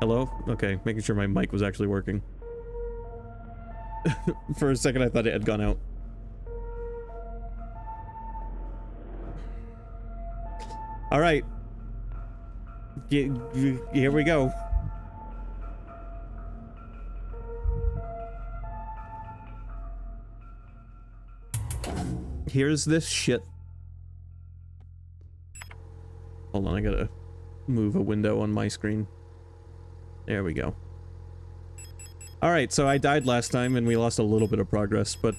Hello? Okay, making sure my mic was actually working. For a second I thought it had gone out. Alright. Here we go. Here's this shit. Hold on, I gotta move a window on my screen. There we go. Alright, so I died last time and we lost a little bit of progress, but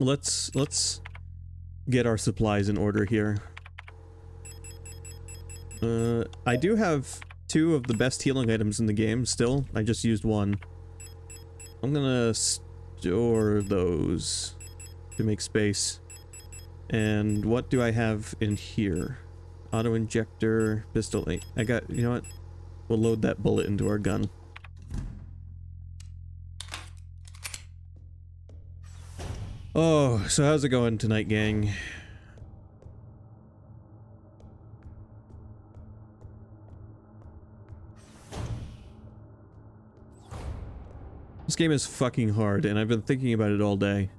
let's get our supplies in order here. I do have 2 of the best healing items in the game still. I just used 1. I'm gonna store those to make space. And what do I have in here? Auto injector, pistol. I got, you know what? We'll load that bullet into our gun. Oh, so how's it going tonight, gang? This game is fucking hard, and I've been thinking about it all day.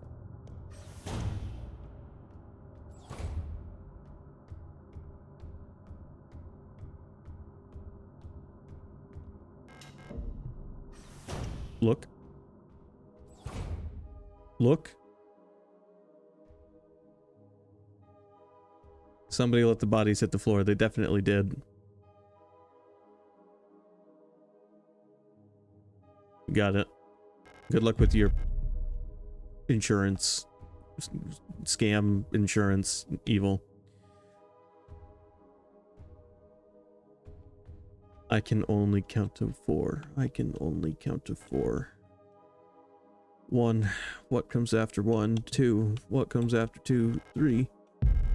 Look. Look. Somebody let the bodies hit the floor. They definitely did. Got it. Good luck with your insurance. Scam insurance evil. I can only count to 4. I can only count to 4. 1. What comes after 1? 2. What comes after 2? 3.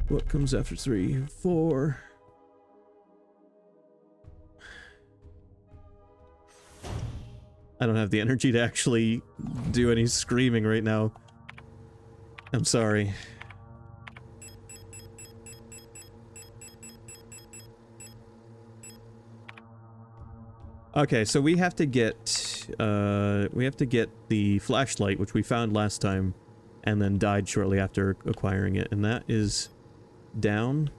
What comes after 3? 4. I don't have the energy to actually do any screaming right now. I'm sorry. Okay, so we have to get the flashlight, which we found last time, and then died shortly after acquiring it, and that is down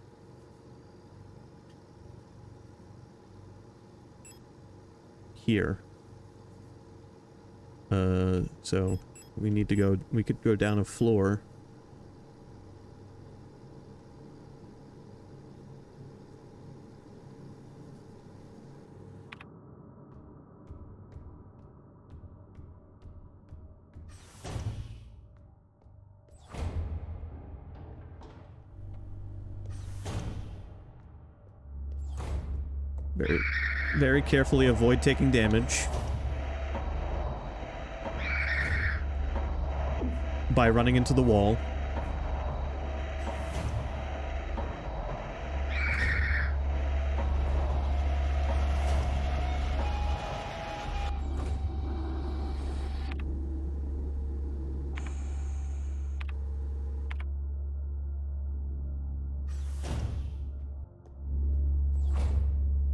here. So we need to go, we could go down a floor. Very carefully avoid taking damage by running into the wall.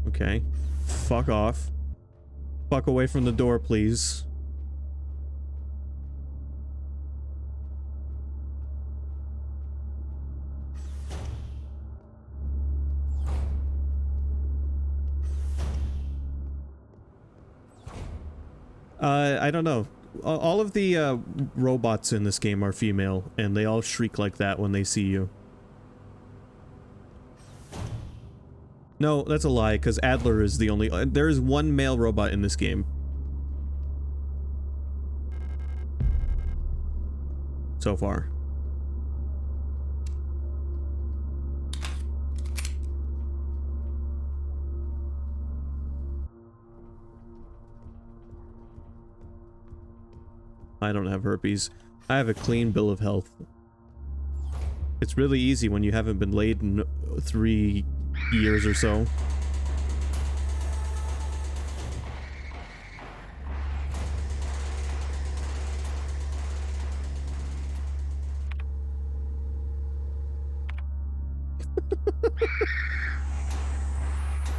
Okay. Fuck off. Fuck away from the door, please. I don't know. All of the robots in this game are female, and they all shriek like that when they see you. No, that's a lie, because Adler is the only... there is one male robot in this game. So far. I don't have herpes. I have a clean bill of health. It's really easy when you haven't been laid in 3 years or so.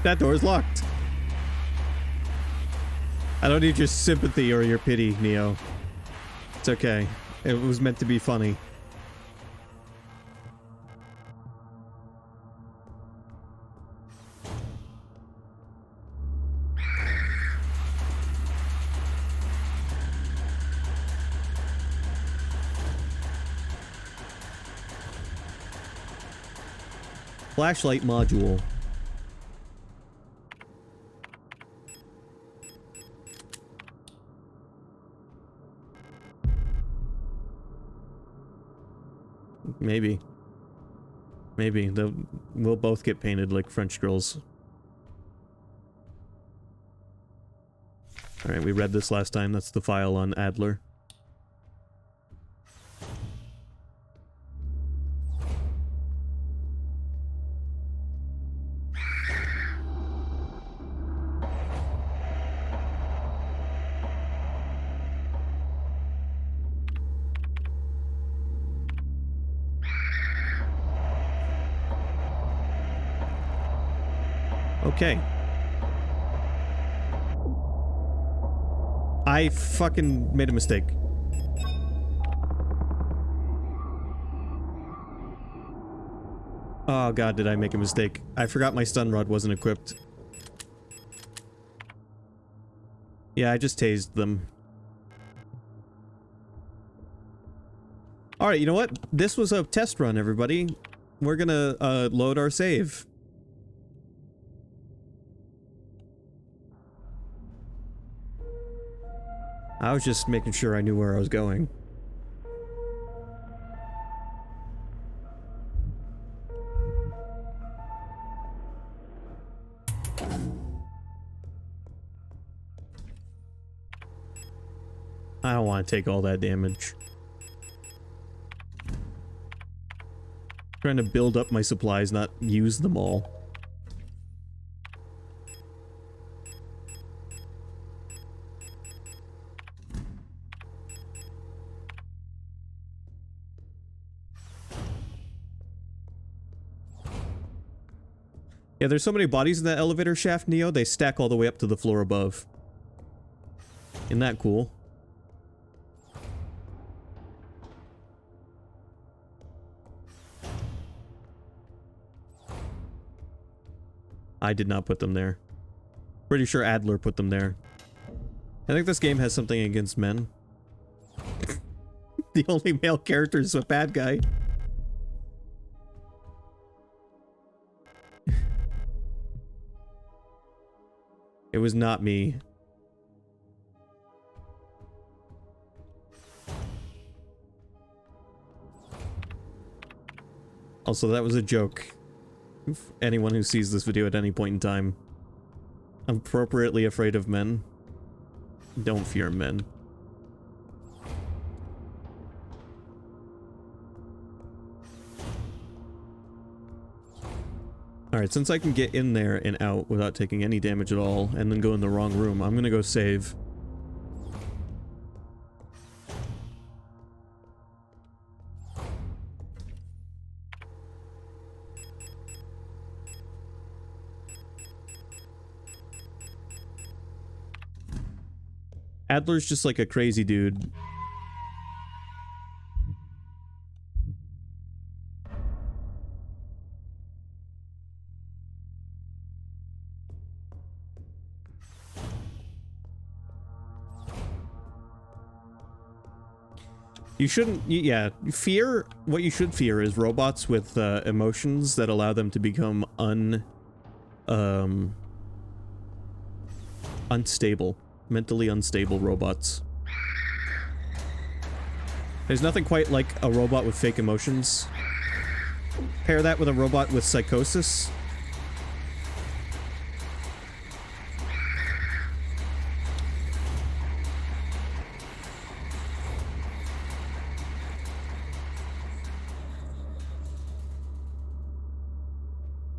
That door is locked. I don't need your sympathy or your pity, Neo. It's okay. It was meant to be funny. Flashlight module. Maybe. Maybe. We'll both get painted like French girls. Alright, we read this last time. That's the file on Adler. Okay. I fucking made a mistake. Oh god, did I make a mistake. I forgot my stun rod wasn't equipped. Yeah, I just tased them. Alright, you know what? This was a test run, everybody. We're gonna, load our save. I was just making sure I knew where I was going. I don't want to take all that damage. Trying to build up my supplies, not use them all. Yeah, there's so many bodies in that elevator shaft, Neo, they stack all the way up to the floor above. Isn't that cool? I did not put them there. Pretty sure Adler put them there. I think this game has something against men. The only male character is a bad guy. It was not me. Also, that was a joke. Anyone who sees this video at any point in time. I'm appropriately afraid of men. Don't fear men. Alright, since I can get in there and out without taking any damage at all, and then go in the wrong room, I'm gonna go save. Adler's just like a crazy dude. You shouldn't, yeah, fear, what you should fear is robots with emotions that allow them to become unstable. Mentally unstable robots. There's nothing quite like a robot with fake emotions. Pair that with a robot with psychosis.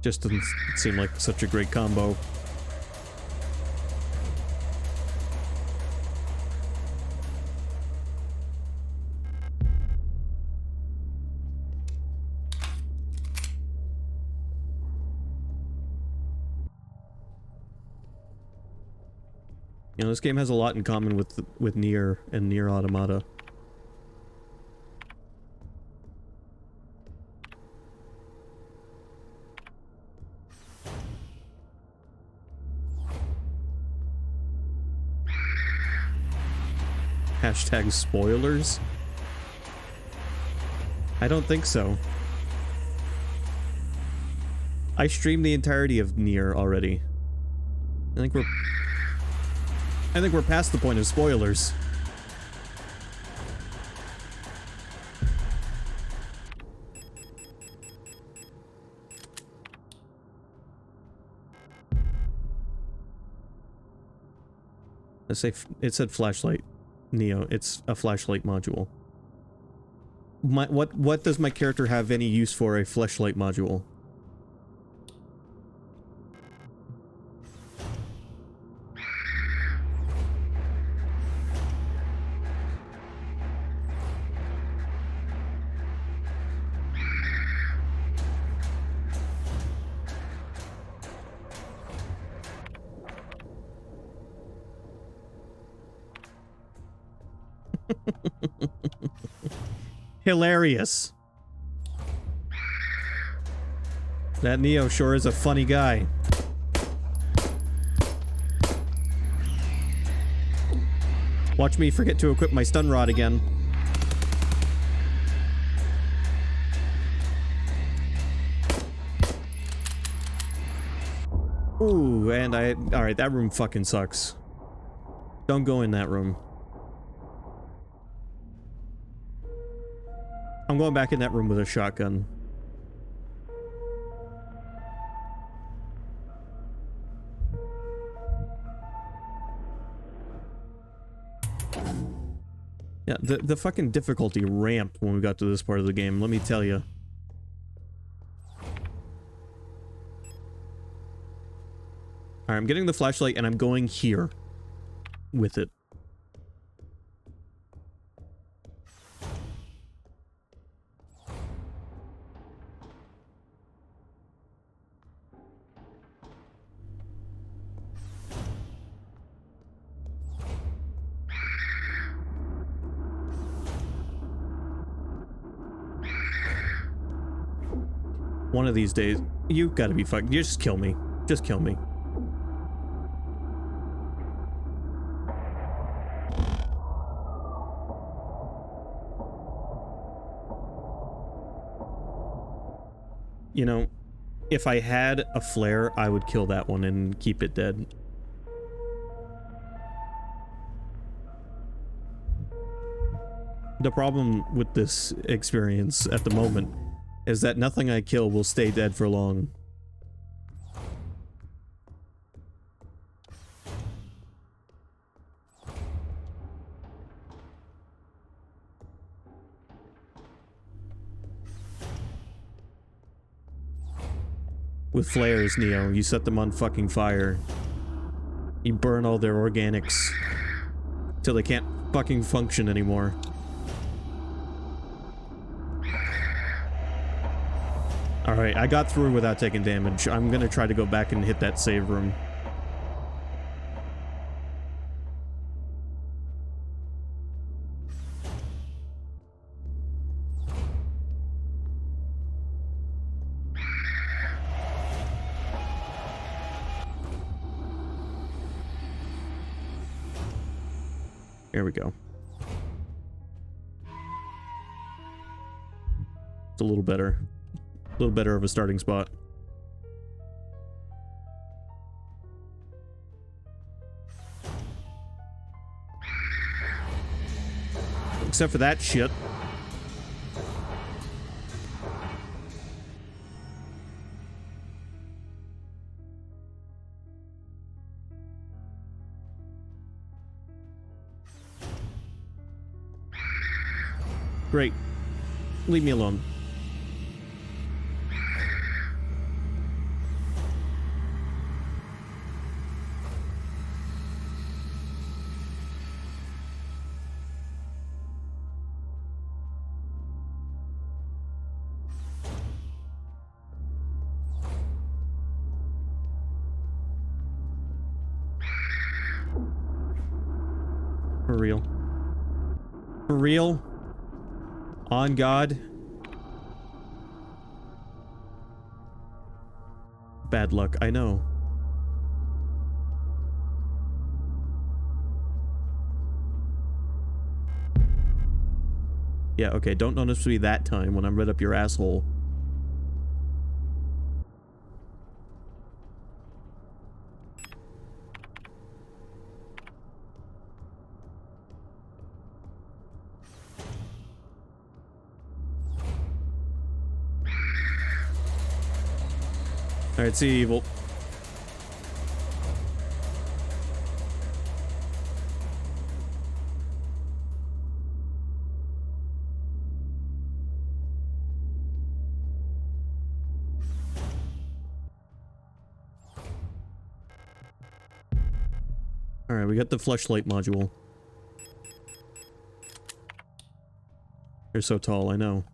Just doesn't seem like such a great combo. You know, this game has a lot in common with Nier and Nier Automata. Hashtag spoilers? I don't think so. I streamed the entirety of Nier already. I think we're past the point of spoilers. It said flashlight. Neo, it's a flashlight module. What does my character have any use for a flashlight module? Hilarious. That Neo sure is a funny guy. Watch me forget to equip my stun rod again. Ooh, and alright, that room fucking sucks. Don't go in that room. I'm going back in that room with a shotgun. Yeah, the fucking difficulty ramped when we got to this part of the game, let me tell you. Alright, I'm getting the flashlight and I'm going here with it. One of these days, you gotta be fucking. Just kill me. Just kill me. You know, if I had a flare, I would kill that one and keep it dead. The problem with this experience at the moment is that nothing I kill will stay dead for long. With flares, Neo, you set them on fucking fire. You burn all their organics till they can't fucking function anymore. Alright, I got through without taking damage. I'm gonna try to go back and hit that save room. Here we go. It's a little better. A little better of a starting spot. Except for that shit. Great. Leave me alone. For real. For real? On God? Bad luck, I know. Yeah, okay, don't notice me that time when I'm right up your asshole. Alright, see evil. Alright, we got the fleshlight module. You're so tall, I know.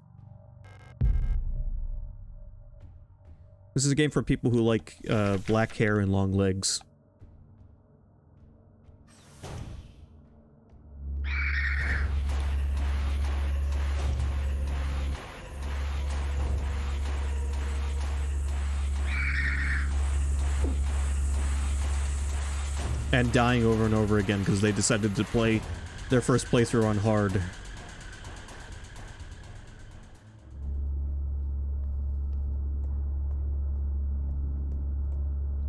This is a game for people who like, black hair and long legs. And dying over and over again because they decided to play their first playthrough on hard.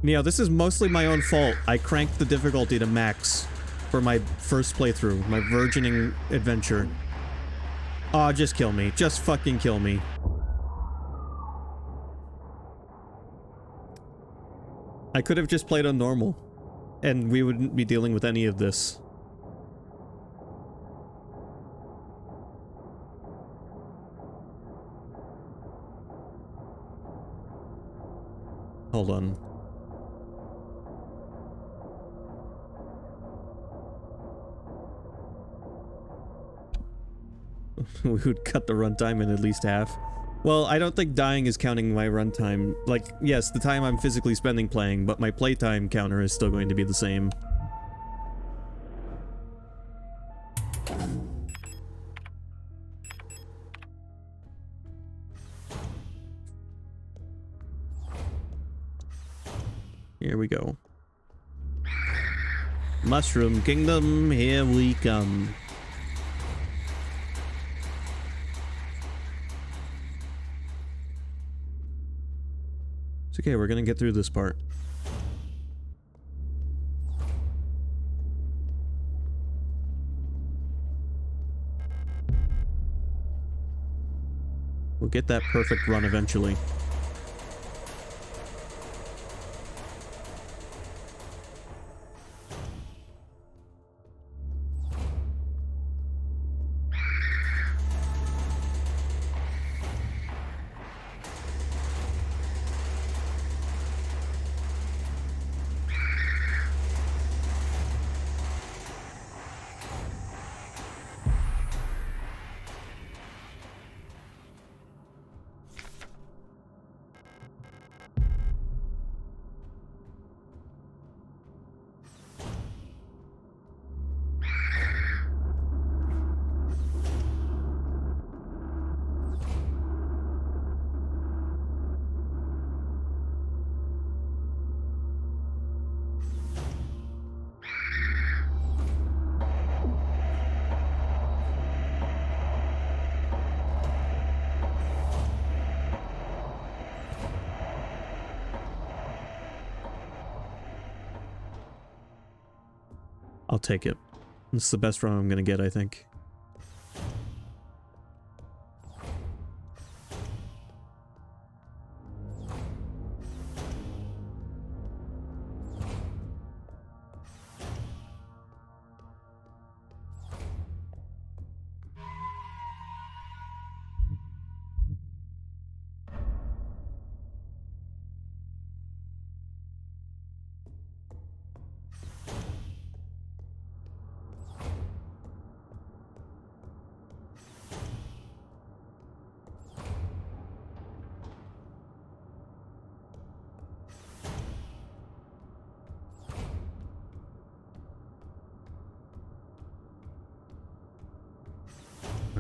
Yeah, this is mostly my own fault. I cranked the difficulty to max for my first playthrough, my virgining adventure. Aw, just kill me. Just fucking kill me. I could have just played on normal, and we wouldn't be dealing with any of this. Hold on. We would cut the runtime in at least half. Well, I don't think dying is counting my runtime. Like, yes, the time I'm physically spending playing, but my playtime counter is still going to be the same. Here we go. Mushroom Kingdom, here we come. It's okay, we're gonna get through this part. We'll get that perfect run eventually. I'll take it. It's the best run I'm gonna get, I think.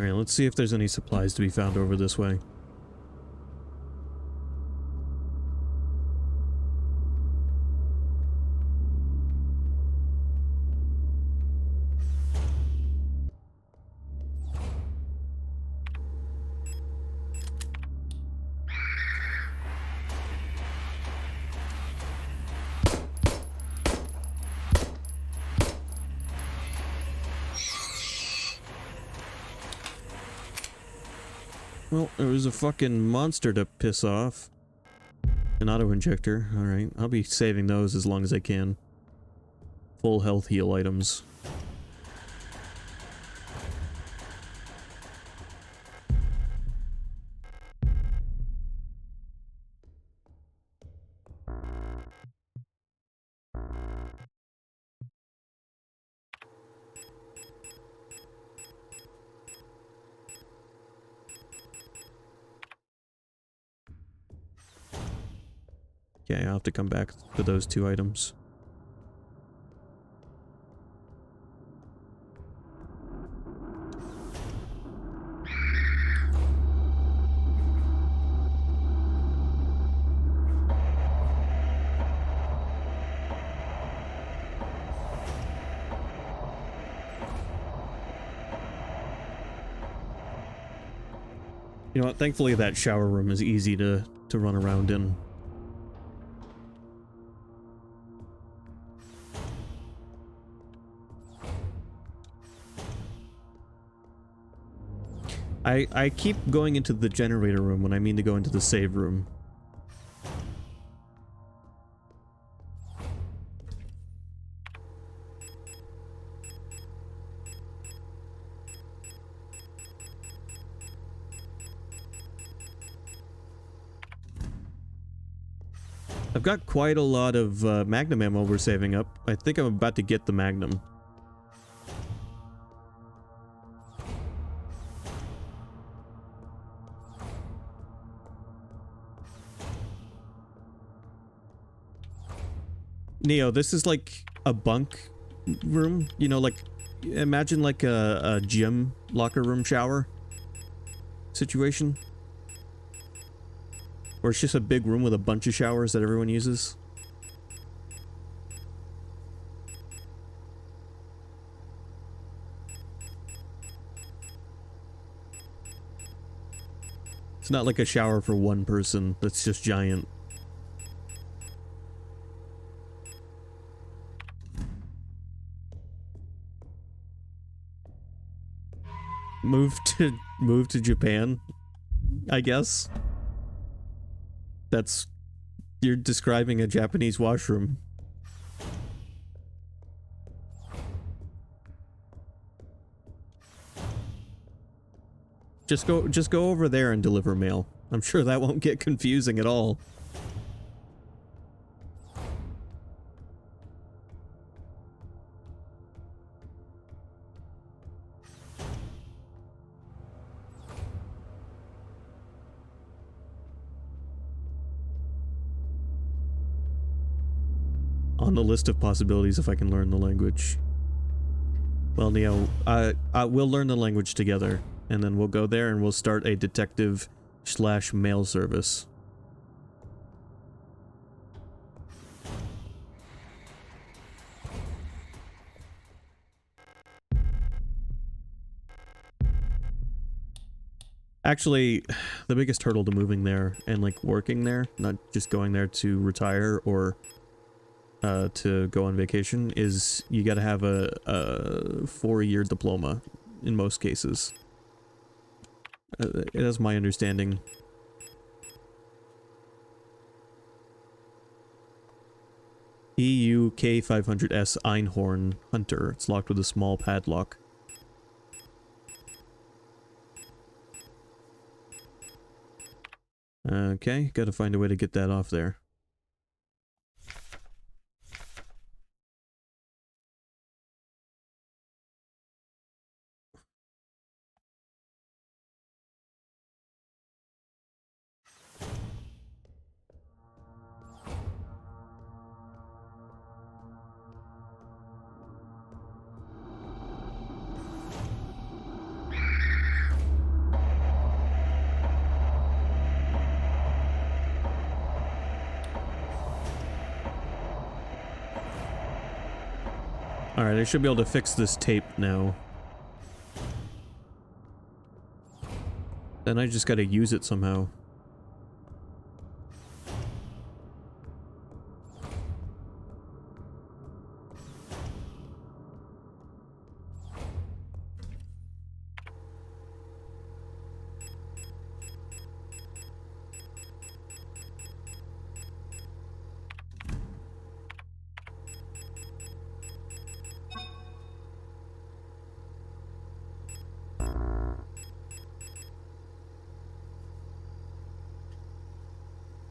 Alright, let's see if there's any supplies to be found over this way. Well, there was a fucking monster to piss off. An auto-injector. Alright, I'll be saving those as long as I can. Full health heal items. Okay, I'll have to come back to those 2 items. You know what, thankfully that shower room is easy to run around in. I keep going into the generator room when I mean to go into the save room. I've got quite a lot of Magnum ammo we're saving up. I think I'm about to get the Magnum. Neo, this is like a bunk room, you know, like, imagine like a gym locker room shower situation. Or it's just a big room with a bunch of showers that everyone uses. It's not like a shower for one person that's just giant. Move to Japan, I guess. That's... You're describing a Japanese washroom. Just go over there and deliver mail. I'm sure that won't get confusing at all. On the list of possibilities if I can learn the language. Well, Neo, we'll learn the language together, and then we'll go there and we'll start a detective/mail service. Actually, the biggest hurdle to moving there and like working there, not just going there to retire or to go on vacation, is you gotta have a 4-year diploma in most cases. It is my understanding. EU K500S Einhorn Hunter. It's locked with a small padlock. Okay, gotta find a way to get that off there. Alright, I should be able to fix this tape now. Then I just gotta use it somehow.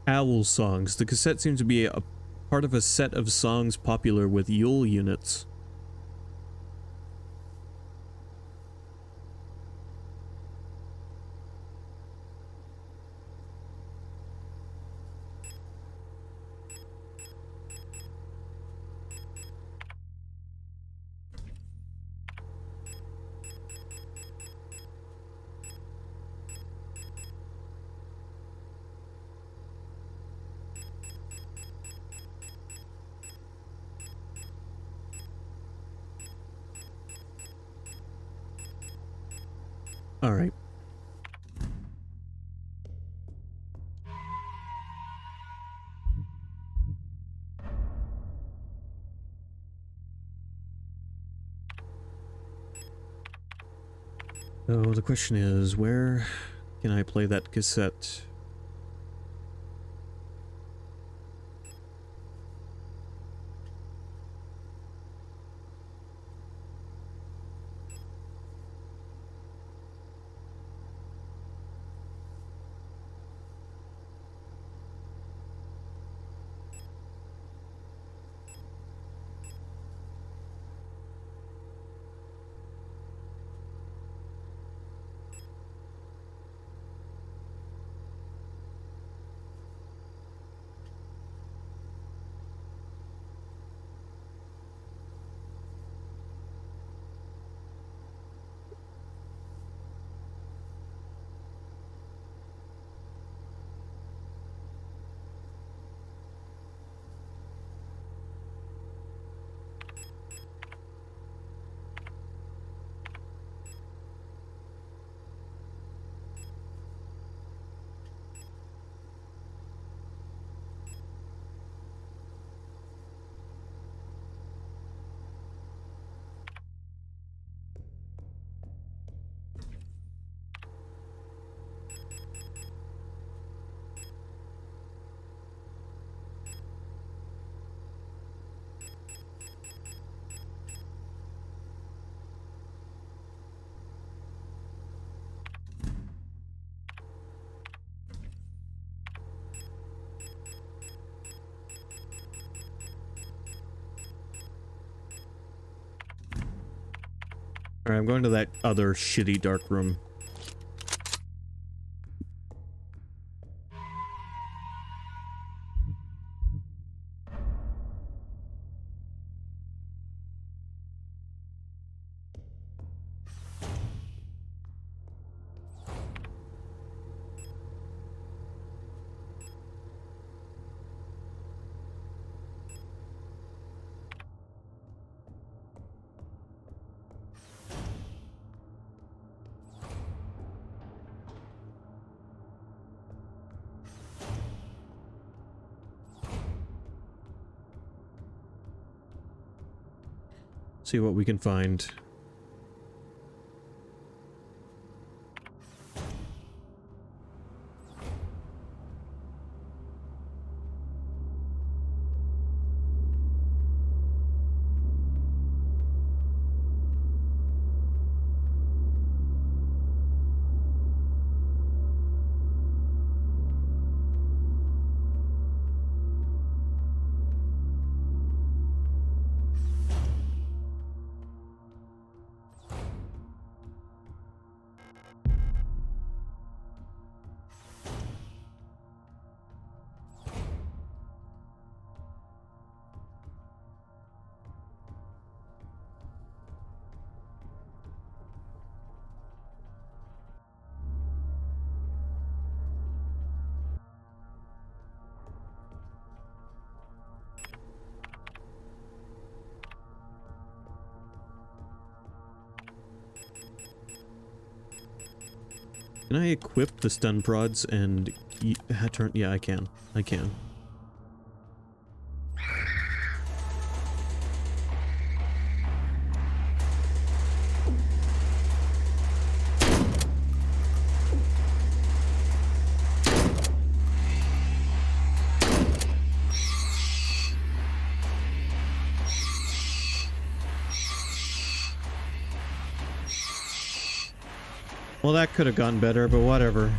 Owl songs. The cassette seems to be a part of a set of songs popular with Yule units. All right. So the question is, where can I play that cassette? Alright, I'm going to that other shitty dark room. See what we can find. Can I equip the stun prods and turn? Yeah, I can. I can. Well, that could have gone better, but whatever.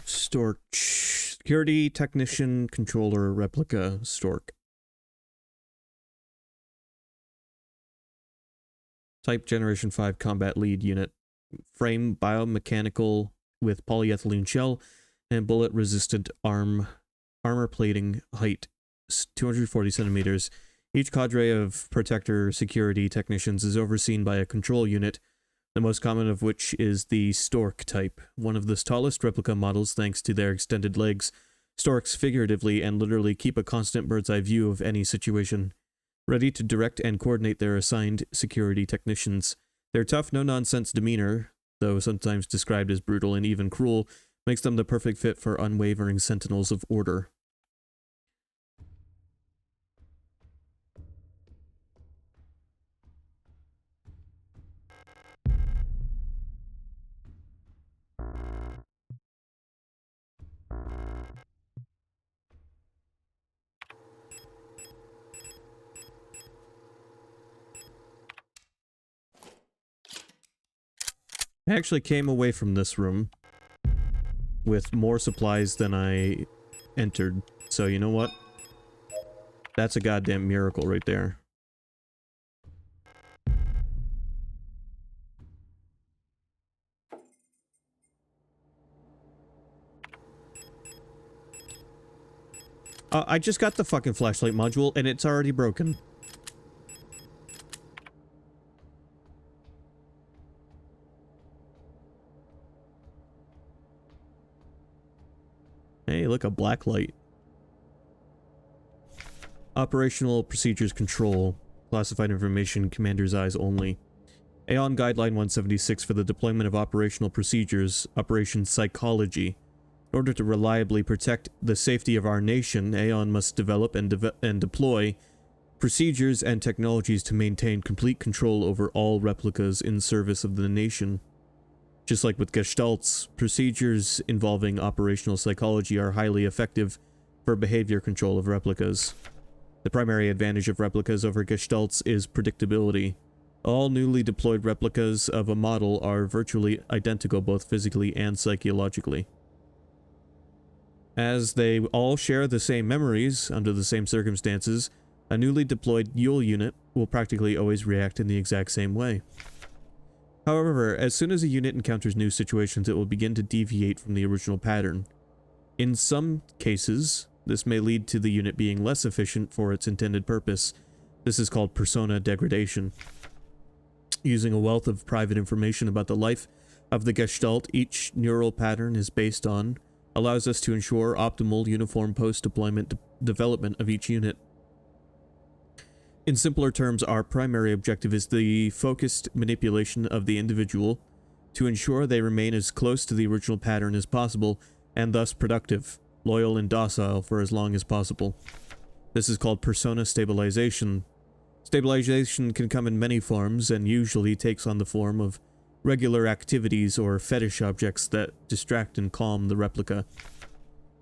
Stork. Security Technician Controller Replica Stork. Type Generation 5 Combat Lead Unit. Frame biomechanical with polyethylene shell and bullet-resistant armor plating. Height 240 centimeters. Each cadre of Protector security technicians is overseen by a control unit, the most common of which is the Stork type, one of the tallest replica models thanks to their extended legs. Storks figuratively and literally keep a constant bird's-eye view of any situation, ready to direct and coordinate their assigned security technicians. Their tough, no-nonsense demeanor, though sometimes described as brutal and even cruel, makes them the perfect fit for unwavering sentinels of order. I actually came away from this room with more supplies than I entered, so you know what? That's a goddamn miracle right there. I just got the fucking flashlight module and it's already broken. Hey, look, a black light. Operational Procedures Control. Classified information, Commander's eyes only. Aeon Guideline 176 for the deployment of operational procedures, Operation Psychology. In order to reliably protect the safety of our nation, Aeon must develop and deploy procedures and technologies to maintain complete control over all replicas in service of the nation. Just like with Gestalts, procedures involving operational psychology are highly effective for behavior control of replicas. The primary advantage of replicas over Gestalts is predictability. All newly deployed replicas of a model are virtually identical both physically and psychologically. As they all share the same memories under the same circumstances, a newly deployed Yule unit will practically always react in the exact same way. However, as soon as a unit encounters new situations, it will begin to deviate from the original pattern. In some cases, this may lead to the unit being less efficient for its intended purpose. This is called persona degradation. Using a wealth of private information about the life of the Gestalt each neural pattern is based on allows us to ensure optimal uniform post-deployment development of each unit. In simpler terms, our primary objective is the focused manipulation of the individual to ensure they remain as close to the original pattern as possible and thus productive, loyal, and docile for as long as possible. This is called persona stabilization. Stabilization can come in many forms and usually takes on the form of regular activities or fetish objects that distract and calm the replica.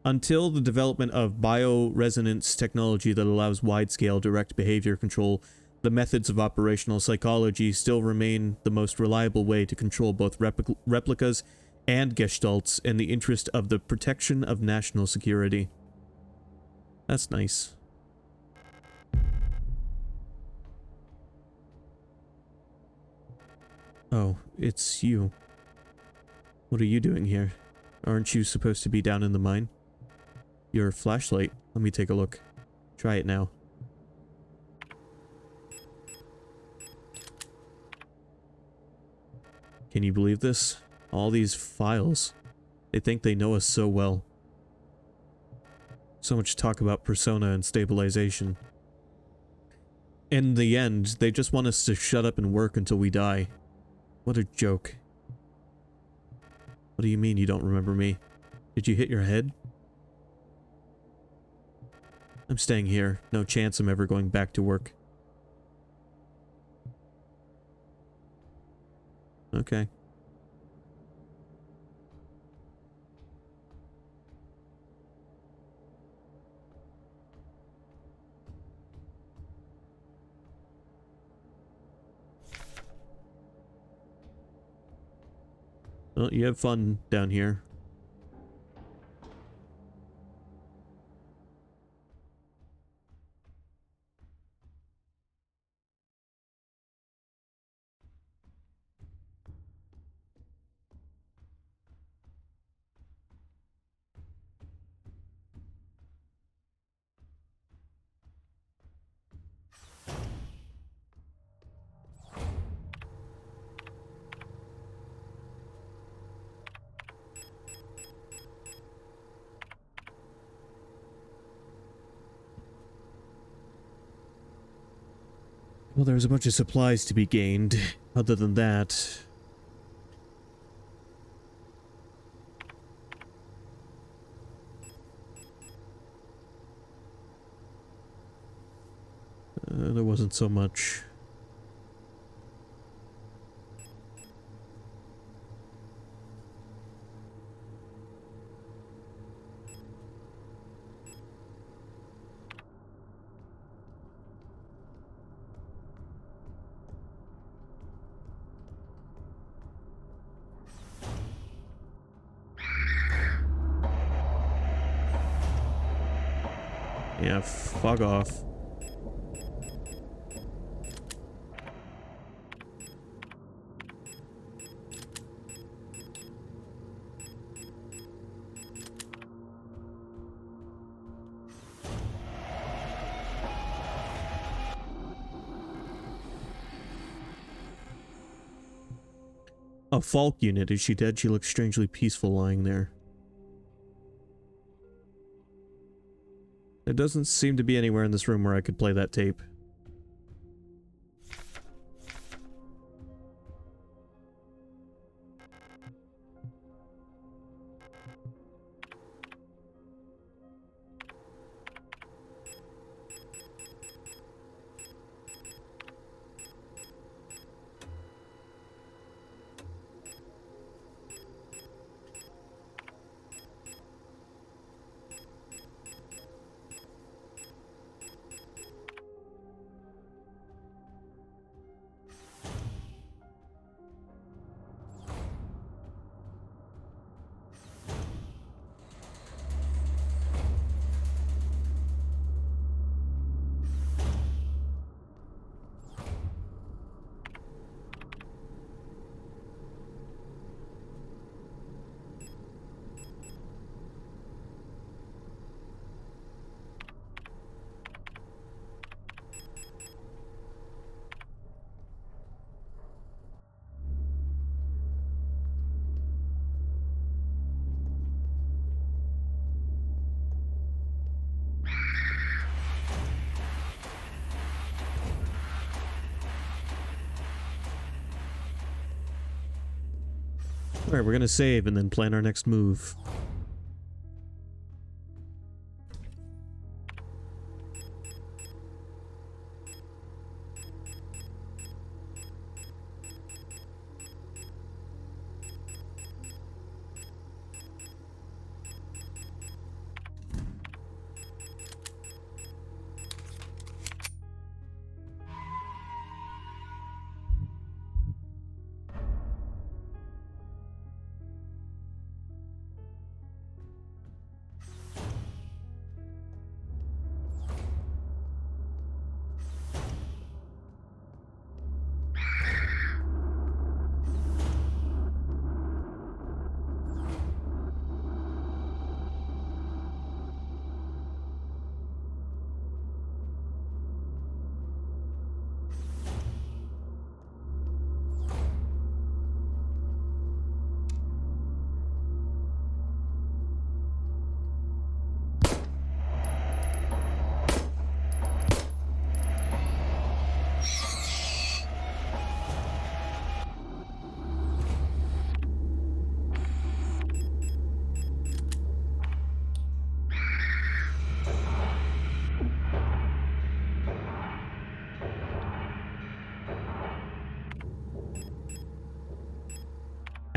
Until the development of bioresonance technology that allows wide-scale direct behavior control, the methods of operational psychology still remain the most reliable way to control both replicas and Gestalts in the interest of the protection of national security. That's nice. Oh, it's you. What are you doing here? Aren't you supposed to be down in the mine? Your flashlight. Let me take a look. Try it now. Can you believe this? All these files. They think they know us so well. So much talk about persona and stabilization. In the end, they just want us to shut up and work until we die. What a joke. What do you mean you don't remember me? Did you hit your head? I'm staying here. No chance I'm ever going back to work. Okay. Well, you have fun down here. Well, there's a bunch of supplies to be gained. Other than that... there wasn't so much. Yeah, fuck off. A Falk unit. Is she dead? She looks strangely peaceful lying there. There doesn't seem to be anywhere in this room where I could play that tape. Alright, we're gonna save and then plan our next move.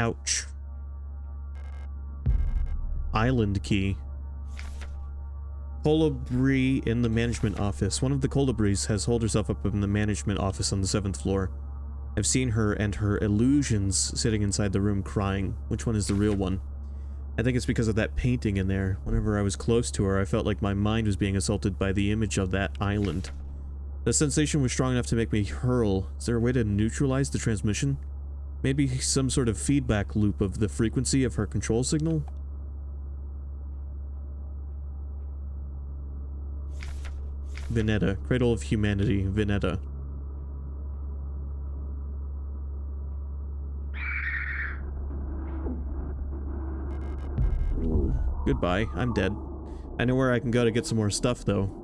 Ouch. Island key. Colibri in the management office. One of the Colibris has holed herself up in the management office on the 7th floor. I've seen her and her illusions sitting inside the room crying. Which one is the real one? I think it's because of that painting in there. Whenever I was close to her, I felt like my mind was being assaulted by the image of that island. The sensation was strong enough to make me hurl. Is there a way to neutralize the transmission? Maybe some sort of feedback loop of the frequency of her control signal? Vineta. Cradle of Humanity. Vineta. Goodbye. I'm dead. I know where I can go to get some more stuff, though.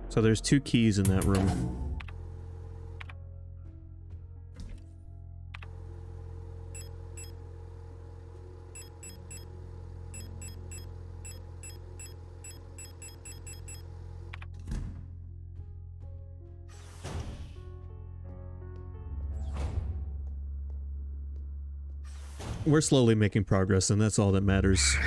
So there's 2 keys in that room. We're slowly making progress, and that's all that matters.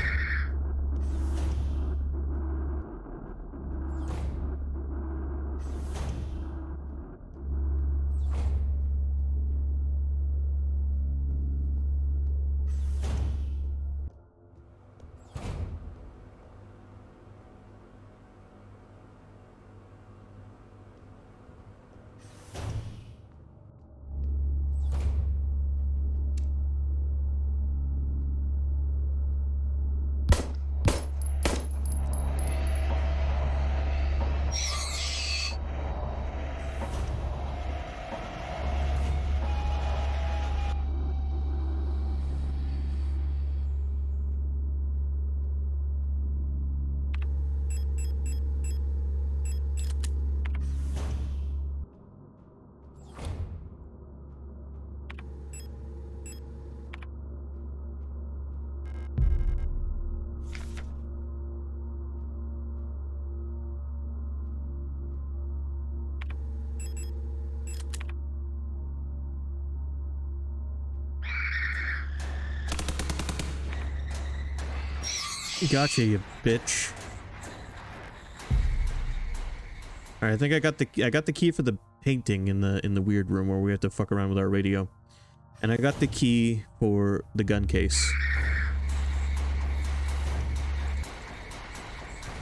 Gotcha, you bitch. Alright, I think I got the key for the painting in the weird room where we have to fuck around with our radio. And I got the key for the gun case.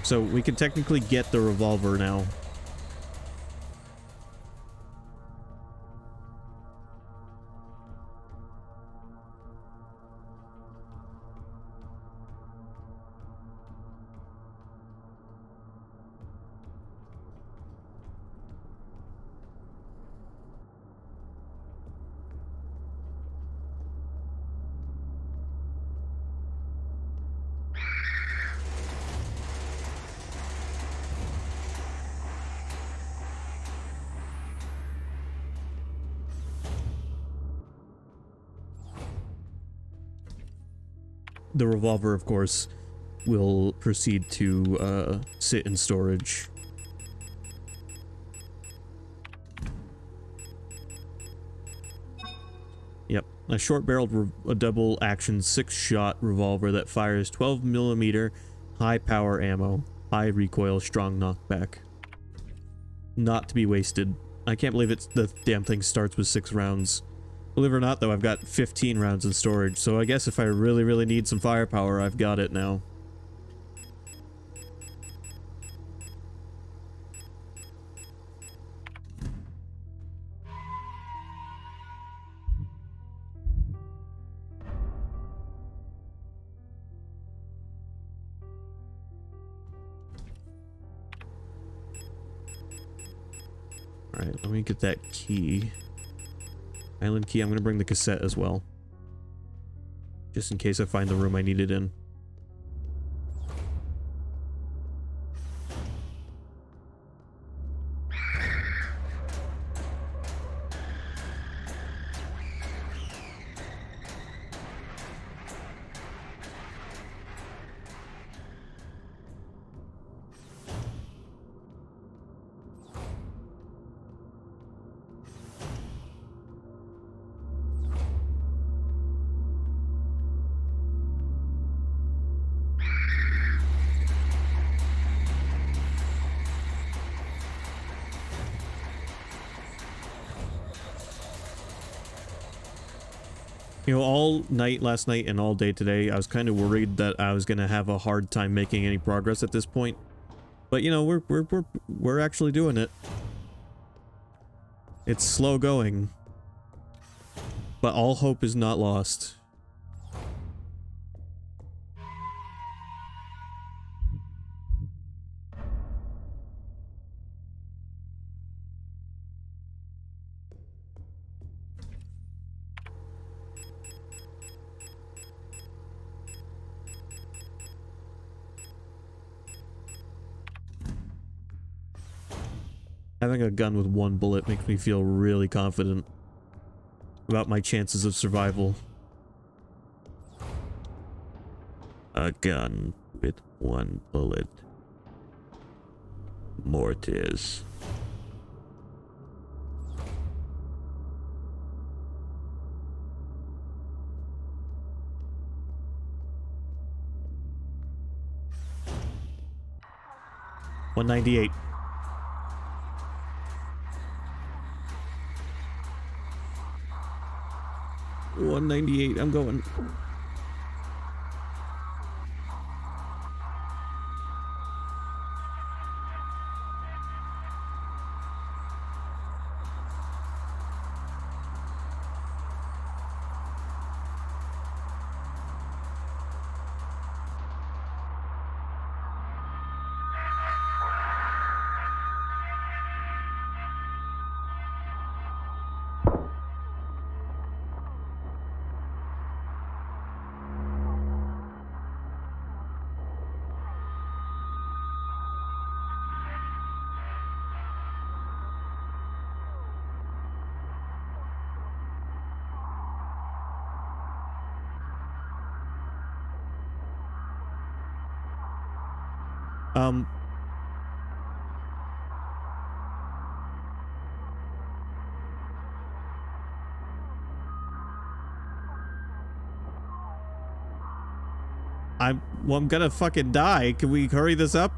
So we can technically get the revolver now. The revolver, of course, will proceed to sit in storage. Yep, a short-barreled, a double-action 6-shot revolver that fires 12mm high-power ammo, high recoil, strong knockback. Not to be wasted. I can't believe the damn thing starts with 6 rounds. Believe it or not, though, I've got 15 rounds in storage, so I guess if I really, really need some firepower, I've got it now. Alright, let me get that key. Island key. I'm going to bring the cassette as well. Just in case I find the room I need it in. You know, all night last night and all day today, I was kind of worried that I was going to have a hard time making any progress at this point. But, you know, we're actually doing it. It's slow going. But all hope is not lost. Having a gun with one bullet makes me feel really confident about my chances of survival. A gun with one bullet. Mortis. $198. 198, I'm going. I'm gonna fucking die. Can we hurry this up?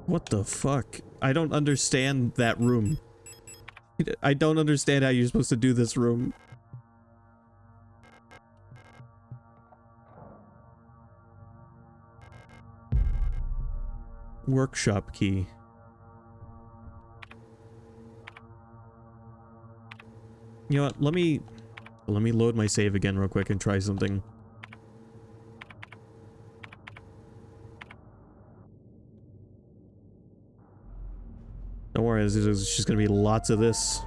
What the fuck? I don't understand that room. I don't understand how you're supposed to do this room. Workshop key. You know what? Let me load my save again real quick and try something. Don't worry, there's just gonna be lots of this.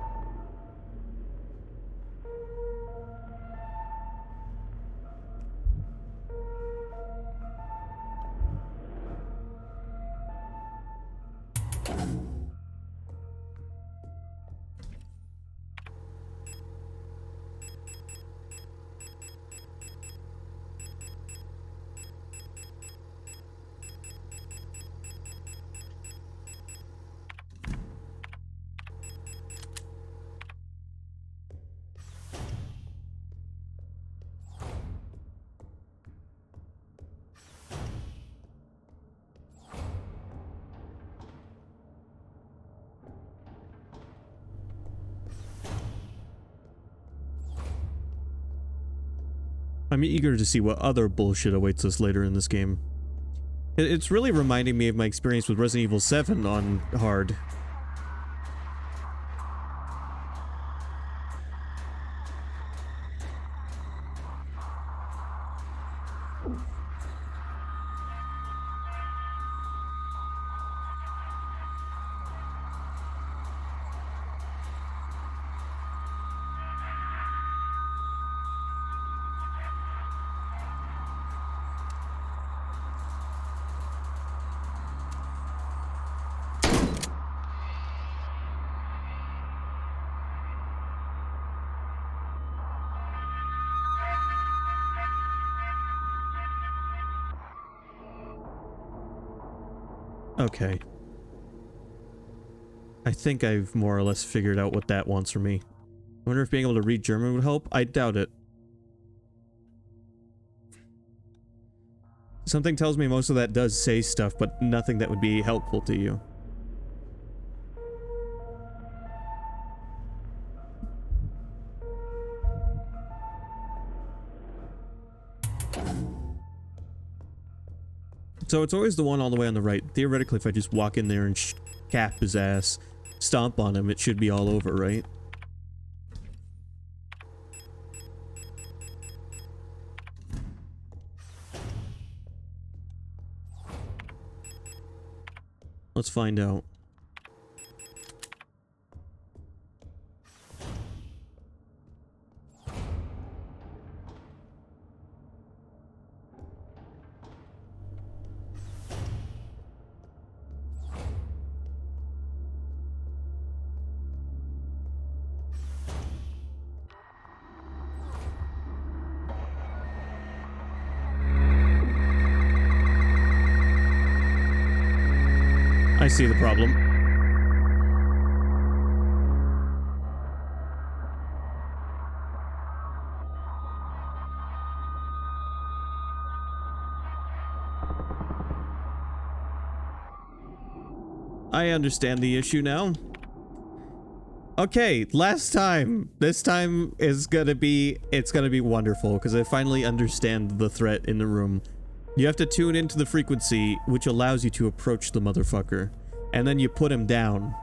I'm eager to see what other bullshit awaits us later in this game. It's really reminding me of my experience with Resident Evil 7 on hard. Okay. I think I've more or less figured out what that wants from me. I wonder if being able to read German would help? I doubt it. Something tells me most of that does say stuff, but nothing that would be helpful to you. So it's always the one all the way on the right. Theoretically, if I just walk in there and cap his ass, stomp on him, it should be all over, right? Let's find out. I see the problem. I understand the issue now. Okay, last time. This time is gonna be, it's gonna be wonderful, because I finally understand the threat in the room. You have to tune into the frequency, which allows you to approach the motherfucker. And then you put him down.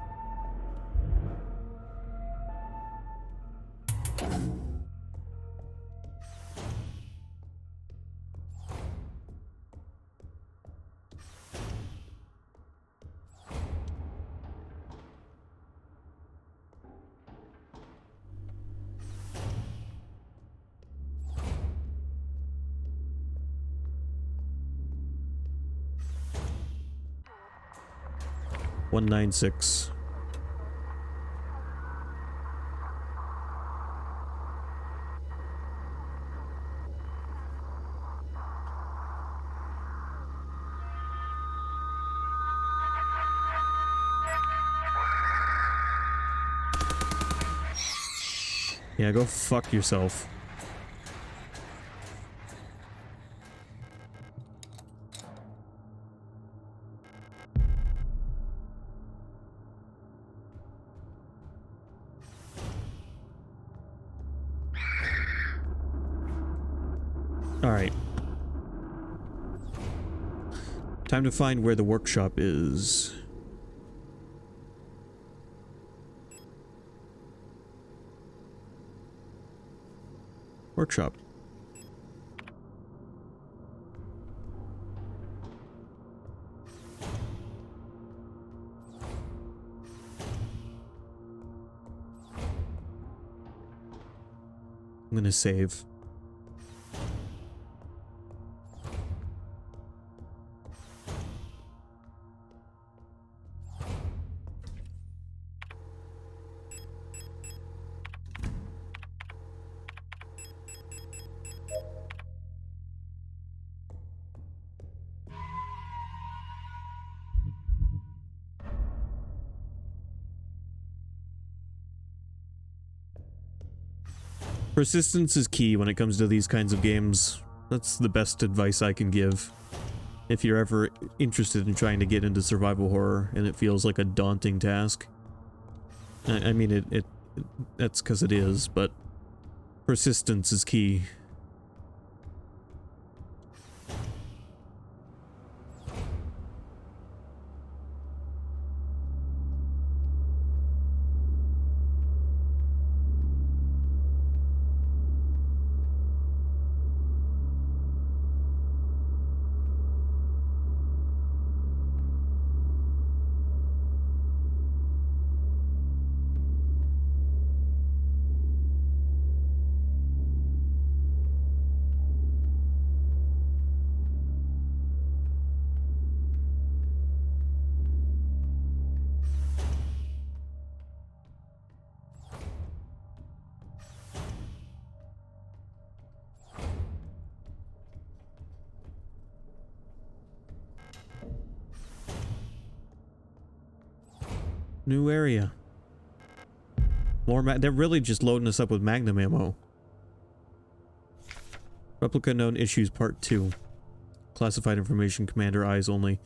$196. Yeah, go fuck yourself. Alright. Time to find where the workshop is. Workshop. I'm gonna save. Persistence is key when it comes to these kinds of games. That's the best advice I can give. If you're ever interested in trying to get into survival horror and it feels like a daunting task. I mean, that's because it is, but persistence is key. New area. More they're really just loading us up with magnum ammo. Replica known issues part 2. Classified information, commander eyes only.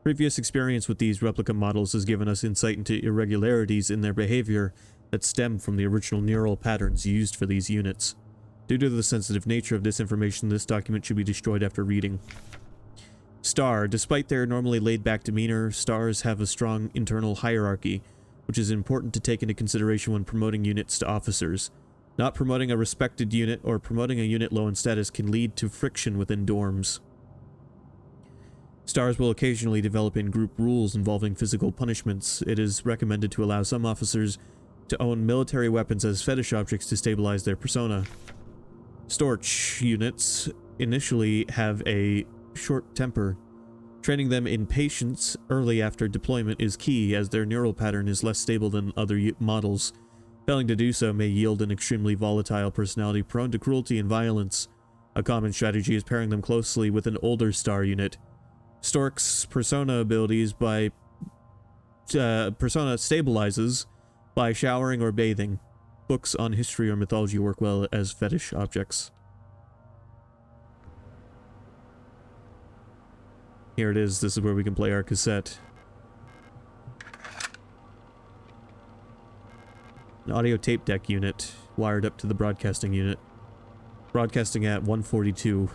Previous experience with these replica models has given us insight into irregularities in their behavior that stem from the original neural patterns used for these units. Due to the sensitive nature of this information, this document should be destroyed after reading. Star. Despite their normally laid-back demeanor, stars have a strong internal hierarchy, which is important to take into consideration when promoting units to officers. Not promoting a respected unit or promoting a unit low in status can lead to friction within dorms. Stars will occasionally develop in-group rules involving physical punishments. It is recommended to allow some officers to own military weapons as fetish objects to stabilize their persona. Storch units initially have a short temper. Training them in patience early after deployment is key, as their neural pattern is less stable than other models. Failing to do so may yield an extremely volatile personality prone to cruelty and violence. A common strategy is pairing them closely with an older star unit. Stork's persona abilities by persona stabilizes by showering or bathing. Books on history or mythology work well as fetish objects. Here it is. This is where we can play our cassette. An audio tape deck unit wired up to the broadcasting unit. Broadcasting at 142.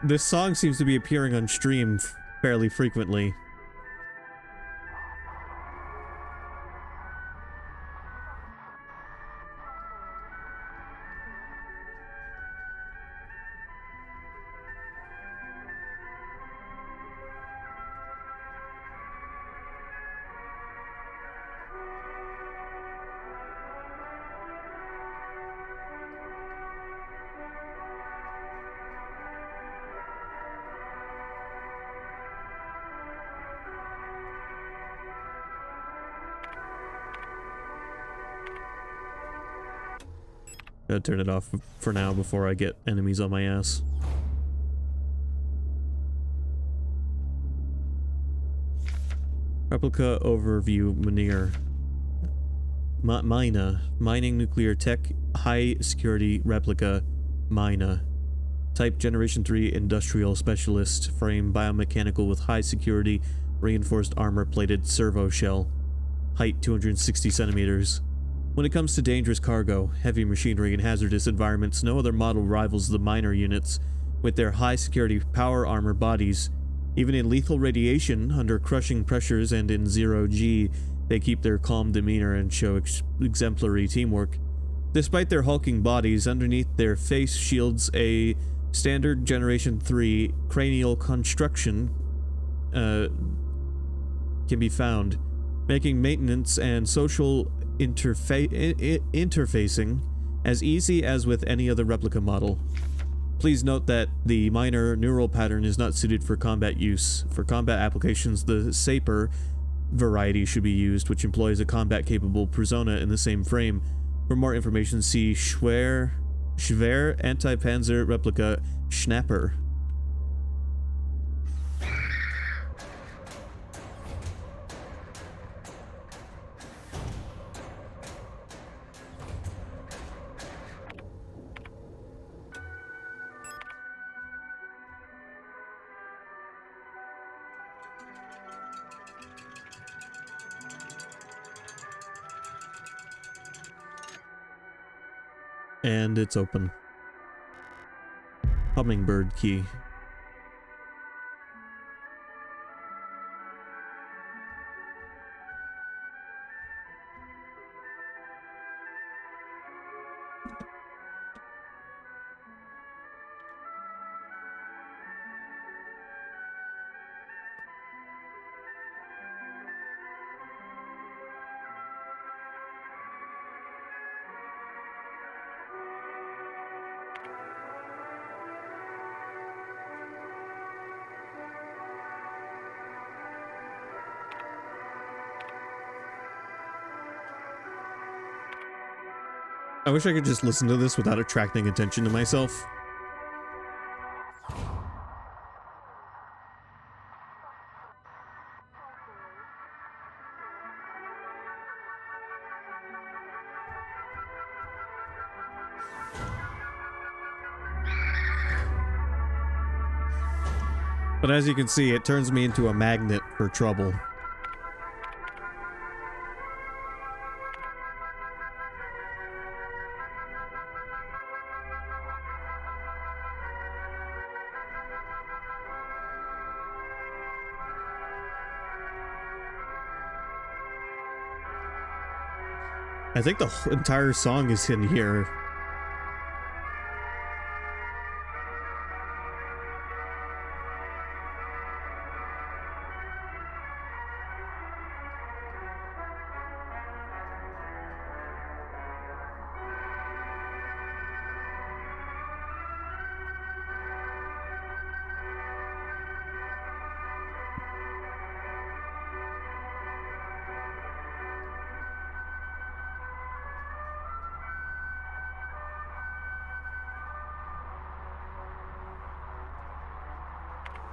This song seems to be appearing on stream fairly frequently. Gotta turn it off for now before I get enemies on my ass. Replica overview Munir. Mina. Mining nuclear tech. High security replica. Mina. Type Generation 3 Industrial Specialist. Frame biomechanical with high security reinforced armor plated servo shell. Height 260 centimeters. When it comes to dangerous cargo, heavy machinery, and hazardous environments, no other model rivals the minor units with their high-security power armor bodies. Even in lethal radiation, under crushing pressures, and in zero-G, they keep their calm demeanor and show exemplary teamwork. Despite their hulking bodies, underneath their face shields a standard Generation 3 cranial construction can be found, making maintenance and social interfacing as easy as with any other replica model. Please note that the minor neural pattern is not suited for combat use. For combat applications, the Saper variety should be used, which employs a combat-capable persona in the same frame. For more information, see Schwer Anti-Panzer Replica Schnapper. And it's open. Hummingbird key. I wish I could just listen to this without attracting attention to myself. But as you can see, it turns me into a magnet for trouble. I think the entire song is in here.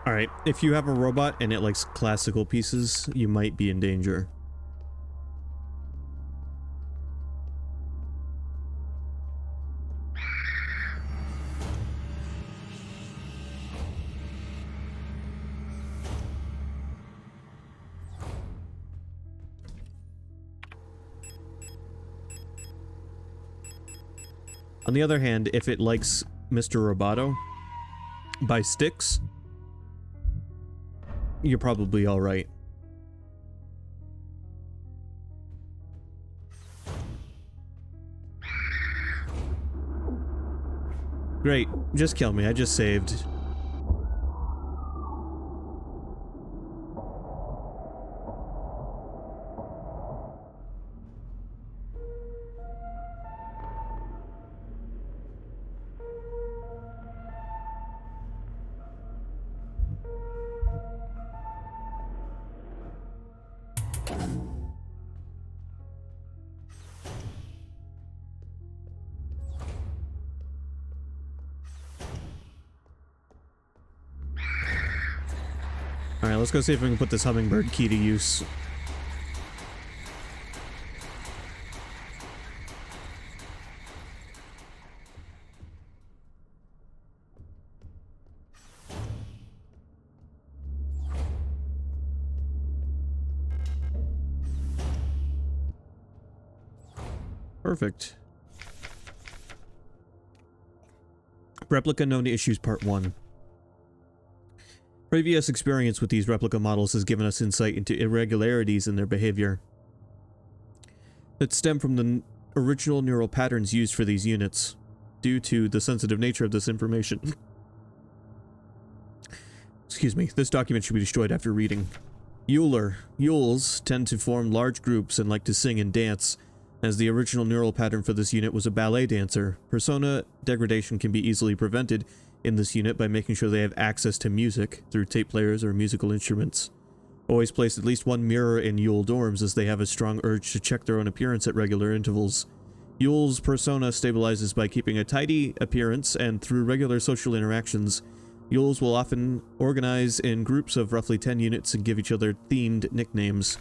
Alright, if you have a robot and it likes classical pieces, you might be in danger. On the other hand, if it likes Mr. Roboto by Styx, you're probably alright. Great, just kill me, I just saved. Alright, let's go see if we can put this hummingbird key to use. Perfect. Replica known issues part 1. Previous experience with these replica models has given us insight into irregularities in their behavior that stem from the original neural patterns used for these units. Due to the sensitive nature of this information. Excuse me, this document should be destroyed after reading. Yules tend to form large groups and like to sing and dance, as the original neural pattern for this unit was a ballet dancer. Persona degradation can be easily prevented in this unit by making sure they have access to music through tape players or musical instruments. Always place at least one mirror in Yule dorms, as they have a strong urge to check their own appearance at regular intervals. Yule's persona stabilizes by keeping a tidy appearance, and through regular social interactions, Yules will often organize in groups of roughly 10 units and give each other themed nicknames.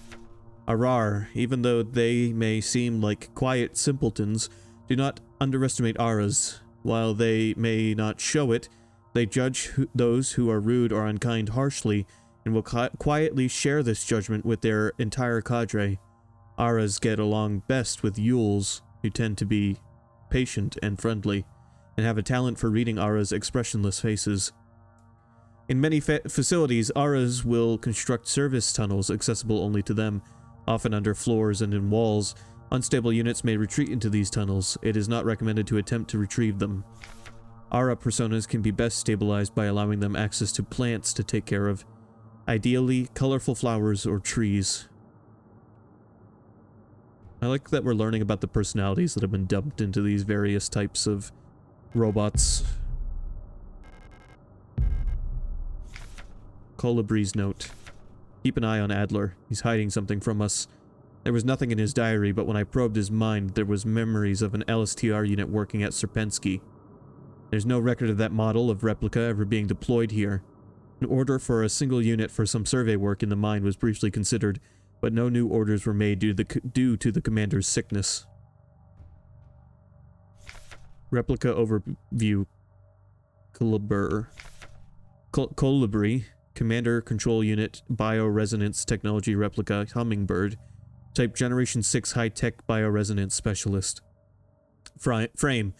Arar, even though they may seem like quiet simpletons, do not underestimate Aras. While they may not show it, they judge those who are rude or unkind harshly, and will quietly share this judgment with their entire cadre. Aras get along best with Yules, who tend to be patient and friendly, and have a talent for reading Aras' expressionless faces. In many facilities, Aras will construct service tunnels accessible only to them, often under floors and in walls. Unstable units may retreat into these tunnels. It is not recommended to attempt to retrieve them. Ara personas can be best stabilized by allowing them access to plants to take care of. Ideally, colorful flowers or trees. I like that we're learning about the personalities that have been dumped into these various types of robots. Colibri's note. Keep an eye on Adler. He's hiding something from us. There was nothing in his diary, but when I probed his mind, there was memories of an LSTR unit working at Serpensky. There's no record of that model of replica ever being deployed here. An order for a single unit for some survey work in the mine was briefly considered, but no new orders were made due to the commander's sickness. Replica overview. Colibri. Commander Control Unit. Bioresonance Technology Replica. Hummingbird. Type Generation 6 High-Tech Bioresonance Specialist. Frame.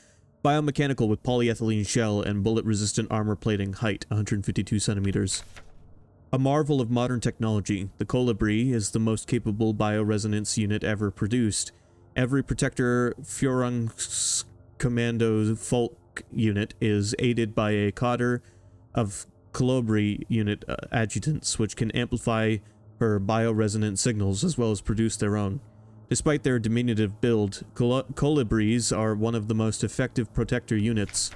Biomechanical with polyethylene shell and bullet-resistant armor plating. Height 152 centimeters. A marvel of modern technology, the Colibri is the most capable bioresonance unit ever produced. Every Protector Führungs Commando Folk unit is aided by a cadre of Colibri unit adjutants, which can amplify her bioresonant signals as well as produce their own. Despite their diminutive build, Colibris are one of the most effective Protector units,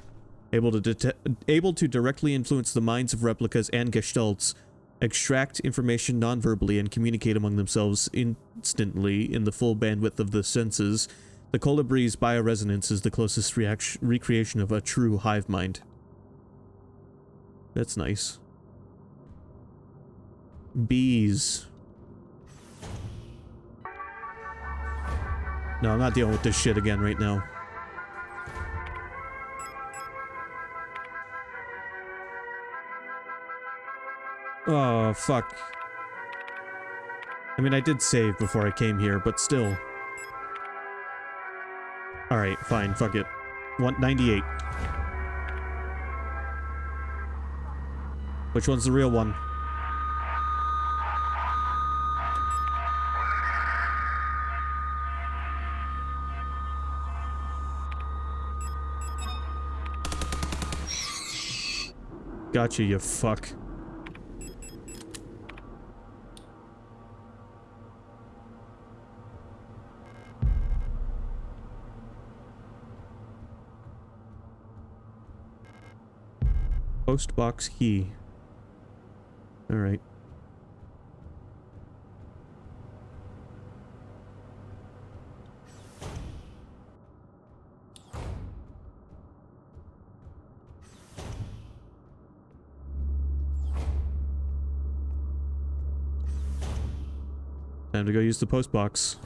able to directly influence the minds of replicas and gestalts, extract information non-verbally, and communicate among themselves instantly in the full bandwidth of the senses. The Colibri's bioresonance is the closest recreation of a true hive mind. That's nice. Bees. No, I'm not dealing with this shit again right now. Oh, fuck. I mean, I did save before I came here, but still. Alright, fine, fuck it. 198. Which one's the real one? Gotcha, you fuck. Post box key. Alright. Time to go use the post box.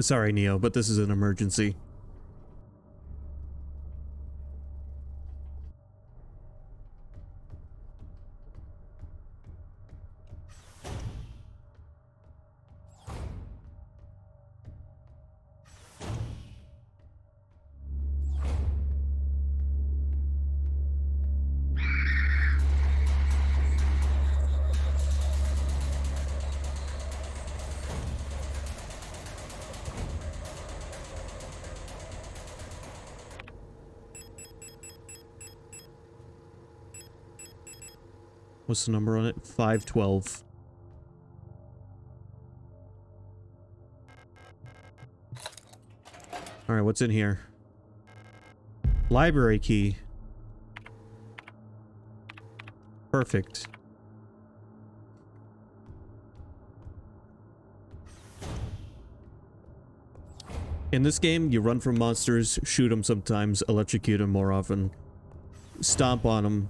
Sorry, Neo, but this is an emergency. What's the number on it? 512. Alright, what's in here? Library key. Perfect. In this game, you run from monsters, shoot them sometimes, electrocute them more often, stomp on them,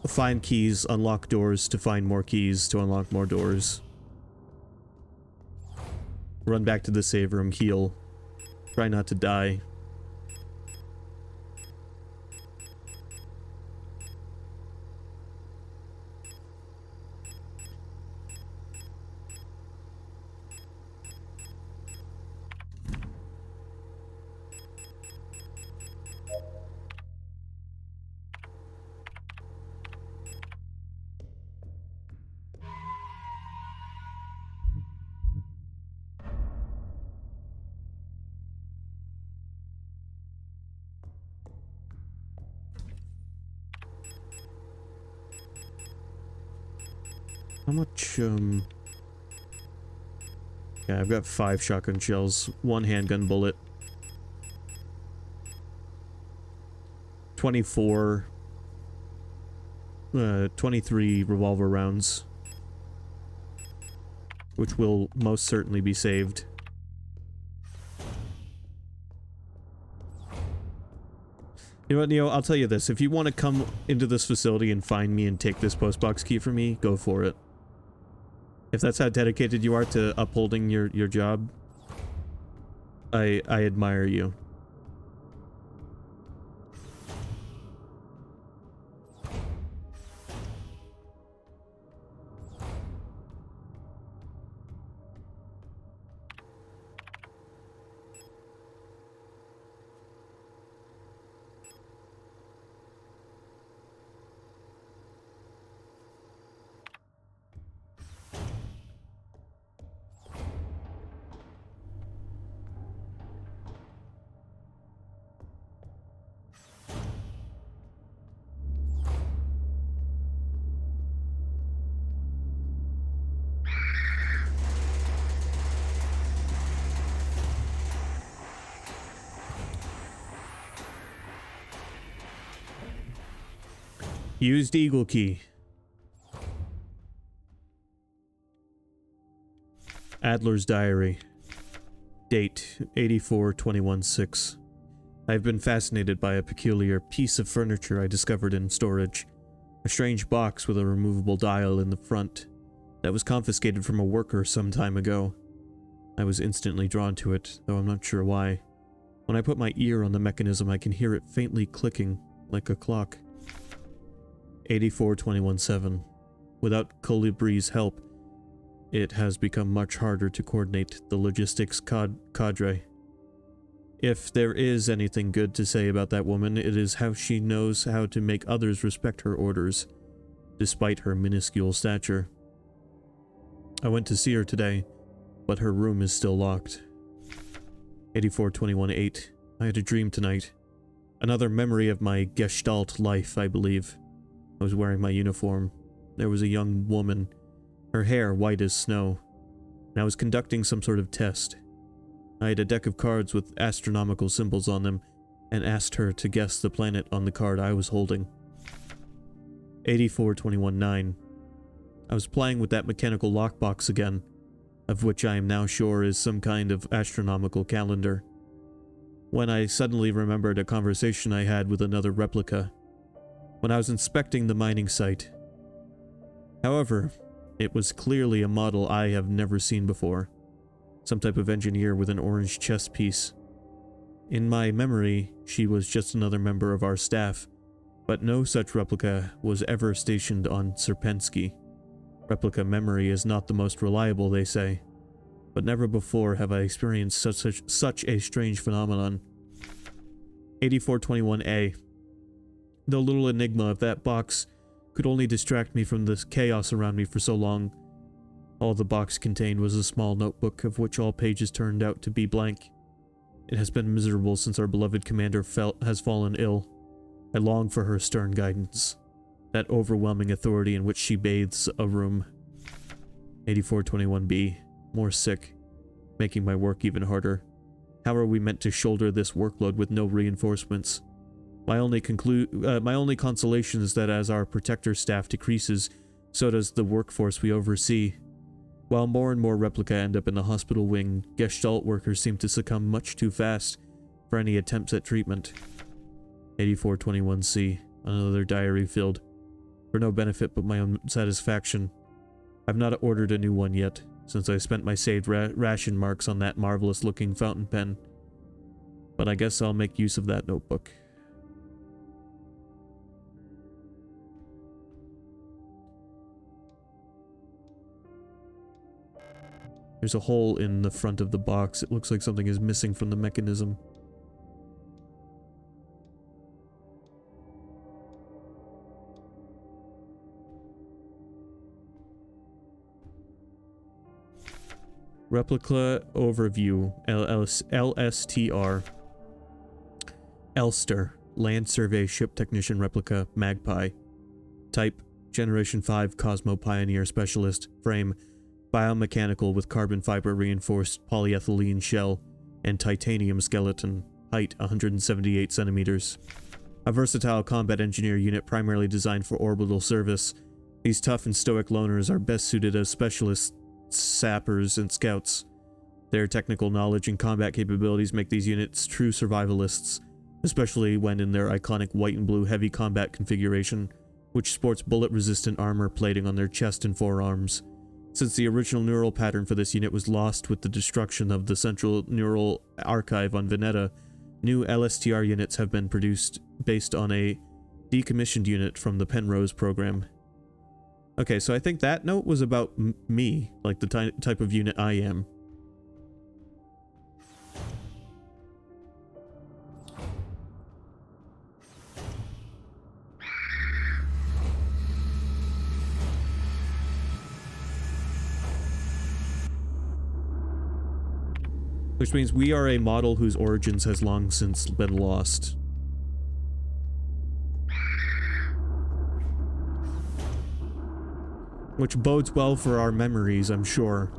find keys, unlock doors to find more keys to unlock more doors. Run back to the save room, heal. Try not to die. How much, yeah, I've got 5 shotgun shells, 1 handgun bullet, 24, 23 revolver rounds. which will most certainly be saved. You know what, Neo? I'll tell you this. If you want to come into this facility and find me and take this postbox key from me, go for it. If that's how dedicated you are to upholding your job, I admire you. Used Eagle Key. Adler's Diary. Date 84/21/6. I have been fascinated by a peculiar piece of furniture I discovered in storage. A strange box with a removable dial in the front that was confiscated from a worker some time ago. I was instantly drawn to it, though I'm not sure why. When I put my ear on the mechanism, I can hear it faintly clicking, like a clock. 84/21/7. Without Colibri's help, it has become much harder to coordinate the logistics cadre. If there is anything good to say about that woman, it is how she knows how to make others respect her orders, despite her minuscule stature. I went to see her today, but her room is still locked. 84/21/8. I had a dream tonight. Another memory of my Gestalt life, I believe. I was wearing my uniform. There was a young woman, her hair white as snow, and I was conducting some sort of test. I had a deck of cards with astronomical symbols on them, and asked her to guess the planet on the card I was holding. 84/21/9. I was playing with that mechanical lockbox again, of which I am now sure is some kind of astronomical calendar, when I suddenly remembered a conversation I had with another replica, when I was inspecting the mining site. However, it was clearly a model I have never seen before. Some type of engineer with an orange chest piece. In my memory, she was just another member of our staff, but no such replica was ever stationed on Serpensky. Replica memory is not the most reliable, they say, but never before have I experienced such a strange phenomenon. 84/21/A. The little enigma of that box could only distract me from the chaos around me for so long. All the box contained was a small notebook, of which all pages turned out to be blank. It has been miserable since our beloved commander has fallen ill. I long for her stern guidance, that overwhelming authority in which she bathes a room. 84/21/B. More sick, making my work even harder. How are we meant to shoulder this workload with no reinforcements? My only consolation is that as our protector staff decreases, so does the workforce we oversee. While more and more replica end up in the hospital wing, Gestalt workers seem to succumb much too fast for any attempts at treatment. 84/21/C. Another diary filled, for no benefit but my own satisfaction. I've not ordered a new one yet, since I spent my saved ration marks on that marvelous-looking fountain pen. But I guess I'll make use of that notebook. There's a hole in the front of the box. It looks like something is missing from the mechanism. Replica Overview, LSTR. Elster, Land Survey Ship Technician Replica, Magpie. Type, Generation 5 Cosmo Pioneer Specialist. Frame, biomechanical with carbon fiber reinforced polyethylene shell and titanium skeleton. Height 178 centimeters. A versatile combat engineer unit primarily designed for orbital service. These tough and stoic loners are best suited as specialists sappers, and scouts. Their technical knowledge and combat capabilities make these units true survivalists, especially when in their iconic white and blue heavy combat configuration, which sports bullet-resistant armor plating on their chest and forearms. Since the original neural pattern for this unit was lost with the destruction of the central neural archive on Veneta, new LSTR units have been produced based on a decommissioned unit from the Penrose program. Okay, so I think that note was about me, like the type of unit I am. Which means we are a model whose origins has long since been lost. Which bodes well for our memories, I'm sure.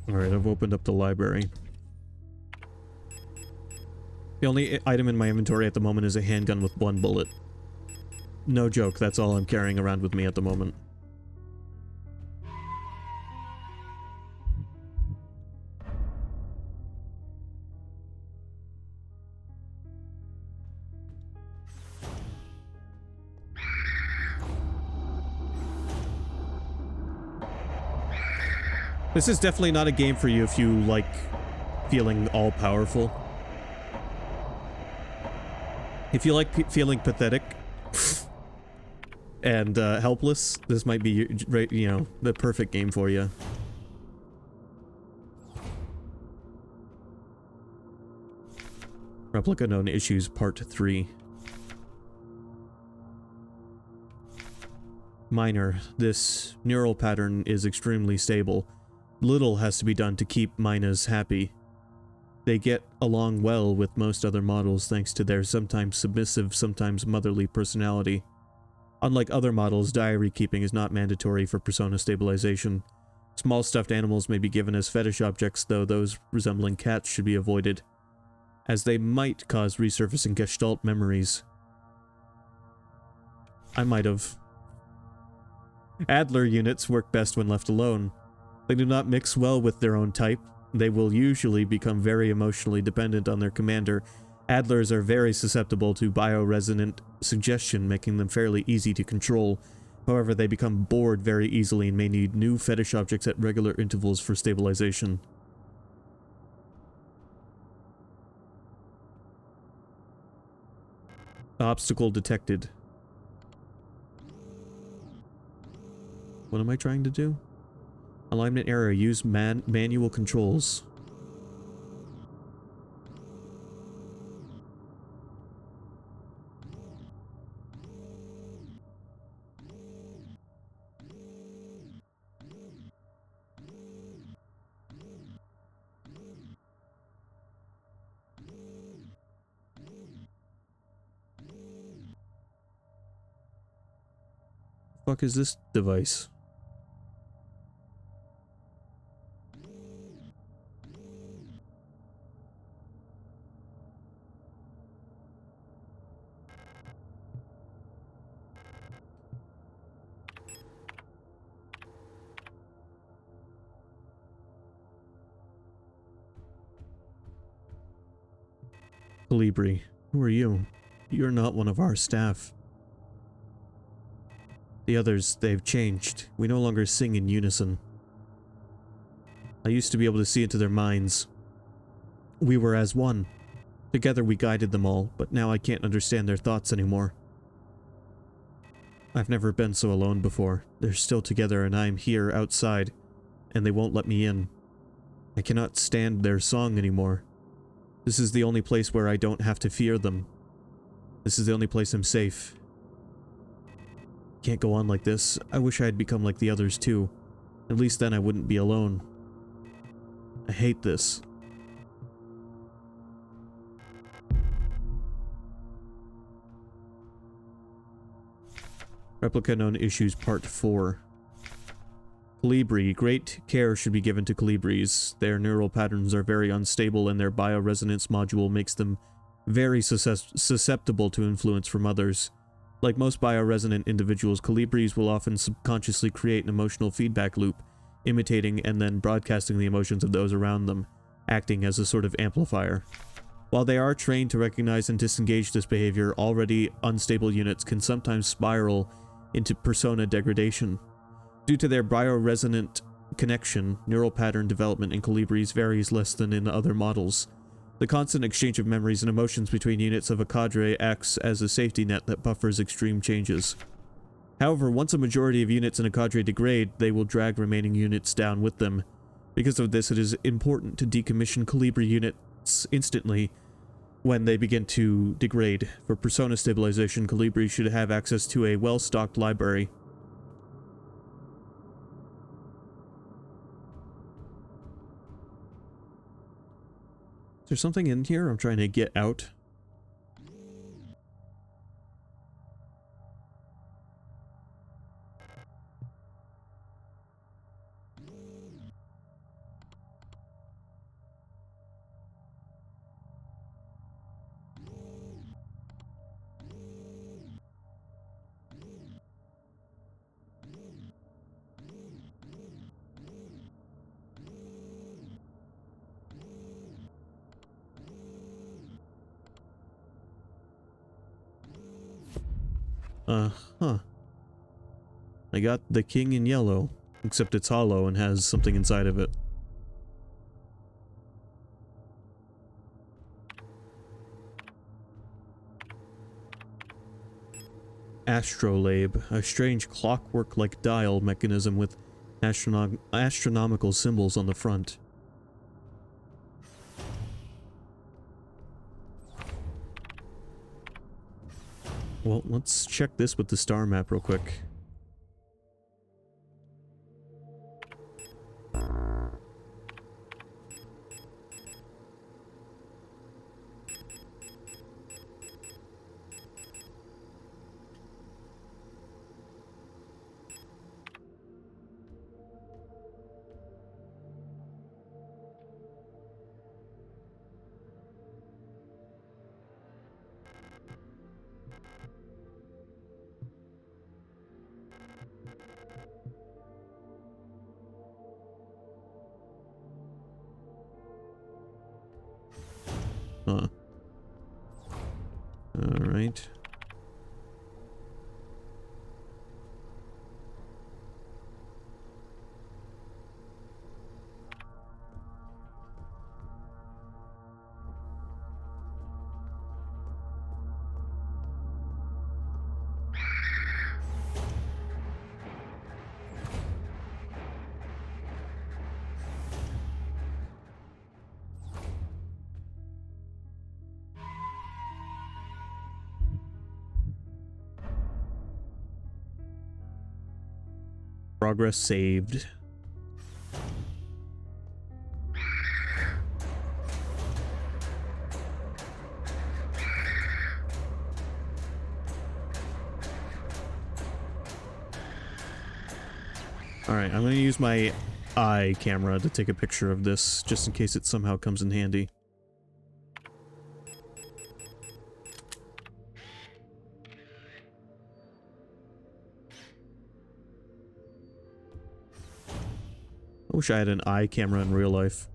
Alright, I've opened up the library. The only item in my inventory at the moment is a handgun with 1 bullet. No joke, that's all I'm carrying around with me at the moment. This is definitely not a game for you if you like feeling all-powerful. If you like feeling pathetic and helpless, this might be, you know, the perfect game for you. Replica Known Issues Part 3. Minor. This neural pattern is extremely stable. Little has to be done to keep Minas happy. They get along well with most other models thanks to their sometimes submissive, sometimes motherly personality. Unlike other models, diary keeping is not mandatory for persona stabilization. Small stuffed animals may be given as fetish objects, though those resembling cats should be avoided, as they might cause resurfacing Gestalt memories. I might have. Adler units work best when left alone. They do not mix well with their own type. They will usually become very emotionally dependent on their commander. Adlers are very susceptible to bioresonant suggestion, making them fairly easy to control. However, they become bored very easily and may need new fetish objects at regular intervals for stabilization. Obstacle detected. What am I trying to do? Alignment error. Use manual controls. The fuck is this device? Calibri, who are you? You're not one of our staff. The others, they've changed. We no longer sing in unison. I used to be able to see into their minds. We were as one. Together we guided them all, but now I can't understand their thoughts anymore. I've never been so alone before. They're still together and I'm here outside, and they won't let me in. I cannot stand their song anymore. This is the only place where I don't have to fear them. This is the only place I'm safe. Can't go on like this. I wish I had become like the others too. At least then I wouldn't be alone. I hate this. Replica known issues part 4. Colibri. Great care should be given to colibris. Their neural patterns are very unstable and their bioresonance module makes them very susceptible to influence from others. Like most bioresonant individuals, colibris will often subconsciously create an emotional feedback loop, imitating and then broadcasting the emotions of those around them, acting as a sort of amplifier. While they are trained to recognize and disengage this behavior, already unstable units can sometimes spiral into persona degradation. Due to their bioresonant connection, neural pattern development in colibris varies less than in other models. The constant exchange of memories and emotions between units of a cadre acts as a safety net that buffers extreme changes. However, once a majority of units in a cadre degrade, they will drag remaining units down with them. Because of this, it is important to decommission colibri units instantly when they begin to degrade. For persona stabilization, colibri should have access to a well-stocked library. Is there something in here I'm trying to get out? Huh. I got the king in yellow, except it's hollow and has something inside of it. Astrolabe, a strange clockwork-like dial mechanism with astronomical symbols on the front. Well, let's check this with the star map real quick. Huh. Alright. Progress saved. Alright, I'm going to use my eye camera to take a picture of this, just in case it somehow comes in handy. I wish I had an eye camera in real life.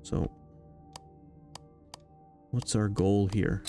So, what's our goal here?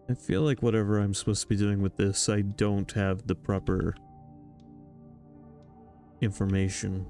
I feel like whatever I'm supposed to be doing with this, I don't have the proper information.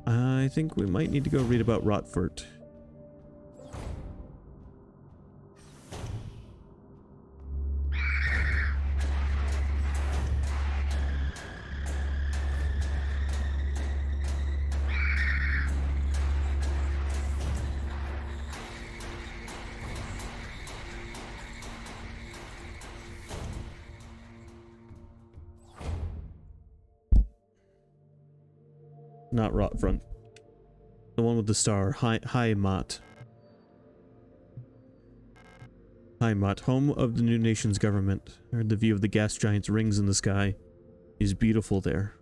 I think we might need to go read about Rotfort. Not Rotfront. The one with the star. Heimat. Heimat, home of the new nation's government. I heard the view of the gas giant's rings in the sky is beautiful there.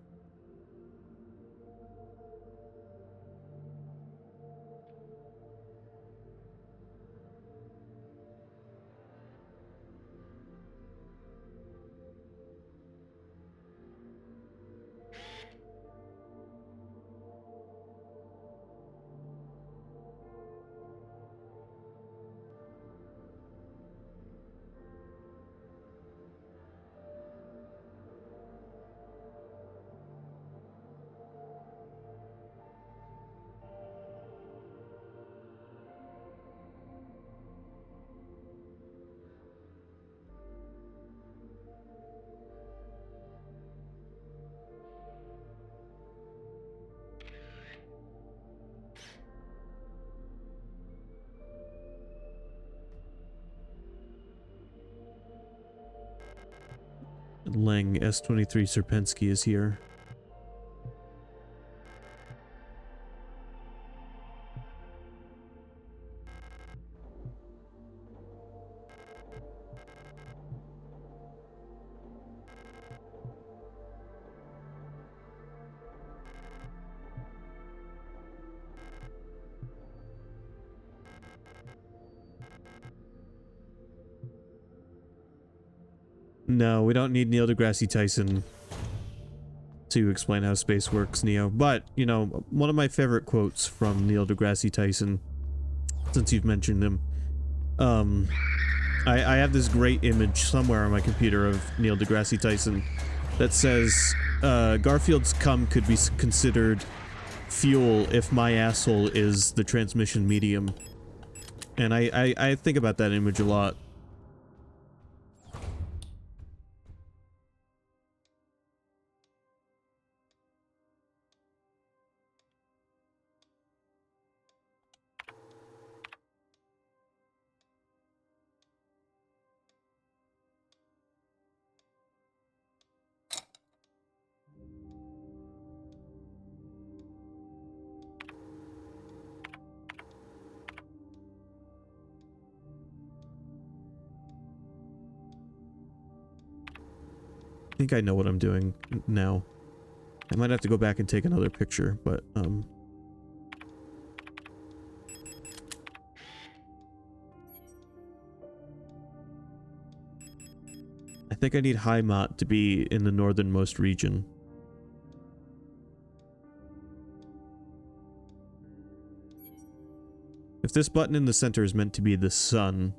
Leng S-23 Serpensky is here. No, we don't need Neil deGrasse Tyson to explain how space works, Neo. But, you know, one of my favorite quotes from Neil deGrasse Tyson, since you've mentioned him, I have this great image somewhere on my computer of Neil deGrasse Tyson that says, Garfield's cum could be considered fuel if my asshole is the transmission medium. And I think about that image a lot. I think I know what I'm doing now. I might have to go back and take another picture, but, I think I need Heimat to be in the northernmost region. If this button in the center is meant to be the sun,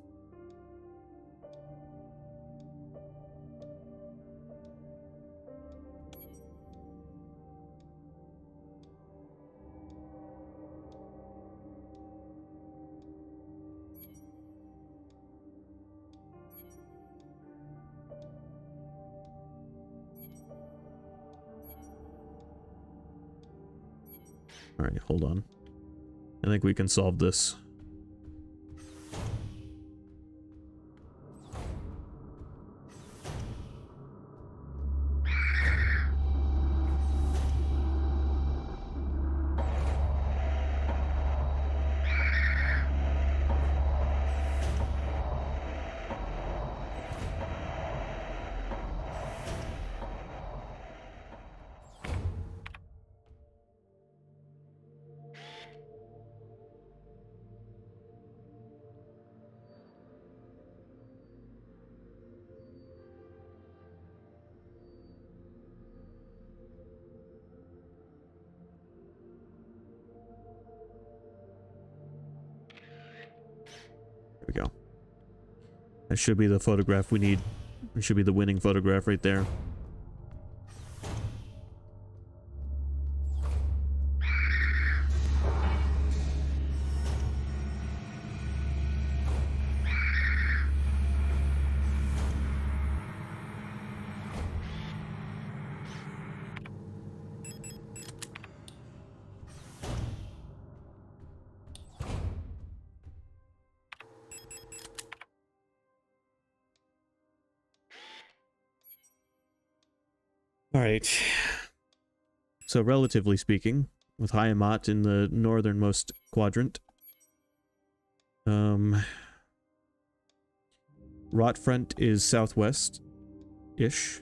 Alright, hold on. I think we can solve this. There we go. That should be the photograph we need. It should be the winning photograph right there. Alright. So relatively speaking, with Hayamat in the northernmost quadrant, Rotfront is southwest-ish.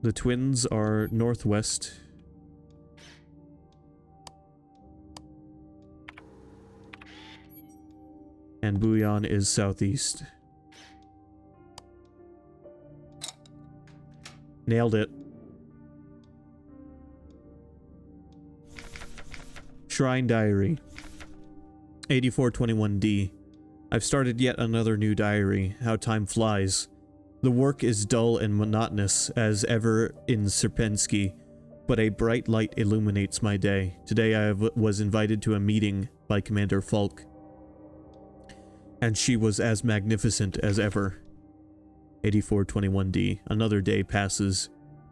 The Twins are northwest. And Bouillon is southeast. Nailed it. Shrine Diary. 8421D. I've started yet another new diary. How time flies. The work is dull and monotonous as ever in Sierpinski, but a bright light illuminates my day. Today I was invited to a meeting by Commander Falk, and she was as magnificent as ever. 8421D. Another day passes.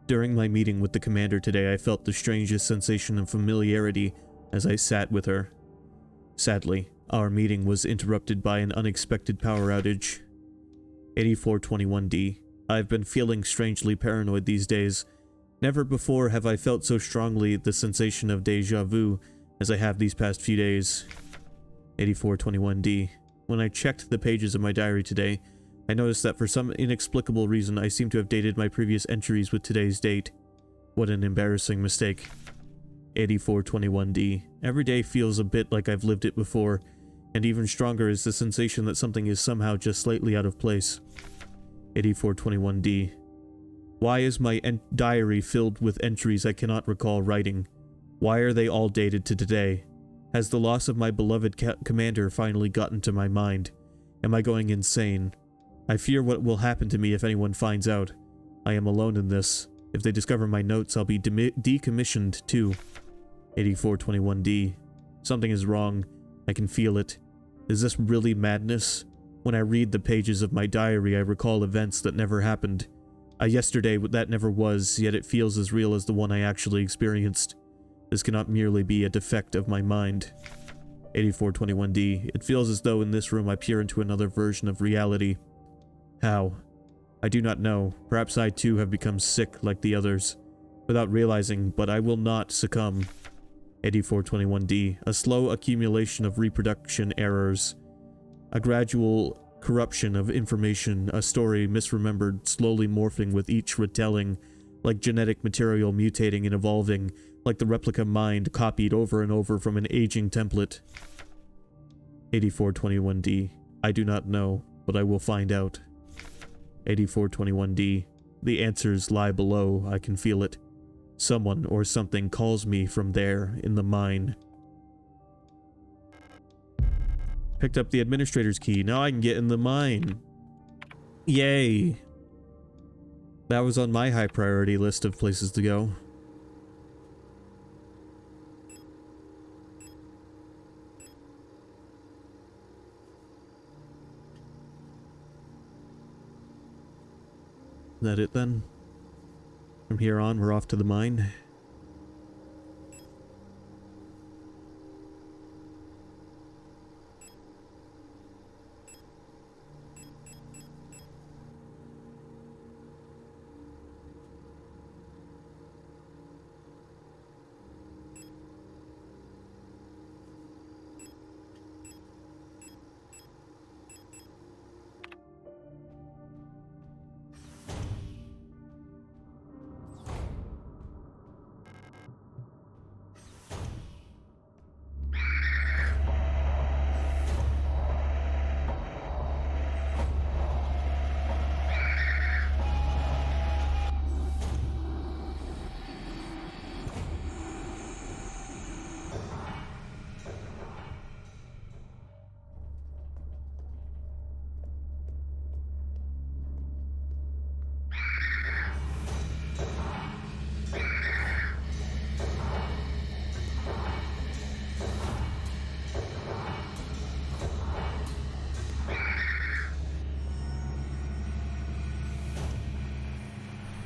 During my meeting with the commander today, I felt the strangest sensation of familiarity as I sat with her. Sadly, our meeting was interrupted by an unexpected power outage. 8421D. I've been feeling strangely paranoid these days. Never before have I felt so strongly the sensation of déjà vu as I have these past few days. 8421D. When I checked the pages of my diary today, I noticed that for some inexplicable reason I seem to have dated my previous entries with today's date. What an embarrassing mistake. 8421D. Every day feels a bit like I've lived it before, and even stronger is the sensation that something is somehow just slightly out of place. 8421D. Why is my diary filled with entries I cannot recall writing? Why are they all dated to today? Has the loss of my beloved commander finally gotten to my mind? Am I going insane? I fear what will happen to me if anyone finds out. I am alone in this. If they discover my notes, I'll be decommissioned too. 8421D. Something is wrong. I can feel it. Is this really madness? When I read the pages of my diary, I recall events that never happened. A yesterday that never was, yet it feels as real as the one I actually experienced. This cannot merely be a defect of my mind. 8421D. It feels as though in this room I peer into another version of reality. How? I do not know. Perhaps I too have become sick like the others. Without realizing, but I will not succumb. 8421D. A slow accumulation of reproduction errors. A gradual corruption of information, a story misremembered, slowly morphing with each retelling, like genetic material mutating and evolving, like the replica mind copied over and over from an aging template. 8421D. I do not know, but I will find out. 8421D. The answers lie below, I can feel it. Someone or something calls me from there, in the mine. Picked up the administrator's key. Now I can get in the mine. Yay. That was on my high priority list of places to go. Is that it then? From here on, we're off to the mine.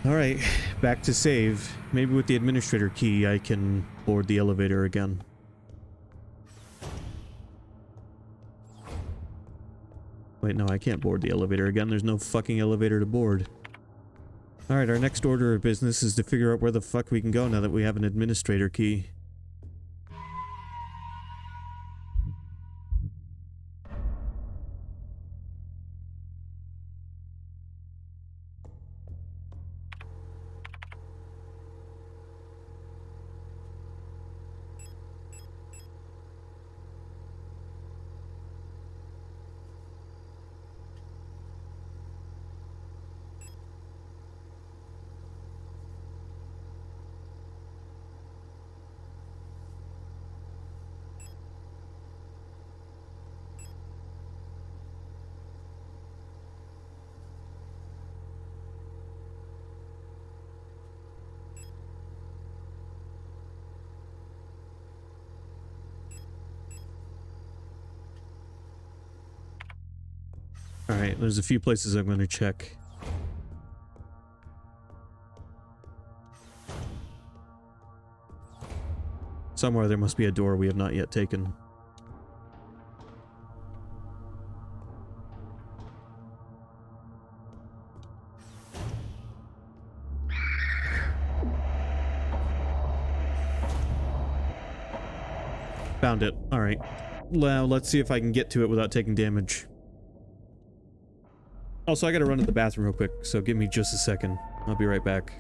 Alright, back to save. Maybe with the administrator key I can board the elevator again. Wait, no, I can't board the elevator again. There's no fucking elevator to board. Alright, our next order of business is to figure out where the fuck we can go now that we have an administrator key. Alright, there's a few places I'm going to check. Somewhere there must be a door we have not yet taken. Found it. Alright. Well, let's see if I can get to it without taking damage. Also, I gotta run to the bathroom real quick, so give me just a second. I'll be right back.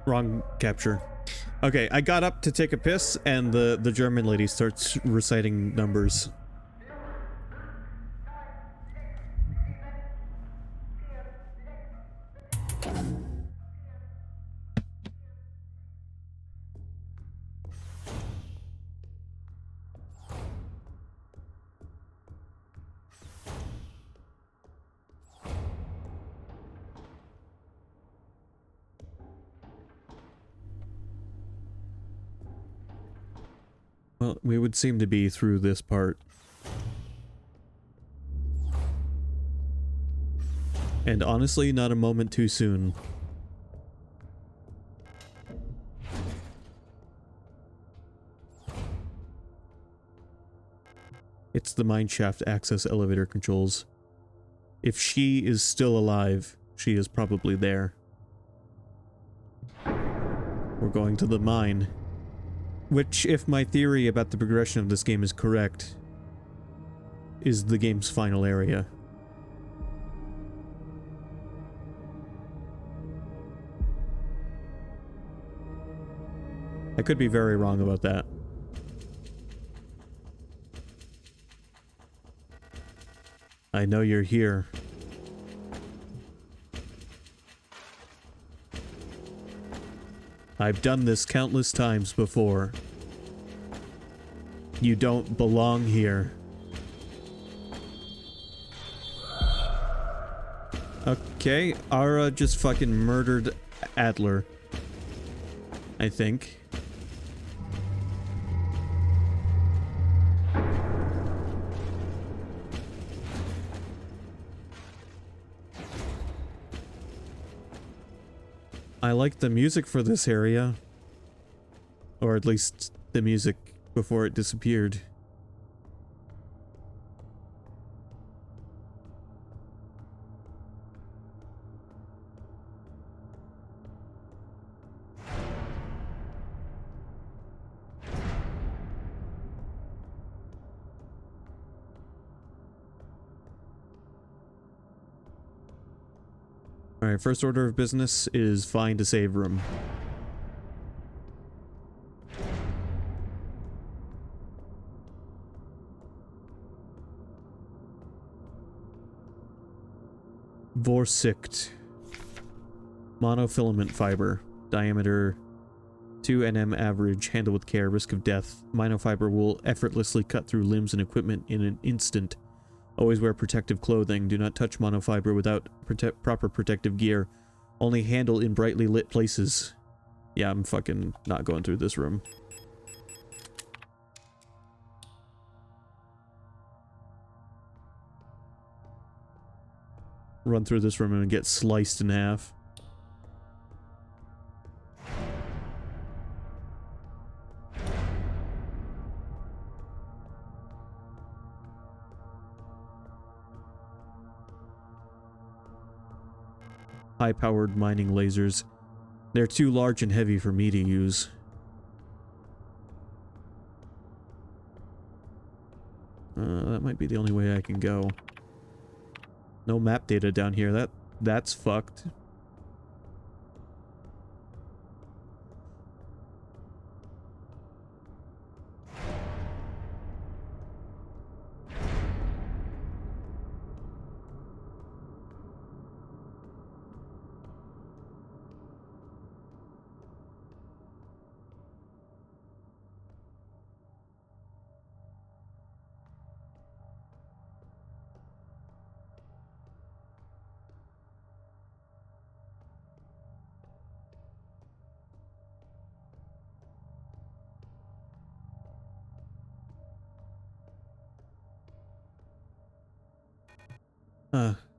Wrong capture. Okay, I got up to take a piss, and the German lady starts reciting numbers. Well, we would seem to be through this part. And honestly, not a moment too soon. It's the mineshaft access elevator controls. If she is still alive, she is probably there. We're going to the mine. Which, if my theory about the progression of this game is correct, is the game's final area. I could be very wrong about that. I know you're here. I've done this countless times before. You don't belong here. Okay, Ara just fucking murdered Adler. I think. I like the music for this area. Or at least the music before it disappeared. Alright, first order of business is find a save room. Vorsicht. Monofilament fiber. Diameter 2 nm average. Handle with care. Risk of death. Minofiber will effortlessly cut through limbs and equipment in an instant. Always wear protective clothing. Do not touch monofiber without proper protective gear. Only handle in brightly lit places. Yeah, I'm fucking not going through this room. Run through this room and get sliced in half. High-powered mining lasers. They're too large and heavy for me to use. That might be the only way I can go. No map data down here. That's fucked.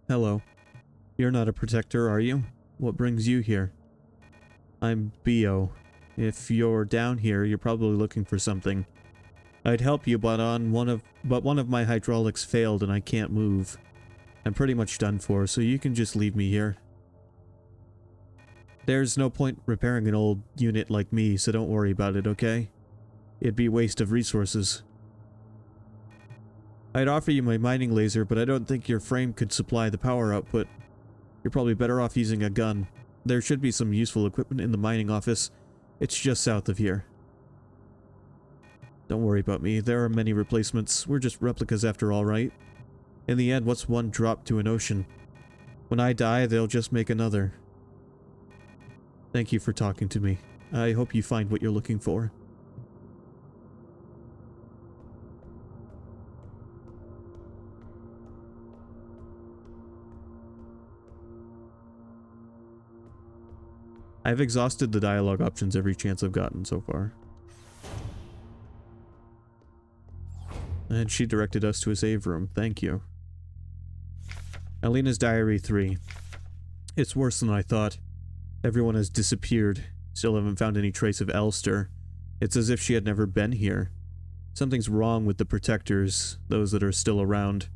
Hello. You're not a protector, are you? What brings you here? I'm Bio. If you're down here, you're probably looking for something. I'd help you, but one of my hydraulics failed and I can't move. I'm pretty much done for, so you can just leave me here. There's no point repairing an old unit like me, so don't worry about it, okay? It'd be a waste of resources. I'd offer you my mining laser, but I don't think your frame could supply the power output. You're probably better off using a gun. There should be some useful equipment in the mining office. It's just south of here. Don't worry about me. There are many replacements. We're just replicas after all, right? In the end, what's one drop to an ocean? When I die, they'll just make another. Thank you for talking to me. I hope you find what you're looking for. I've exhausted the dialogue options every chance I've gotten so far. And she directed us to a save room. Thank you. Alina's Diary 3. It's worse than I thought. Everyone has disappeared. Still haven't found any trace of Elster. It's as if she had never been here. Something's wrong with the protectors, those that are still around.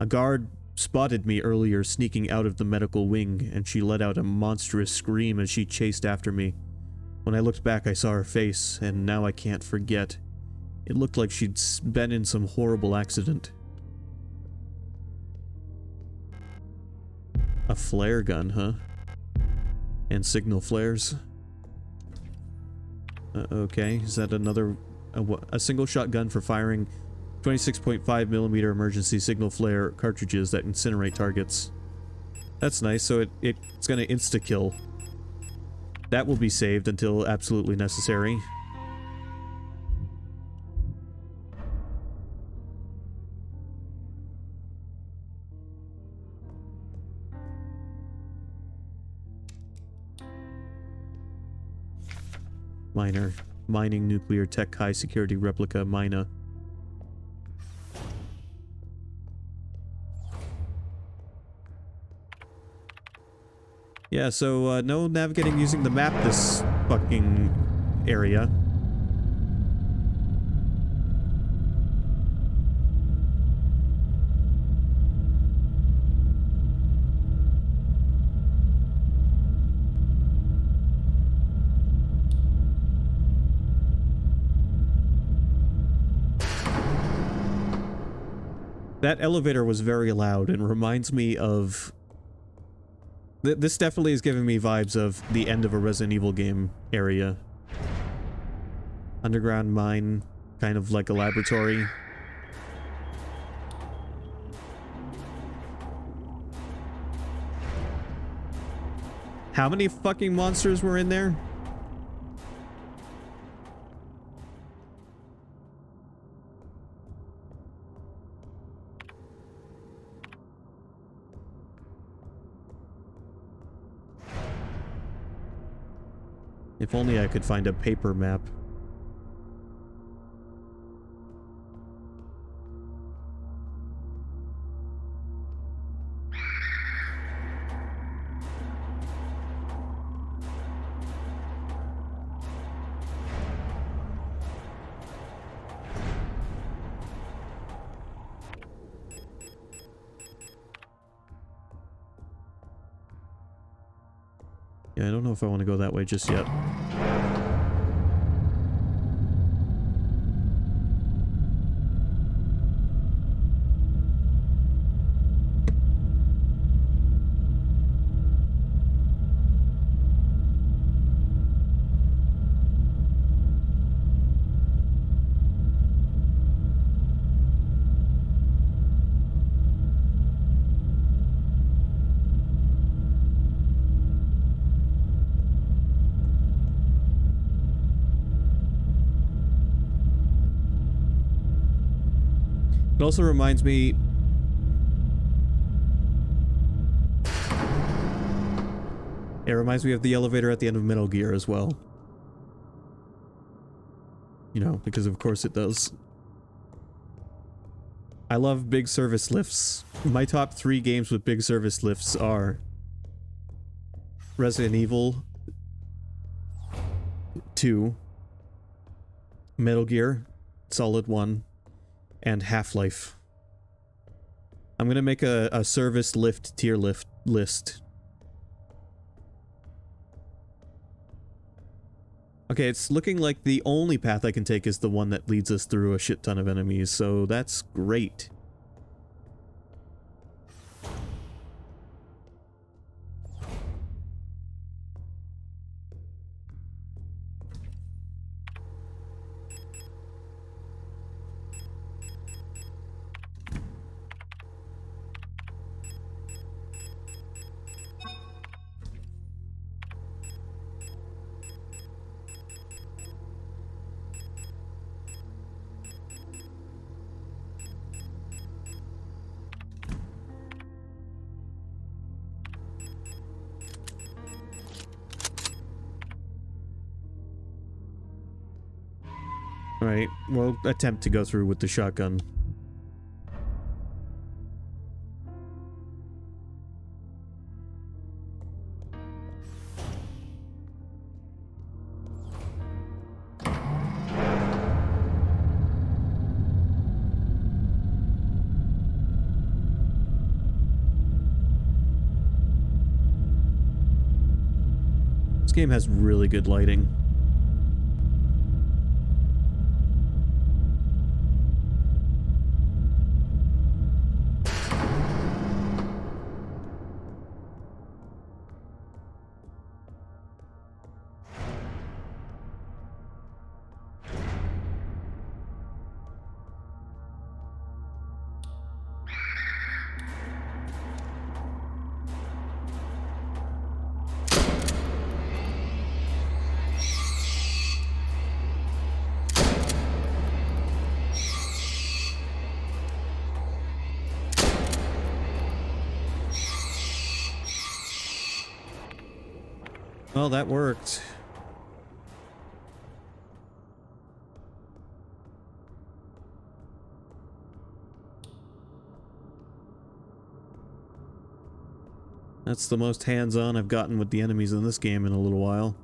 A guard spotted me earlier sneaking out of the medical wing, and she let out a monstrous scream as she chased after me. When I looked back, I saw her face, and now I can't forget. It looked like she'd been in some horrible accident. A flare gun, huh? And signal flares. Okay, is that another... a single shot gun for firing 26.5mm emergency signal flare cartridges that incinerate targets. That's nice, so it's gonna insta-kill. That will be saved until absolutely necessary. Mining nuclear tech high security replica mina. Yeah, so no navigating using the map this fucking area. That elevator was very loud and reminds me of... This definitely is giving me vibes of the end of a Resident Evil game area. Underground mine, kind of like a laboratory. How many fucking monsters were in there? If only I could find a paper map. Yeah, I don't know if I want to go that way just yet. It also reminds me... It reminds me of the elevator at the end of Metal Gear as well. You know, because of course it does. I love big service lifts. My top 3 games with big service lifts are... Resident Evil 2, Metal Gear Solid 1, and Half-Life. I'm gonna make a service lift tier list. Okay, it's looking like the only path I can take is the one that leads us through a shit ton of enemies, so that's great. Alright, we'll attempt to go through with the shotgun. This game has really good lighting. Well, that worked. That's the most hands-on I've gotten with the enemies in this game in a little while.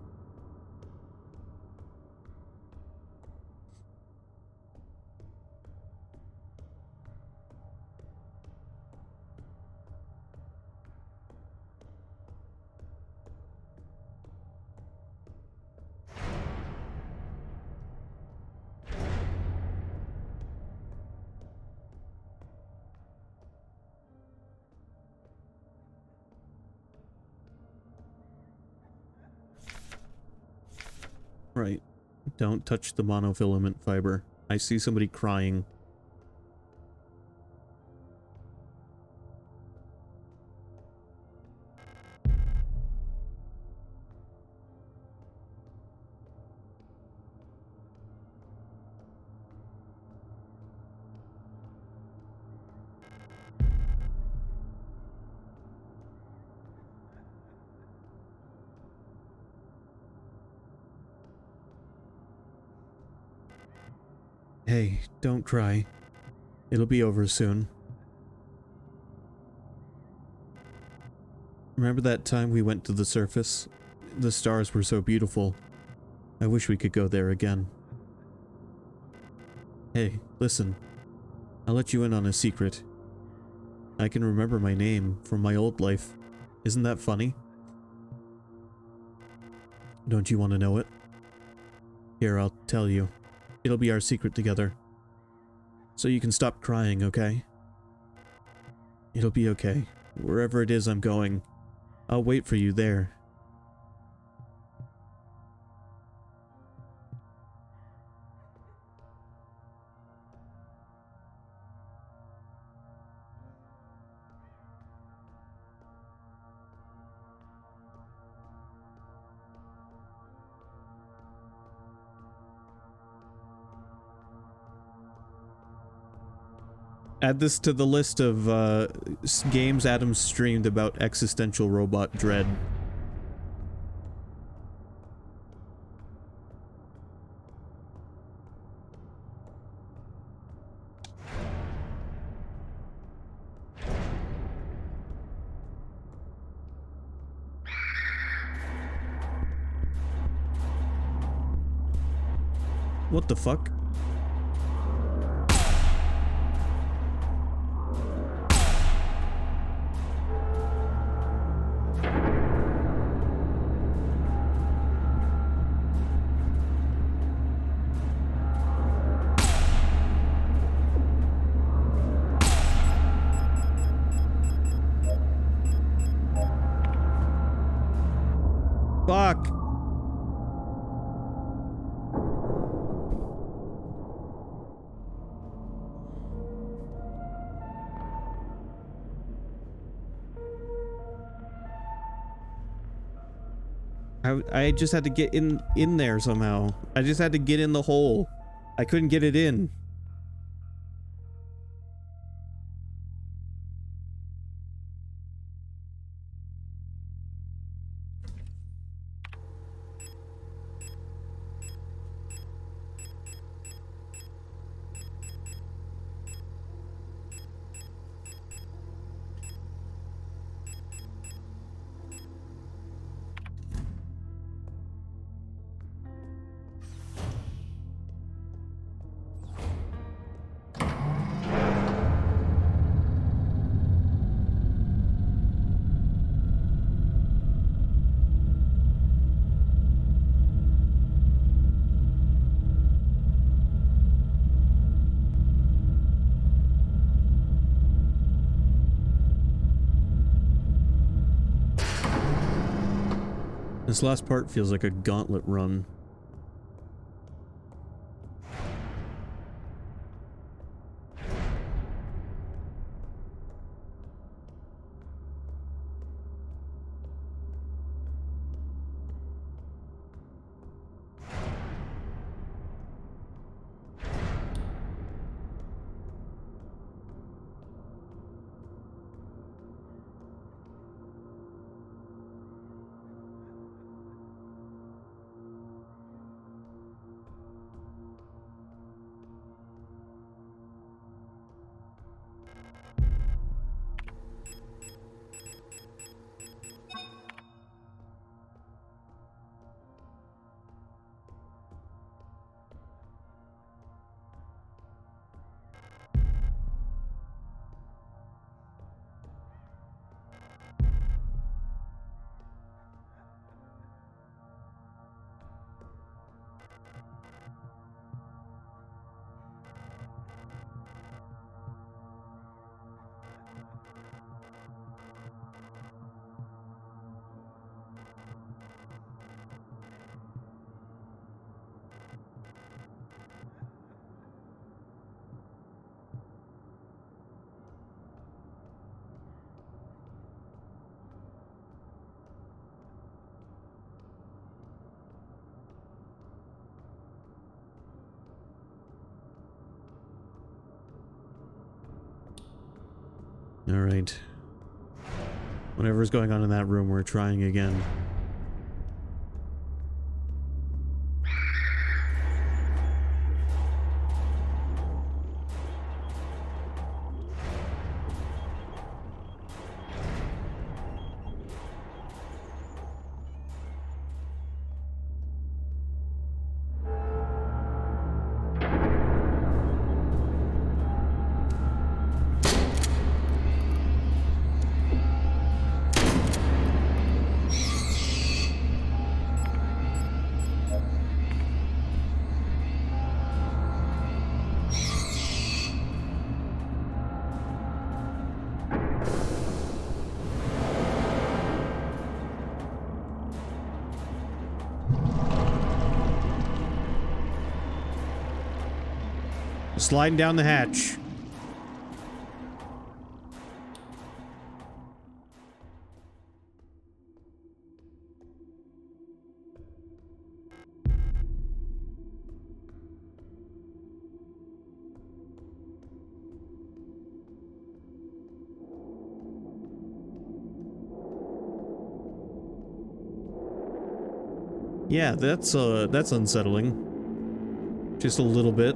Right. Don't touch the monofilament fiber. I see somebody crying. Hey, don't cry. It'll be over soon. Remember that time we went to the surface? The stars were so beautiful. I wish we could go there again. Hey, listen. I'll let you in on a secret. I can remember my name from my old life. Isn't that funny? Don't you want to know it? Here, I'll tell you. It'll be our secret together. So you can stop crying, okay? It'll be okay. Wherever it is I'm going, I'll wait for you there. Add this to the list of games Adam streamed about existential robot dread. What the fuck? Fuck! I just had to get in there somehow. I just had to get in the hole. I couldn't get it in. This last part feels like a gauntlet run. Alright. Whatever's going on in that room, we're trying again. Sliding down the hatch. Yeah, that's unsettling. Just a little bit.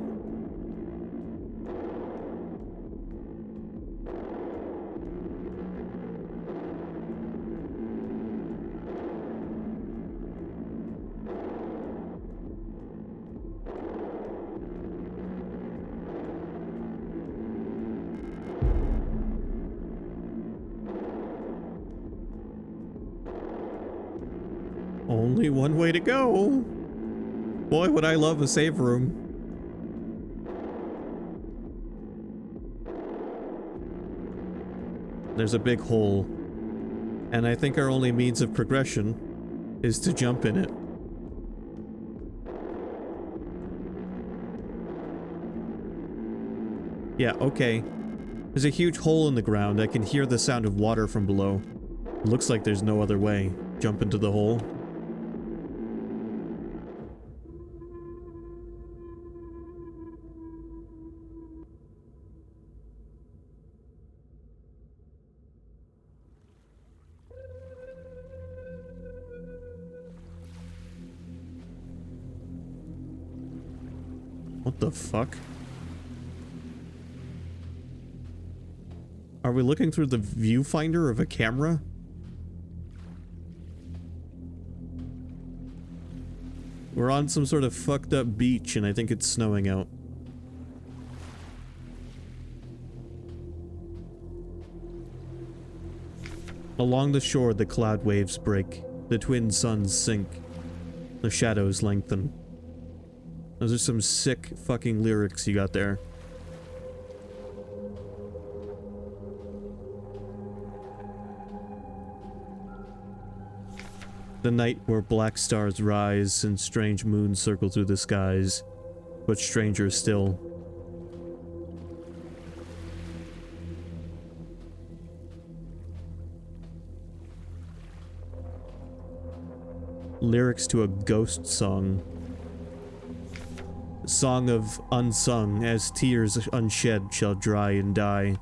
Only one way to go. Boy, would I love a save room. There's a big hole. And I think our only means of progression is to jump in it. Yeah, okay. There's a huge hole in the ground. I can hear the sound of water from below. Looks like there's no other way. Jump into the hole. What the fuck? Are we looking through the viewfinder of a camera? We're on some sort of fucked up beach and I think it's snowing out. Along the shore, the cloud waves break. The twin suns sink. The shadows lengthen. Those are some sick fucking lyrics you got there. The night where black stars rise and strange moons circle through the skies, but stranger still. Lyrics to a ghost song. Song of unsung, as tears unshed shall dry and die.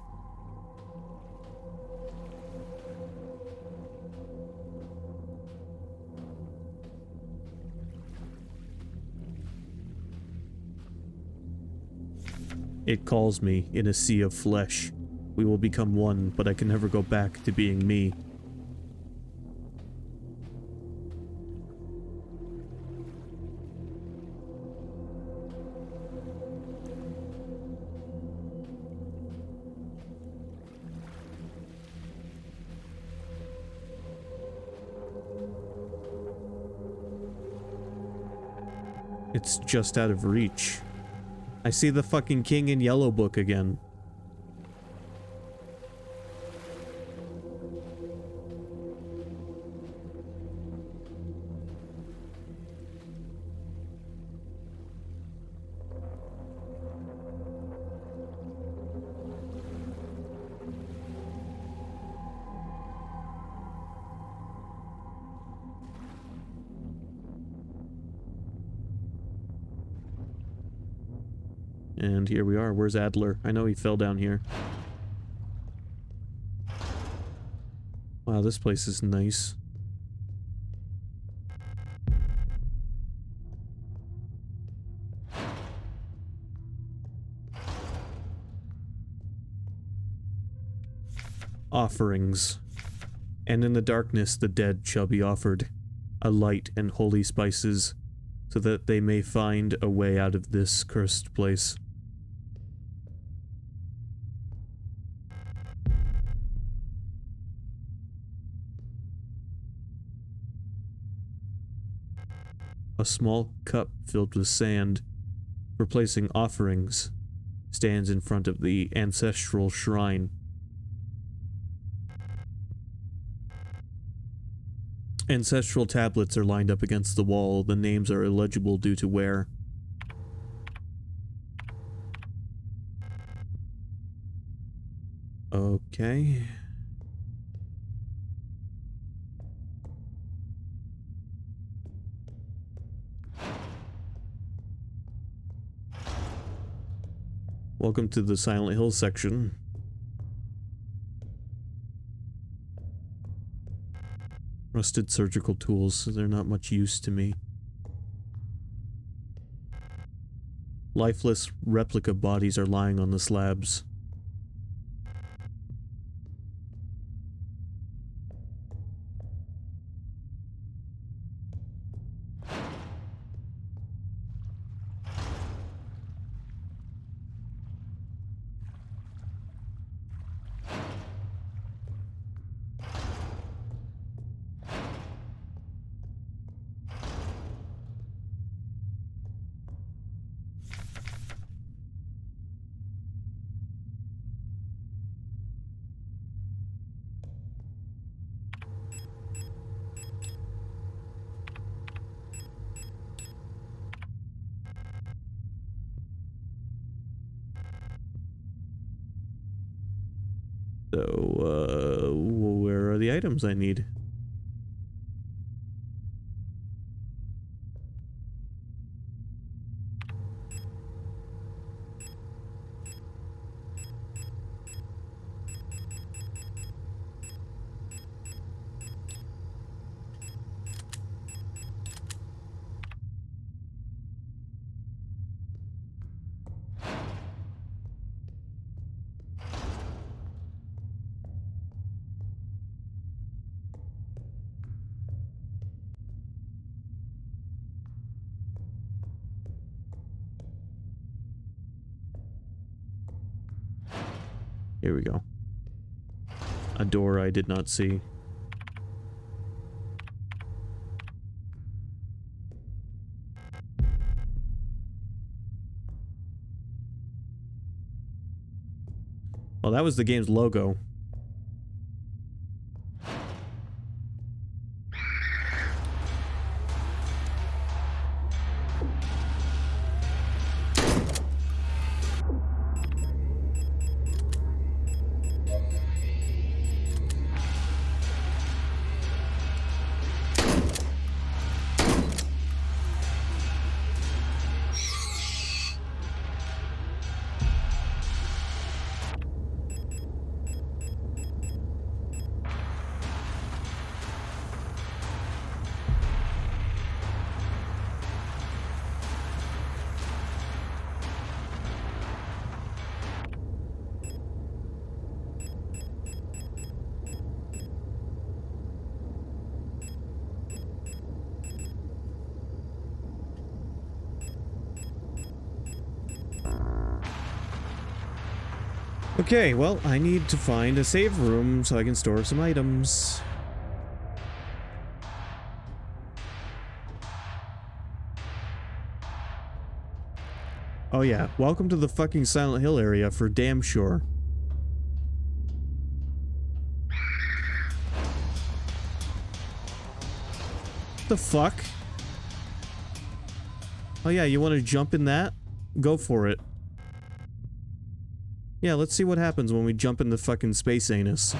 It calls me in a sea of flesh. We will become one, but I can never go back to being me. It's just out of reach. I see the fucking King in Yellow book again. And here we are. Where's Adler? I know he fell down here. Wow, this place is nice. Offerings. And in the darkness the dead shall be offered a light and holy spices, so that they may find a way out of this cursed place. A small cup filled with sand for placing offerings stands in front of the ancestral shrine. Ancestral tablets are lined up against the wall. The names are illegible due to wear. Okay. Welcome to the Silent Hill section. Rusted surgical tools, they're not much use to me. Lifeless replica bodies are lying on the slabs. So, where are the items I need? Here we go. A door I did not see. Well, that was the game's logo. Okay, well, I need to find a save room so I can store some items. Oh yeah, welcome to the fucking Silent Hill area for damn sure. The fuck? Oh yeah, you want to jump in that? Go for it. Yeah, let's see what happens when we jump in the fucking space anus.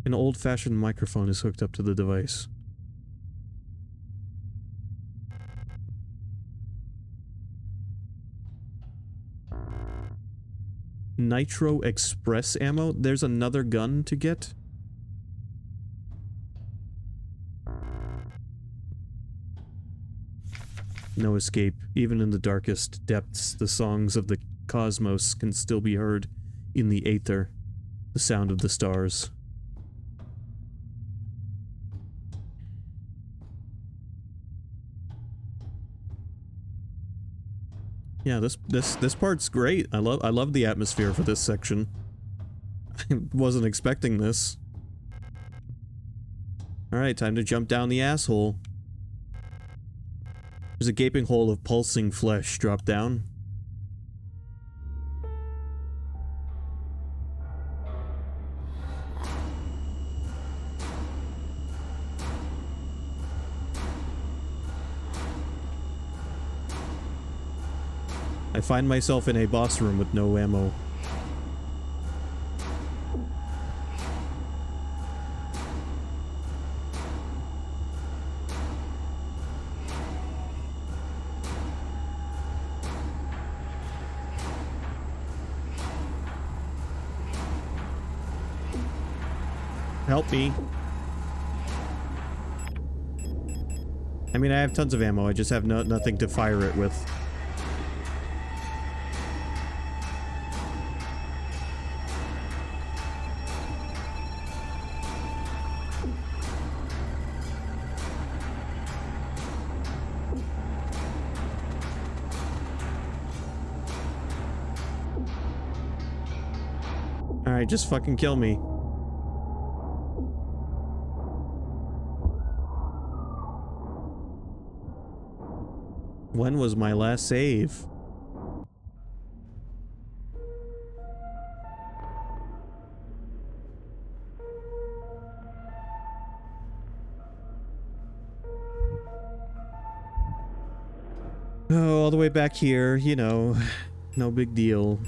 An old-fashioned microphone is hooked up to the device. Nitro Express ammo? There's another gun to get? No escape. Even in the darkest depths, the songs of the cosmos can still be heard in the aether. The sound of the stars. Yeah, this part's great. I love the atmosphere for this section. I wasn't expecting this. Alright, time to jump down the asshole. There's a gaping hole of pulsing flesh. Drop down. I find myself in a boss room with no ammo. Help me. I mean, I have tons of ammo, I just have nothing to fire it with. Alright, just fucking kill me. When was my last save? Oh, all the way back here, you know, no big deal.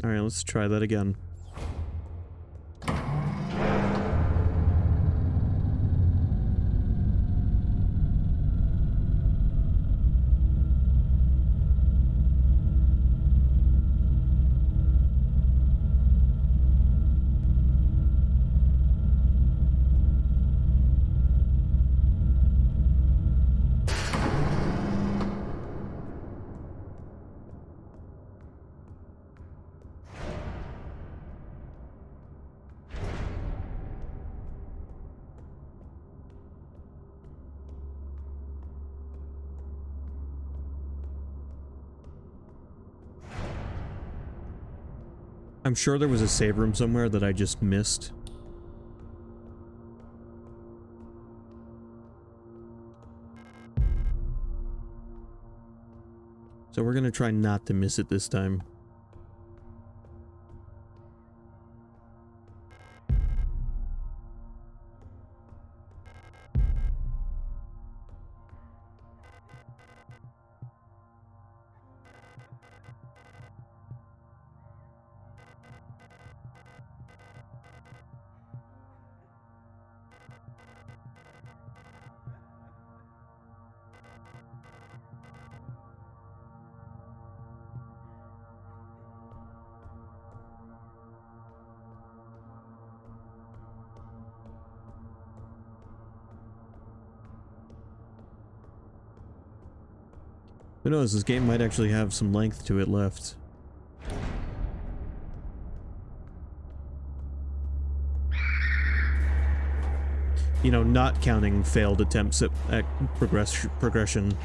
Alright, let's try that again. I'm sure there was a save room somewhere that I just missed. So we're gonna try not to miss it this time. Who knows, this game might actually have some length to it left. You know, not counting failed attempts at progression.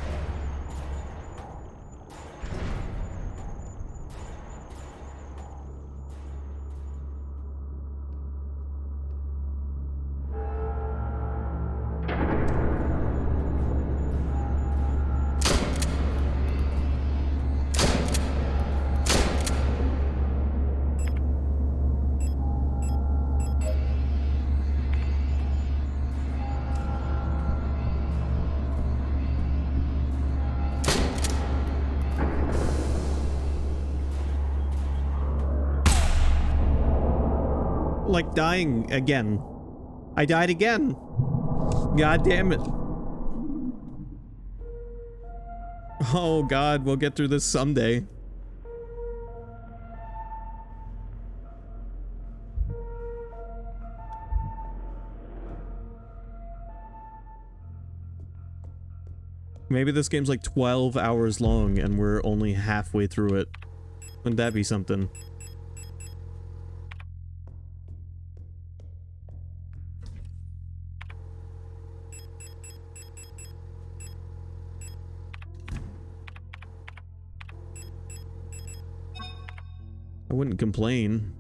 Like dying again. I died again. God damn it. Oh god, we'll get through this someday. Maybe this game's like 12 hours long and we're only halfway through it. Wouldn't that be something? I wouldn't complain.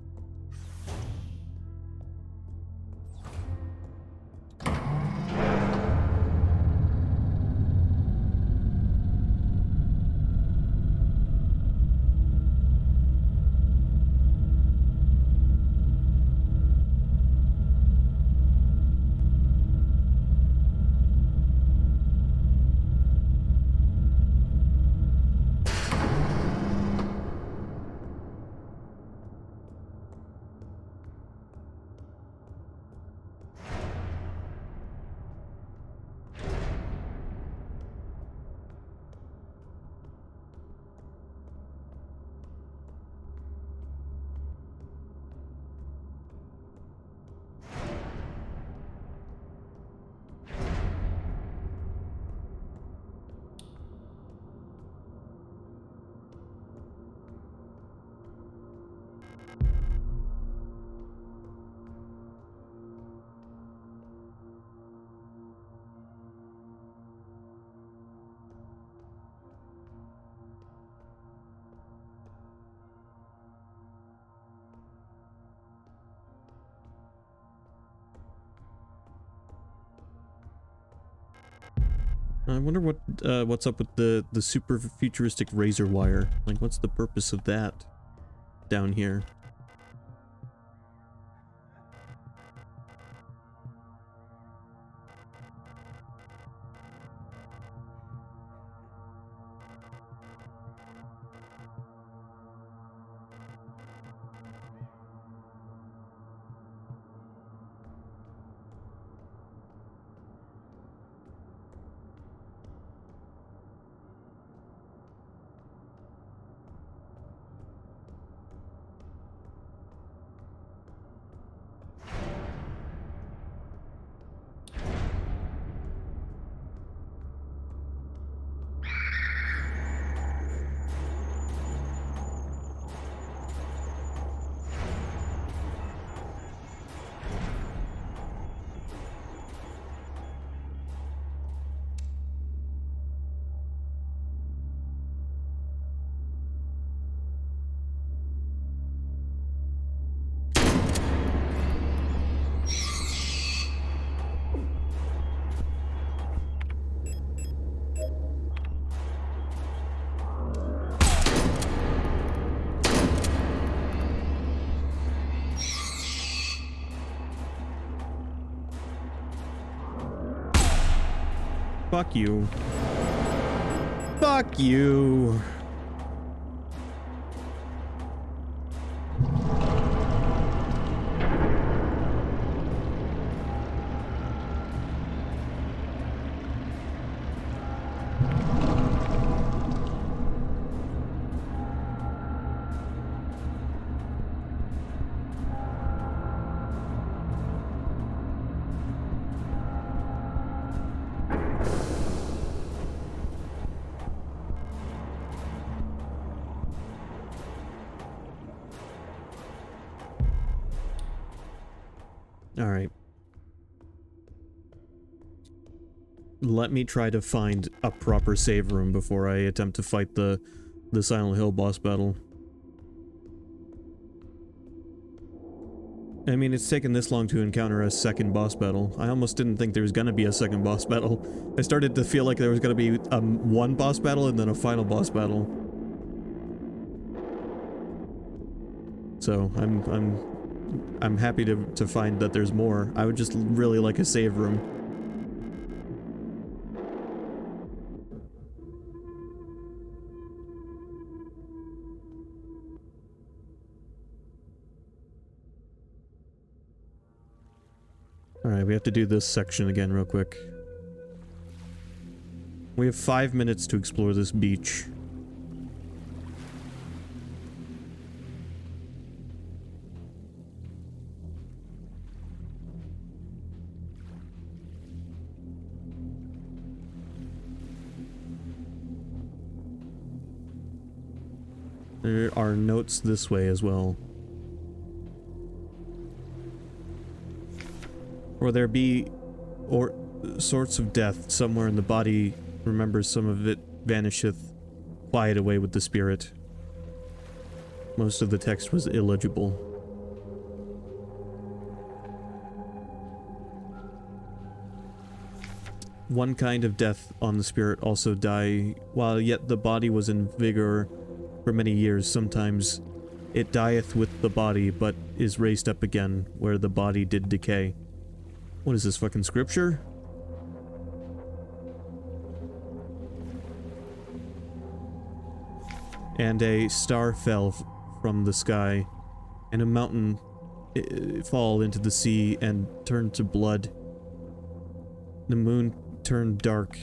I wonder what's up with the super futuristic razor wire. Like, what's the purpose of that down here? Fuck you. Fuck you. Alright. Let me try to find a proper save room before I attempt to fight the Silent Hill boss battle. I mean, it's taken this long to encounter a second boss battle. I almost didn't think there was gonna be a second boss battle. I started to feel like there was gonna be one boss battle and then a final boss battle. So, I'm happy to find that there's more. I would just really like a save room. Alright, we have to do this section again real quick. We have 5 minutes to explore this beach. There are notes this way as well. Or there be sorts of death somewhere in the body, remember some of it vanisheth, quiet away with the spirit. Most of the text was illegible. One kind of death on the spirit also die, while yet the body was in vigor for many years. Sometimes it dieth with the body, but is raised up again, where the body did decay. What is this, fucking scripture? And a star fell from the sky, and a mountain fall into the sea and turned to blood. The moon turned dark.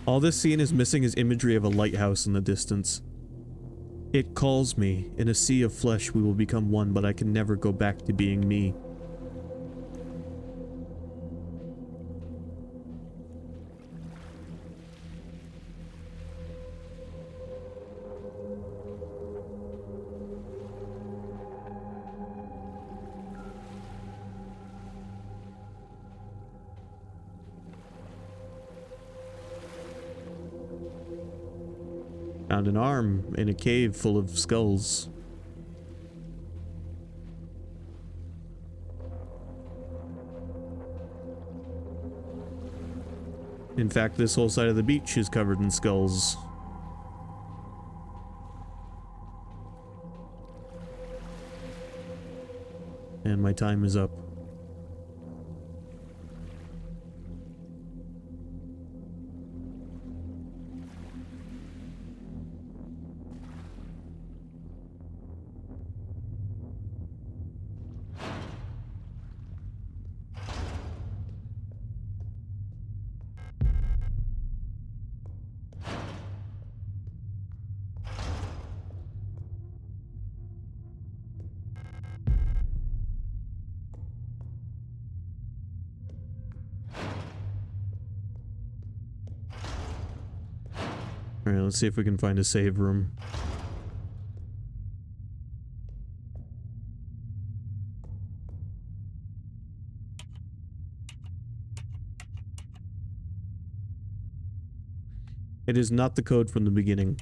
All this scene is missing is imagery of a lighthouse in the distance. It calls me. In a sea of flesh we will become one, but I can never go back to being me. Found an arm in a cave full of skulls. In fact, this whole side of the beach is covered in skulls. And my time is up. Alright, let's see if we can find a save room. It is not the code from the beginning.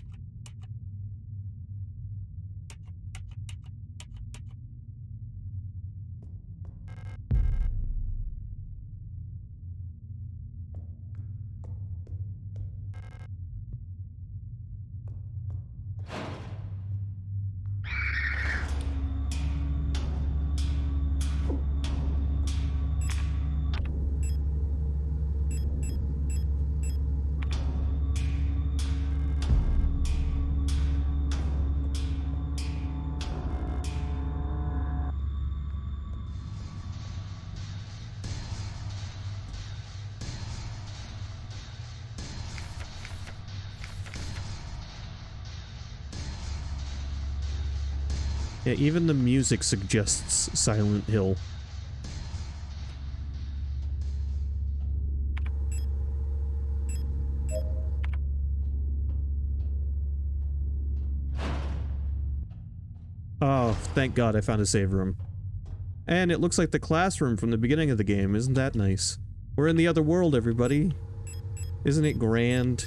Yeah, even the music suggests Silent Hill. Oh, thank God I found a save room. And it looks like the classroom from the beginning of the game. Isn't that nice? We're in the other world, everybody. Isn't it grand?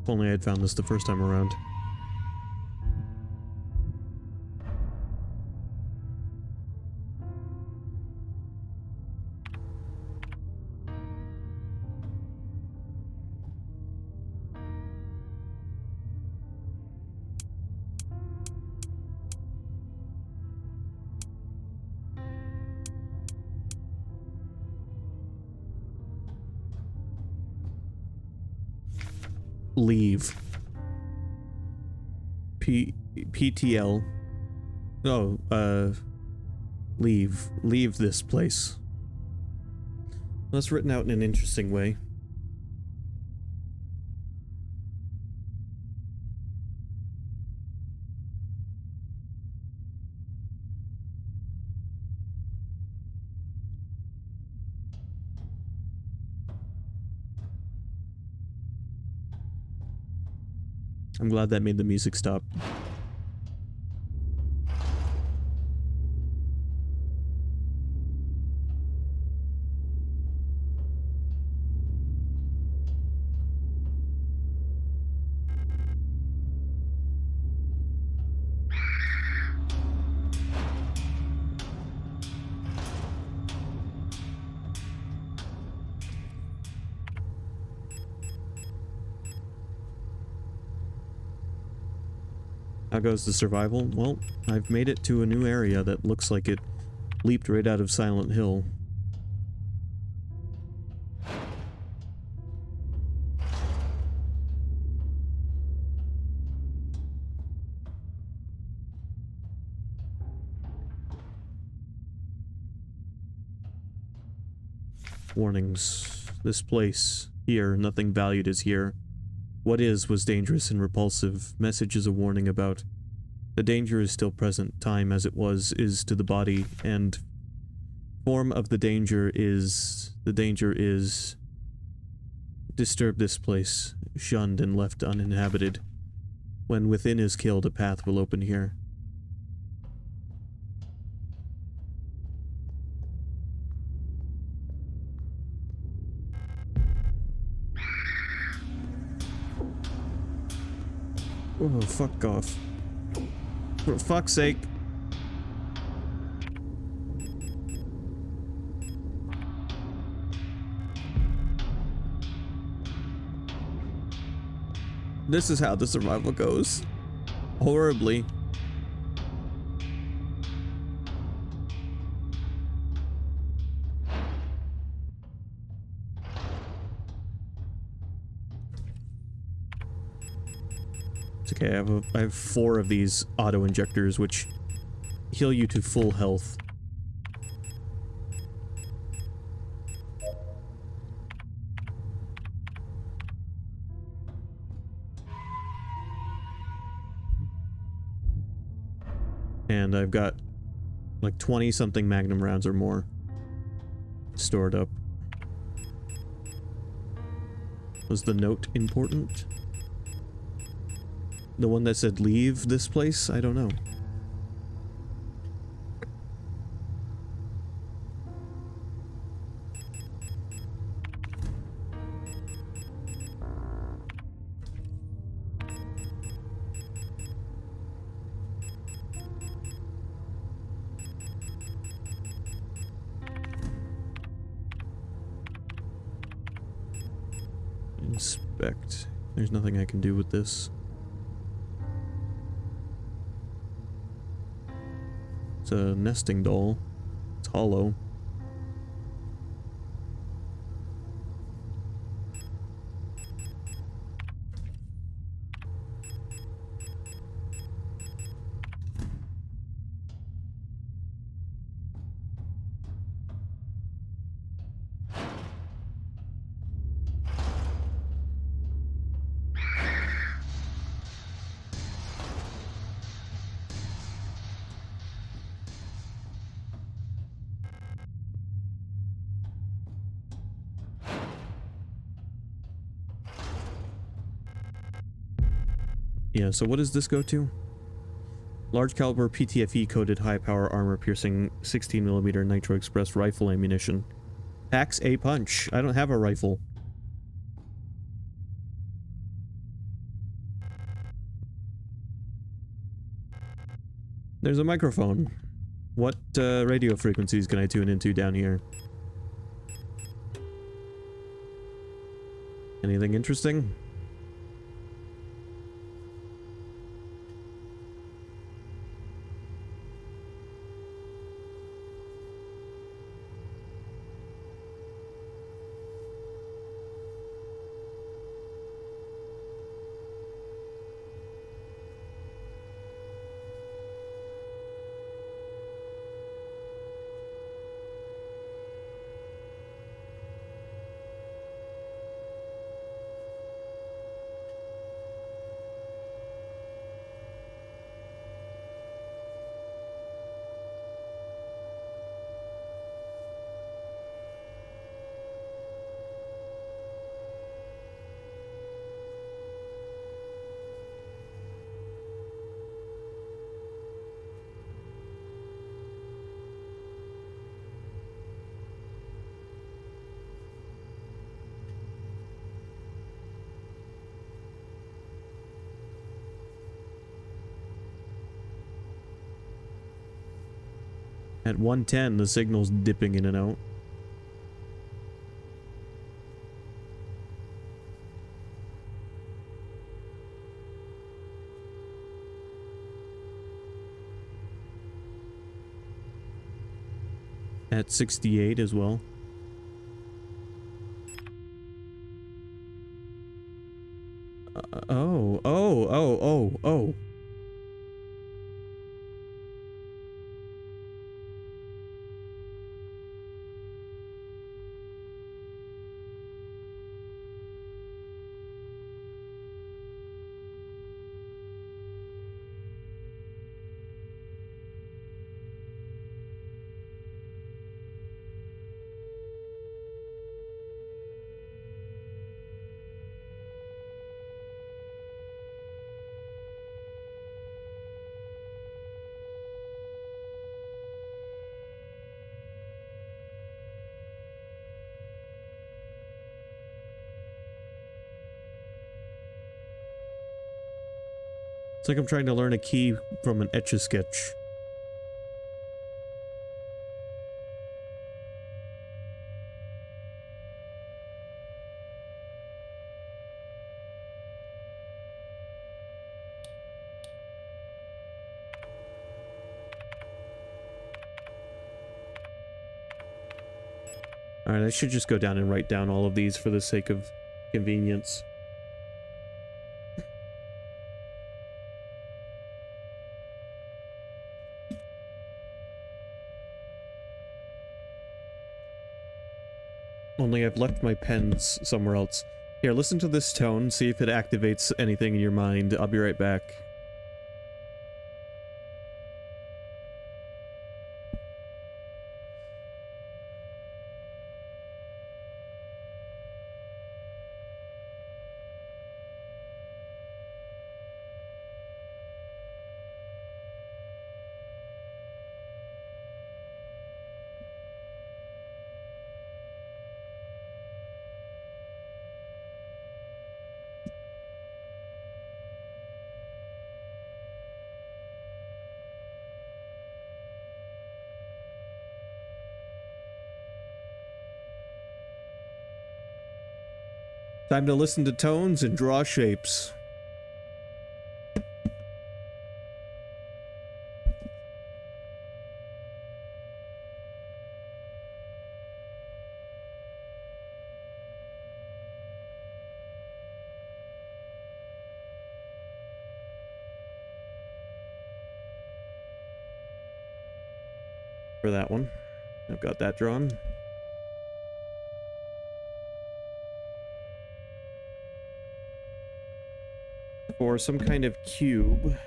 If only I had found this the first time around. Leave. PTL. Oh, leave. Leave this place. That's written out in an interesting way. I'm glad that made the music stop. How goes the survival? Well, I've made it to a new area that looks like it leaped right out of Silent Hill. Warnings. This place. Here. Nothing valued is here. What is was dangerous and repulsive. Message is a warning about. The danger is still present. Time as it was is to the body, and form of the danger is... Disturb this place. Shunned and left uninhabited. When within is killed, a path will open here. Oh, fuck off. For fuck's sake. This is how the survival goes. Horribly. Okay, I have 4 of these auto injectors, which heal you to full health. And I've got like 20 something Magnum rounds or more stored up. Was the note important? The one that said leave this place? I don't know. Inspect. There's nothing I can do with this. It's a nesting doll. It's hollow. Yeah, so what does this go to? Large caliber PTFE coated high power armor piercing 16mm Nitro Express rifle ammunition. Packs a punch. I don't have a rifle. There's a microphone. What radio frequencies can I tune into down here? Anything interesting? At 110, the signal's dipping in and out. At 68 as well. Oh. It's like I'm trying to learn a key from an Etch-a-Sketch. Alright, I should just go down and write down all of these for the sake of convenience. Only I've left my pens somewhere else. Here, listen to this tone, see if it activates anything in your mind. I'll be right back. Time to listen to tones and draw shapes. For that one, I've got that drawn. For some kind of cube.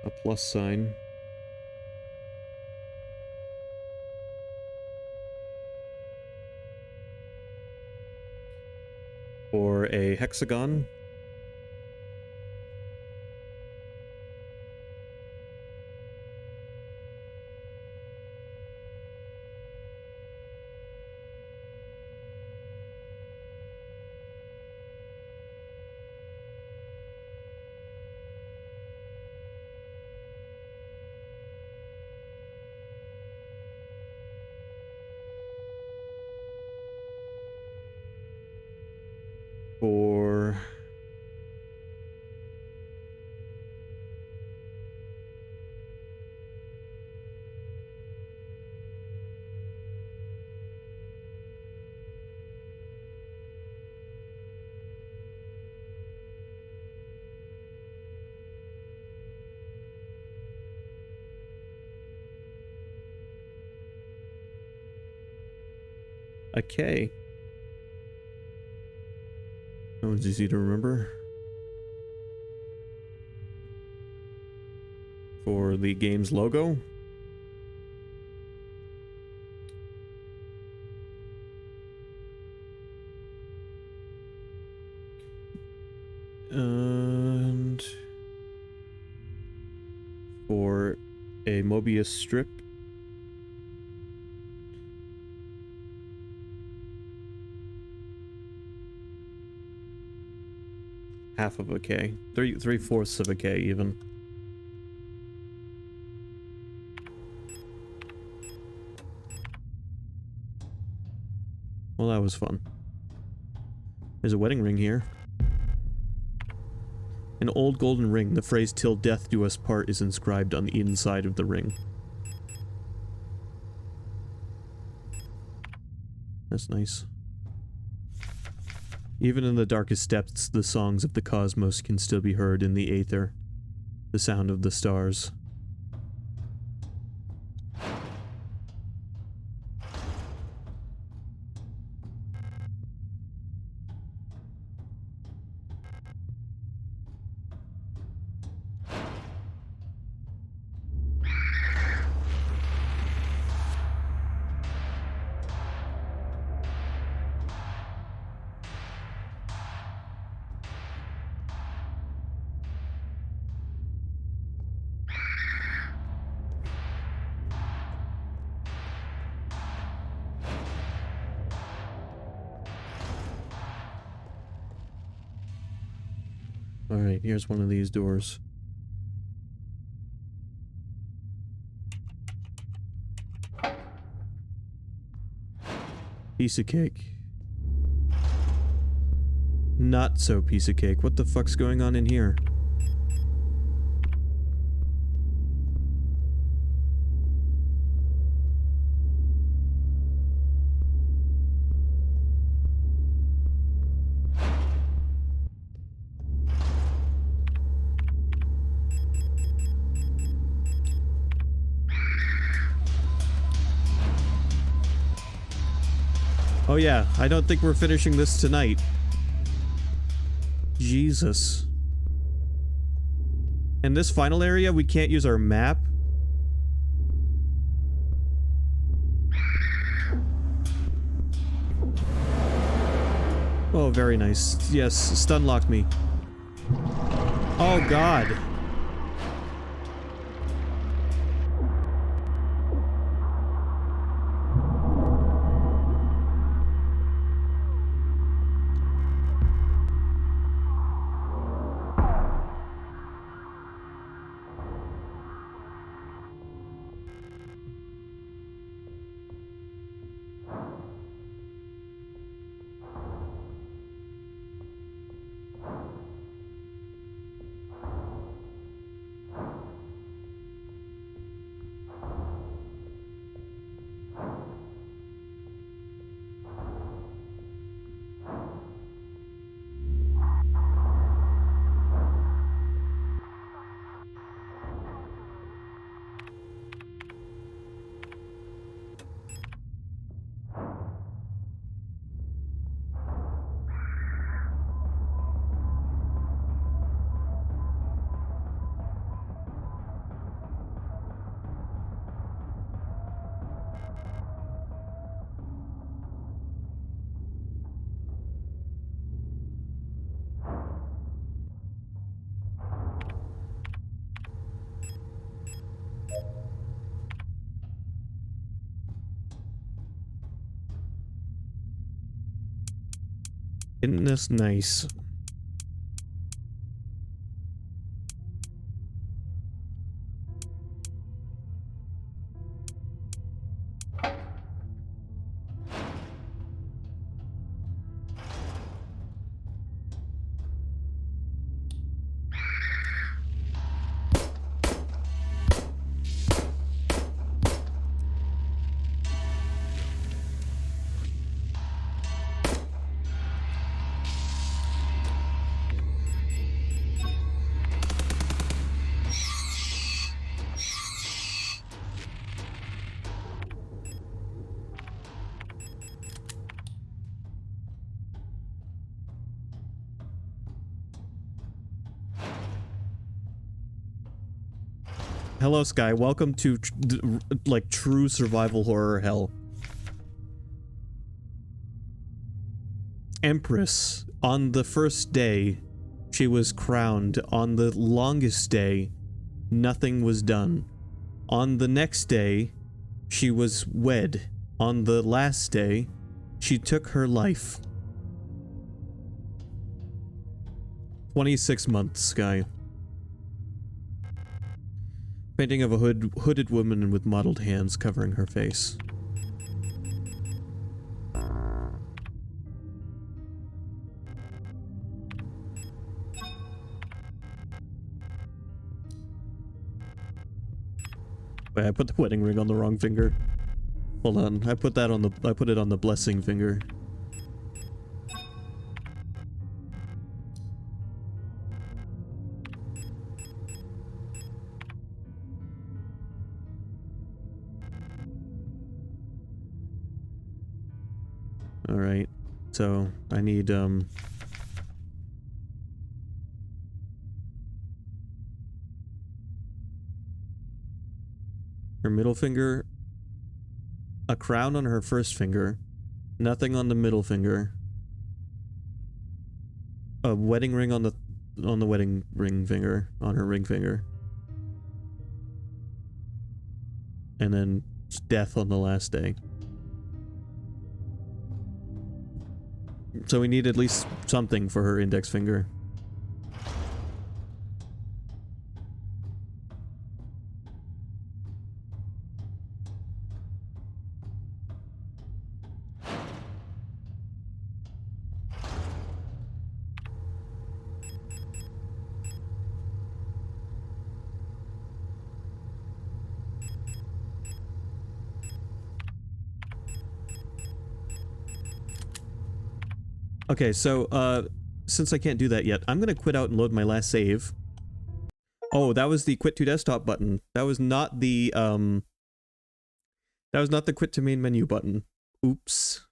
A plus sign. For a hexagon. For a K. That one's easy to remember. For the game's logo. And for a Mobius strip. Half of a K. Three-fourths of a K, even. Well, that was fun. There's a wedding ring here. An old golden ring. The phrase "till death do us part" is inscribed on the inside of the ring. That's nice. Even in the darkest depths, the songs of the cosmos can still be heard in the aether. The sound of the stars. Alright, here's one of these doors. Piece of cake. Not so piece of cake. What the fuck's going on in here? Oh yeah, I don't think we're finishing this tonight. Jesus. In this final area, we can't use our map. Oh, very nice. Yes, stun locked me. Oh god. Isn't this nice? Hello, Sky. Welcome to, like, true survival horror hell. Empress. On the first day, she was crowned. On the longest day, nothing was done. On the next day, she was wed. On the last day, she took her life. 26 months, Sky. Painting of a hooded woman with mottled hands covering her face. Wait, I put the wedding ring on the wrong finger. Hold on, I put it on the blessing finger. Alright, so I need, her middle finger, a crown on her first finger, nothing on the middle finger, a wedding ring on the wedding ring finger, on her ring finger, and then death on the last day. So we need at least something for her index finger. Okay, so, since I can't do that yet, I'm gonna quit out and load my last save. Oh, that was the quit to desktop button. That was not the, that was not the quit to main menu button. Oops.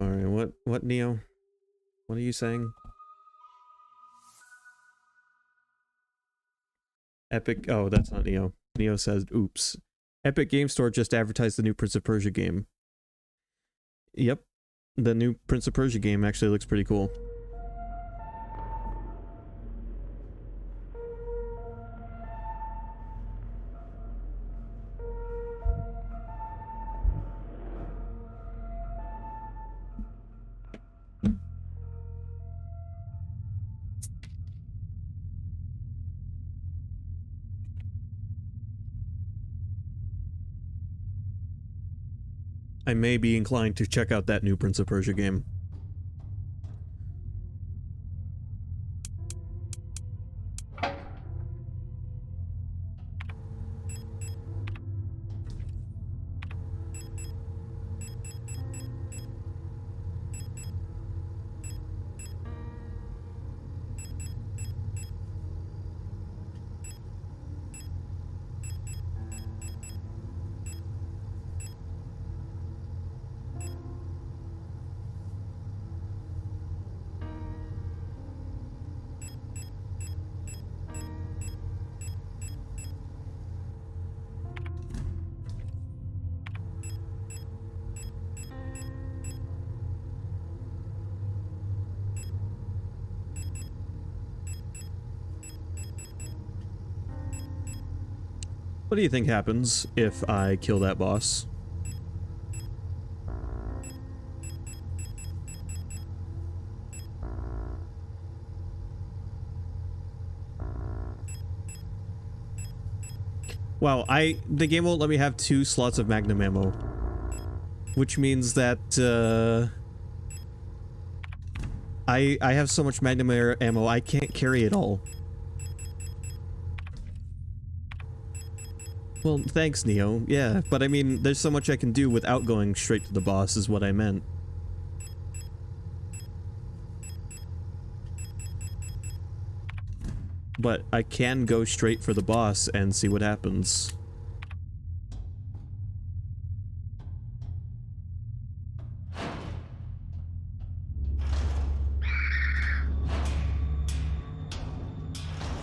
Alright, what, Neo? What are you saying? Epic, oh, that's not Neo. Neo says, oops. Epic Game Store just advertised the new Prince of Persia game. Yep. The new Prince of Persia game actually looks pretty cool. I may be inclined to check out that new Prince of Persia game. What do you think happens if I kill that boss? Wow, the game won't let me have 2 slots of magnum ammo. Which means that, I have so much magnum ammo, I can't carry it all. Well, thanks, Neo. Yeah, but I mean, there's so much I can do without going straight to the boss, is what I meant. But I can go straight for the boss and see what happens.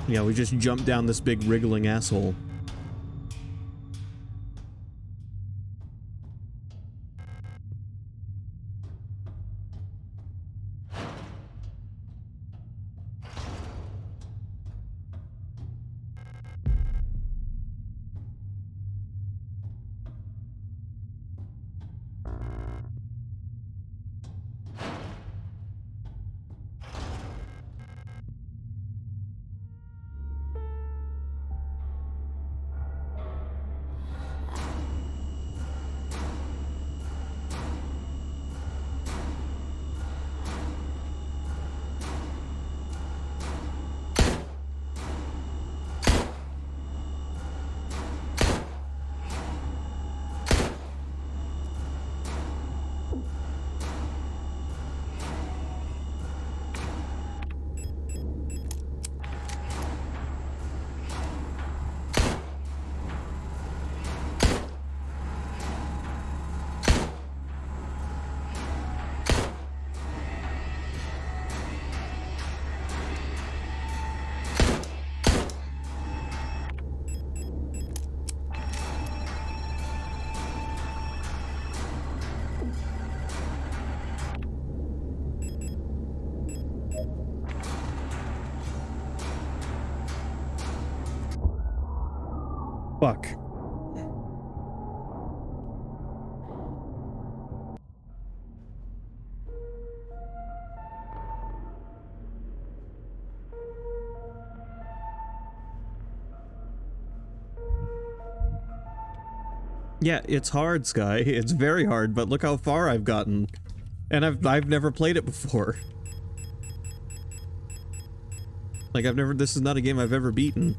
Yeah, we just jumped down this big wriggling asshole. Fuck. Yeah, it's hard, Sky. It's very hard, but look how far I've gotten. And I've never played it before. Like, this is not a game I've ever beaten.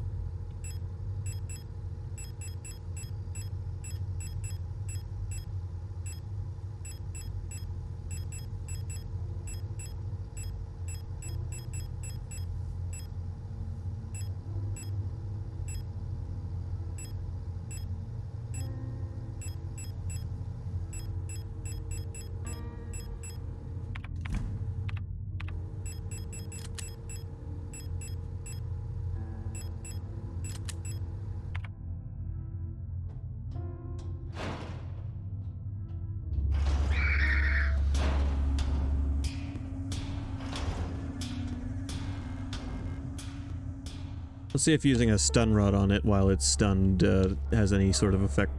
Let's see if using a stun rod on it while it's stunned has any sort of effect.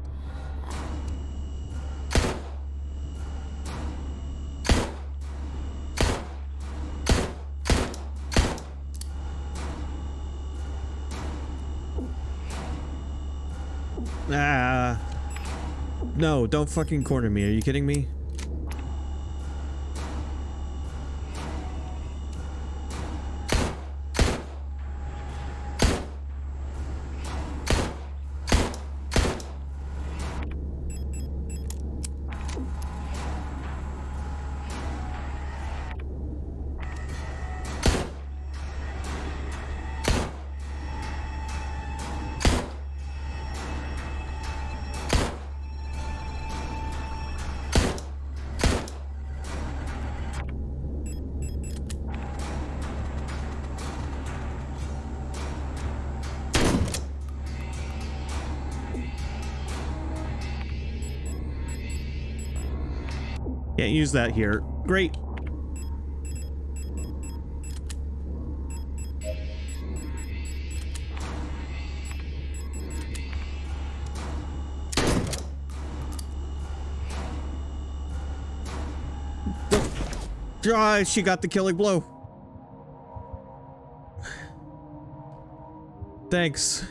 Ah. No, don't fucking corner me. Are you kidding me? Can't use that here. Great. Ah, she got the killing blow. Thanks.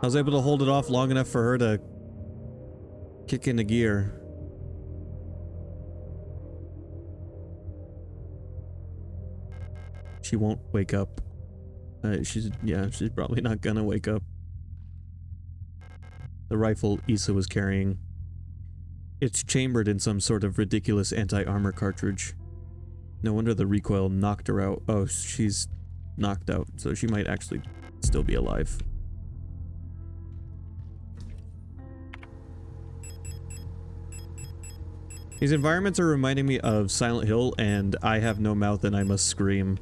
I was able to hold it off long enough for her to kick into gear. She won't wake up. She's probably not gonna wake up. The rifle Issa was carrying. It's chambered in some sort of ridiculous anti-armor cartridge. No wonder the recoil knocked her out. Oh, she's knocked out, so she might actually still be alive. These environments are reminding me of Silent Hill, and I have no mouth and I must scream.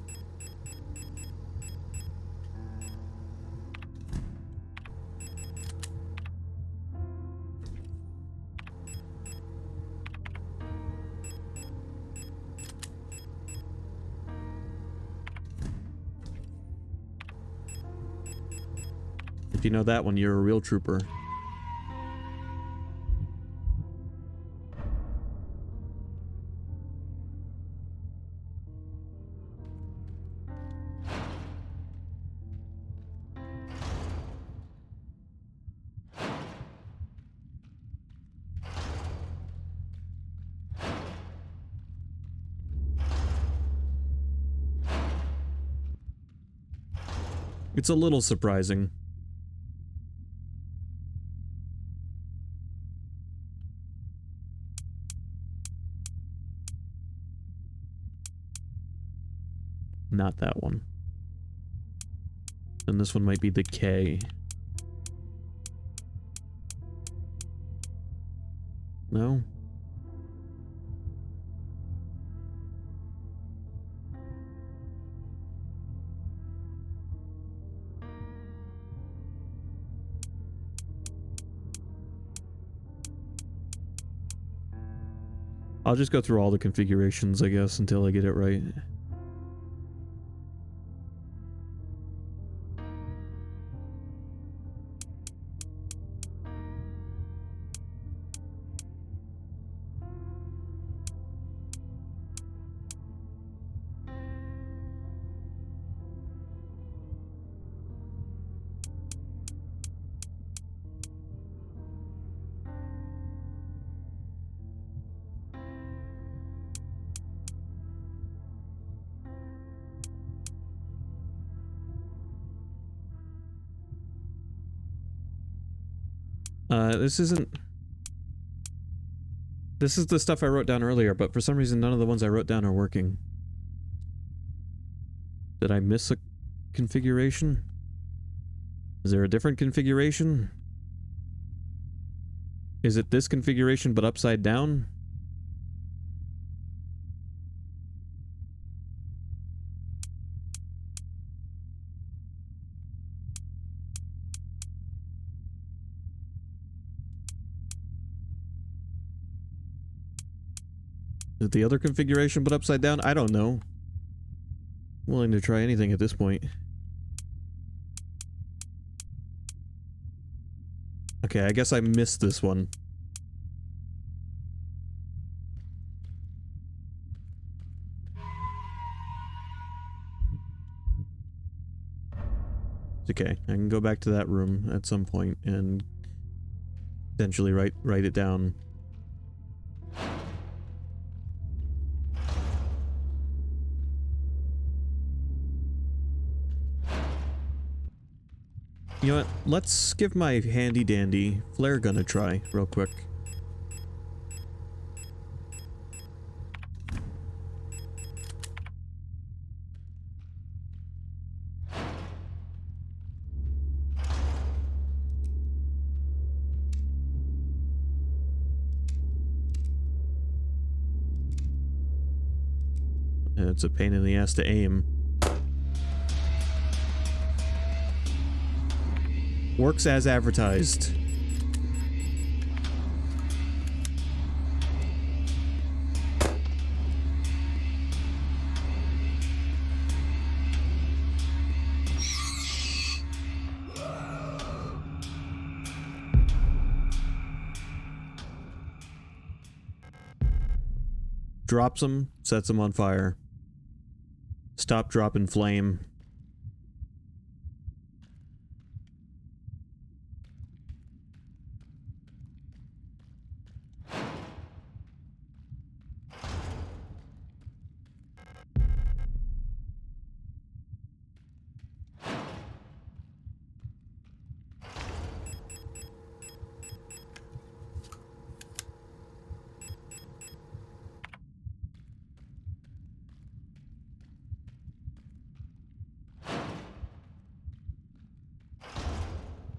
If you know that one, you're a real trooper. It's a little surprising. Not that one. And this one might be the K. No? I'll just go through all the configurations, I guess, until I get it right. This isn't... This is the stuff I wrote down earlier, but for some reason none of the ones I wrote down are working. Did I miss a configuration? Is there a different configuration? Is it this configuration but upside down? Is it the other configuration but upside down? I don't know. Willing to try anything at this point. Okay, I guess I missed this one. It's okay. I can go back to that room at some point and potentially write it down. You know what? Let's give my handy dandy flare gun a try real quick. It's a pain in the ass to aim. Works as advertised. drops them, sets them on fire. Stop, drop, and flame.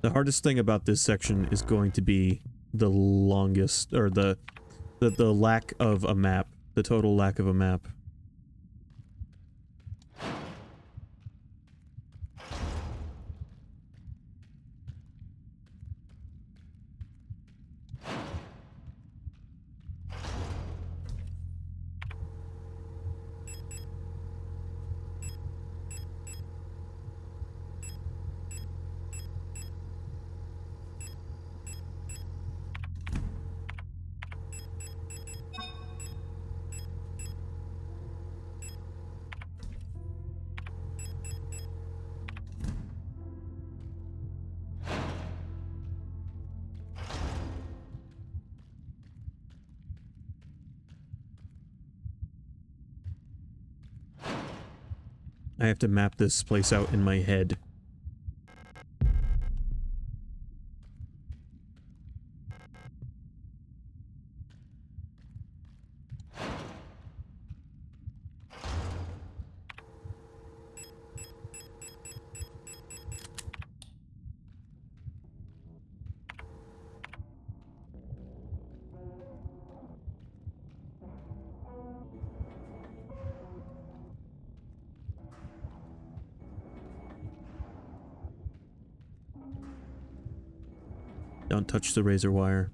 The hardest thing about this section is going to be the longest, or the lack of a map. The total lack of a map. I have to map this place out in my head. Don't touch the razor wire.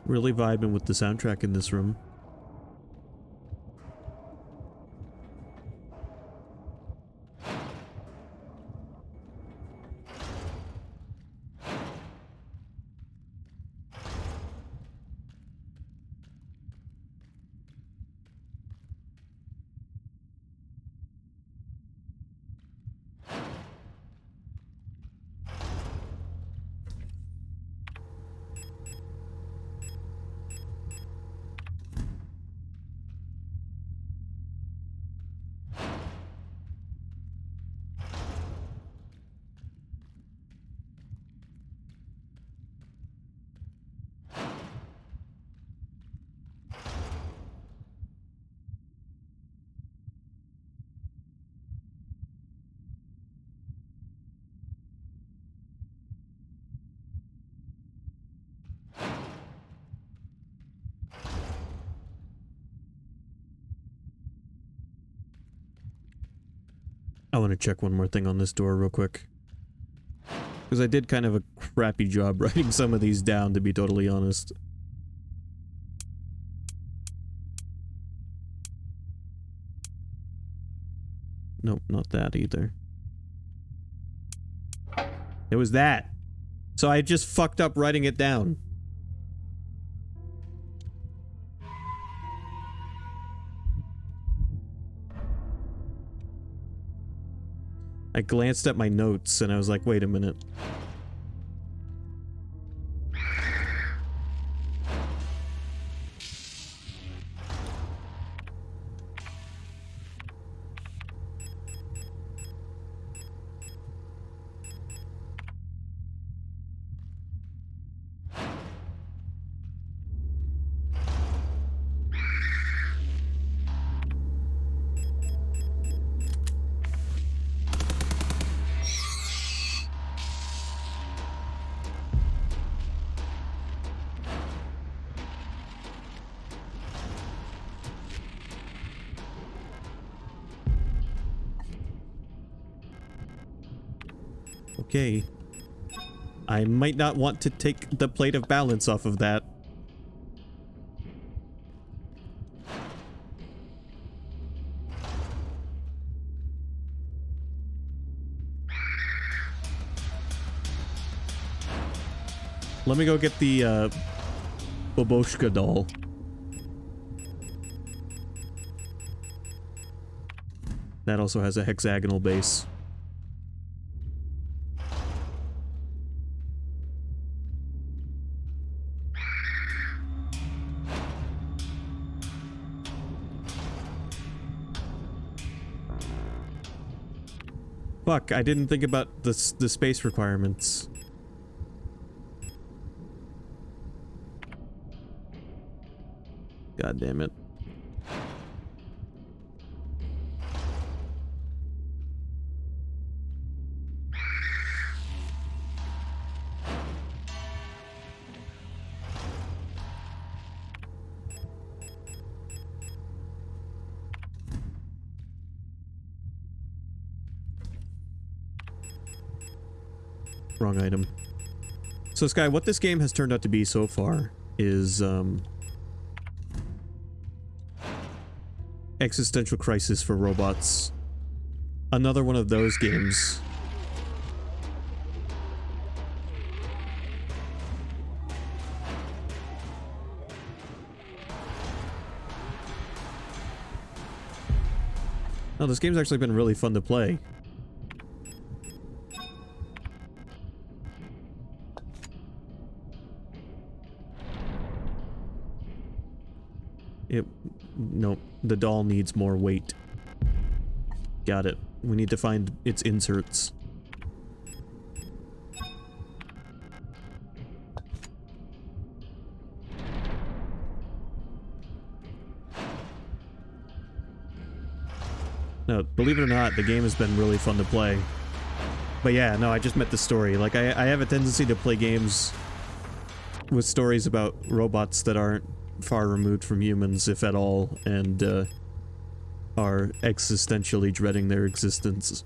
Really vibing with the soundtrack in this room. I want to check one more thing on this door real quick. Because I did kind of a crappy job writing some of these down, to be totally honest. Nope, not that either. It was that. So I just fucked up writing it down. I glanced at my notes and I was like, wait a minute. Okay. I might not want to take the plate of balance off of that. Let me go get the, Babushka doll. That also has a hexagonal base. Fuck, I didn't think about the space requirements. God damn it. Wrong item. So Sky, what this game has turned out to be so far is, existential crisis for robots. Another one of those games. No, this game's actually been really fun to play. Nope. The doll needs more weight. Got it. We need to find its inserts. No, believe it or not, the game has been really fun to play. But yeah, no, I just meant the story. Like, I have a tendency to play games with stories about robots that aren't far removed from humans, if at all, and are existentially dreading their existence.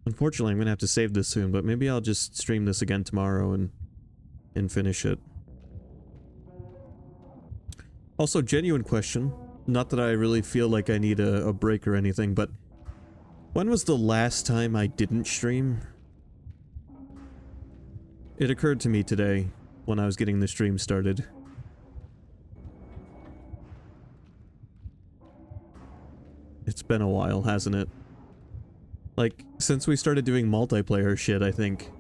Unfortunately, I'm gonna have to save this soon, but maybe I'll just stream this again tomorrow and finish it. Also, genuine question. Not that I really feel like I need a break or anything, but when was the last time I didn't stream? It occurred to me today when I was getting the stream started. It's been a while, hasn't it? Like, since we started doing multiplayer shit, I think.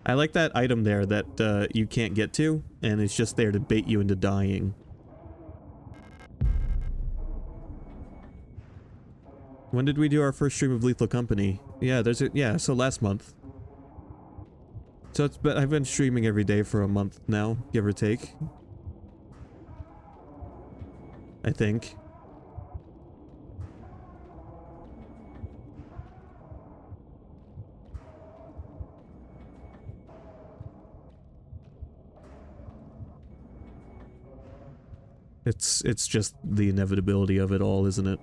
I like that item there that you can't get to, and it's just there to bait you into dying. When did we do our first stream of Lethal Company? Yeah, so last month. So I've been streaming every day for a month now, give or take. I think. It's just the inevitability of it all, isn't it?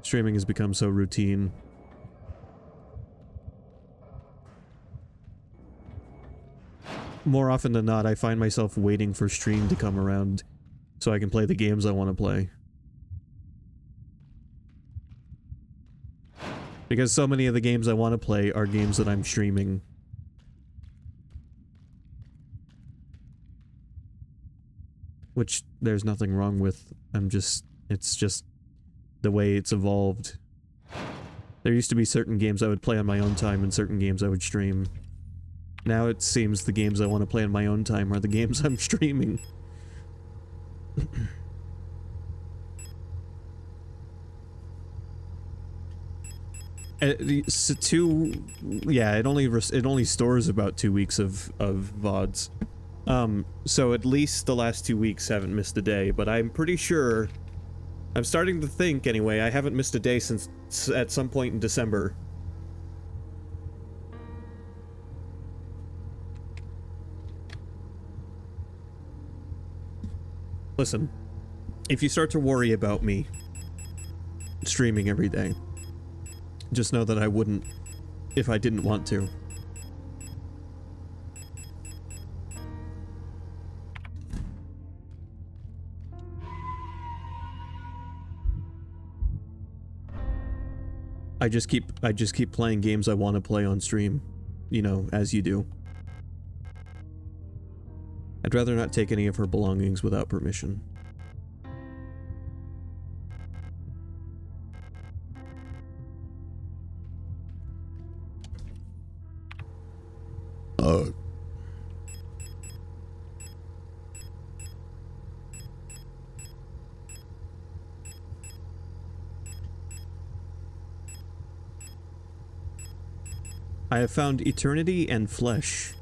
Streaming has become so routine. More often than not, I find myself waiting for stream to come around so I can play the games I want to play. Because so many of the games I want to play are games that I'm streaming. Which there's nothing wrong with. It's just the way it's evolved. There used to be certain games I would play on my own time and certain games I would stream. Now it seems the games I want to play on my own time are the games I'm streaming. Yeah, it only stores about 2 weeks of VODs. So at least the last 2 weeks haven't missed a day, but I'm pretty sure, I'm starting to think anyway, I haven't missed a day since at some point in December. Listen, if you start to worry about me streaming every day, just know that I wouldn't if I didn't want to. I just keep playing games I want to play on stream, you know, as you do. I'd rather not take any of her belongings without permission. I have found eternity and flesh.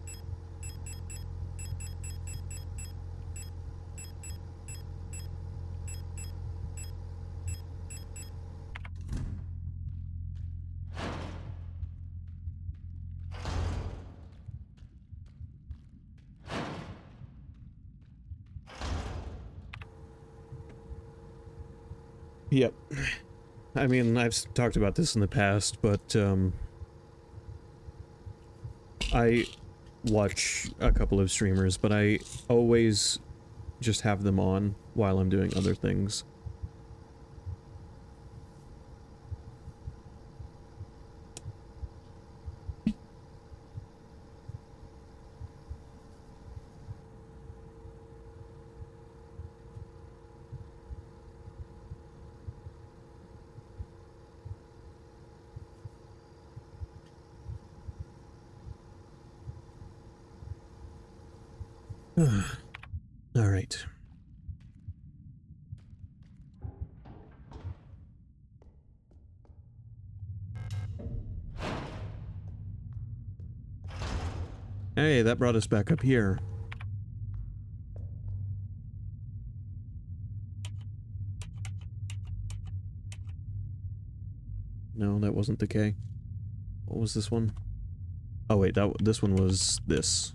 Yep. I mean, I've talked about this in the past, but, I watch a couple of streamers, but I always just have them on while I'm doing other things. All right. Hey, that brought us back up here. No, that wasn't decay. What was this one? Oh wait, this one was this.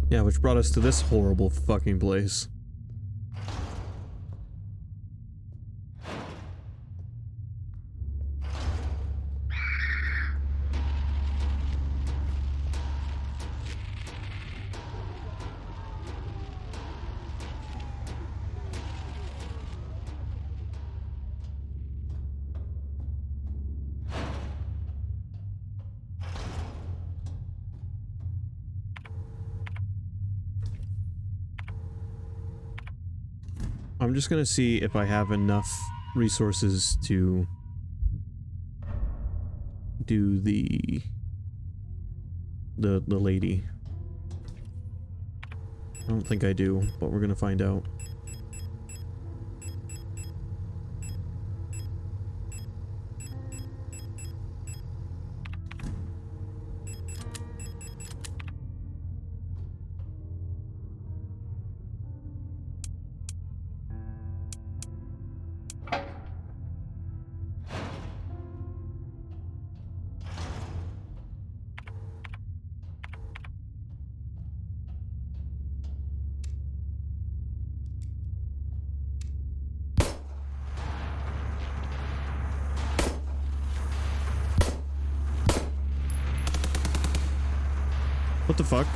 Yeah, which brought us to this horrible fucking place. I'm just gonna see if I have enough resources to do the lady. I don't think I do, but we're gonna find out. What the fuck?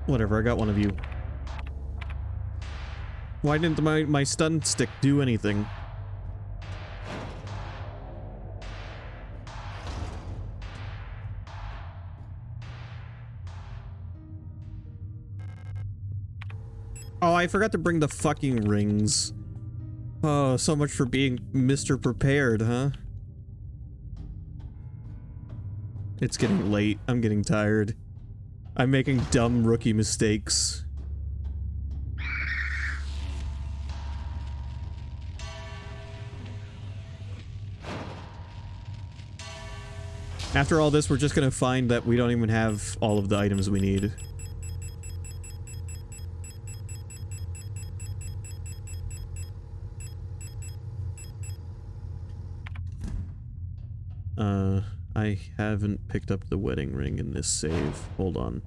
Whatever, I got one of you. Why didn't my stun stick do anything? Oh, I forgot to bring the fucking rings. Oh, so much for being Mr. Prepared, huh? It's getting late. I'm getting tired. I'm making dumb rookie mistakes. After all this, we're just gonna find that we don't even have all of the items we need. I haven't picked up the wedding ring in this save. Hold on.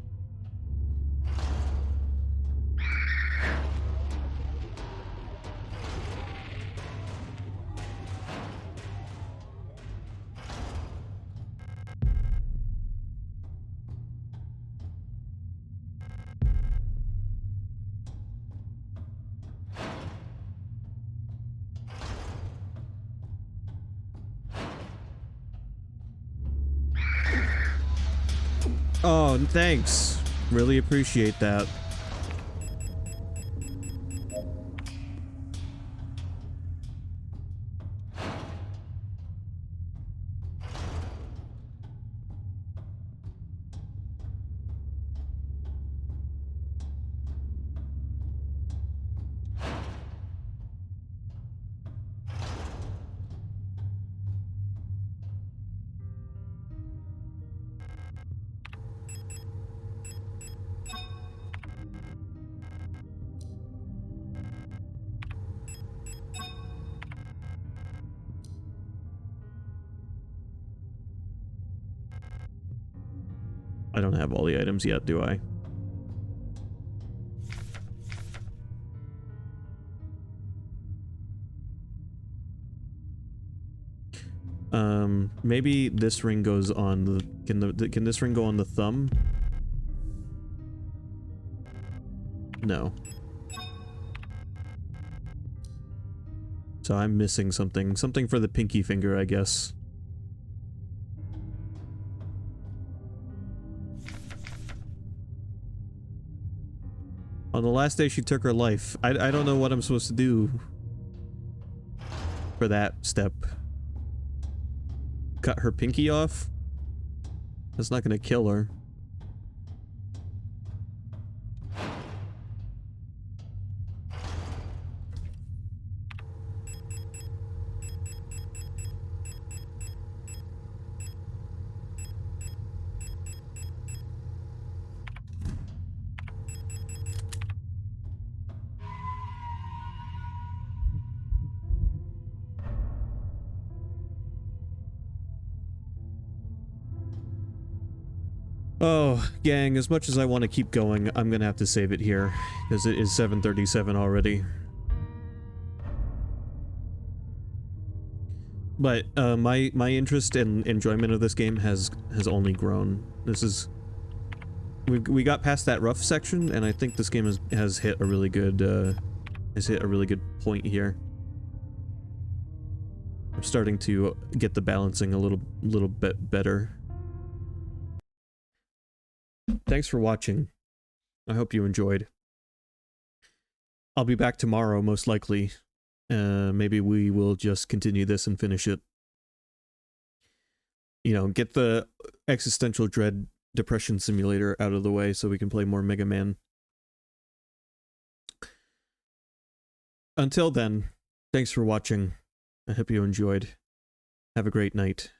Oh, thanks. Really appreciate that. I don't have all the items yet, do I? Maybe this ring goes on the... Can this ring go on the thumb? No. So I'm missing something. Something for the pinky finger, I guess. On the last day she took her life. I don't know what I'm supposed to do for that step. Cut her pinky off? That's not gonna kill her. Oh, gang, as much as I want to keep going, I'm gonna have to save it here, because it is 7:37 already. But, my interest and enjoyment of this game has only grown. This is... We got past that rough section, and I think this game has hit a really good, point here. I'm starting to get the balancing a little bit better. Thanks for watching. I hope you enjoyed. I'll be back tomorrow, most likely. Maybe we will just continue this and finish it. You know, get the existential dread depression simulator out of the way so we can play more Mega Man. Until then, thanks for watching. I hope you enjoyed. Have a great night.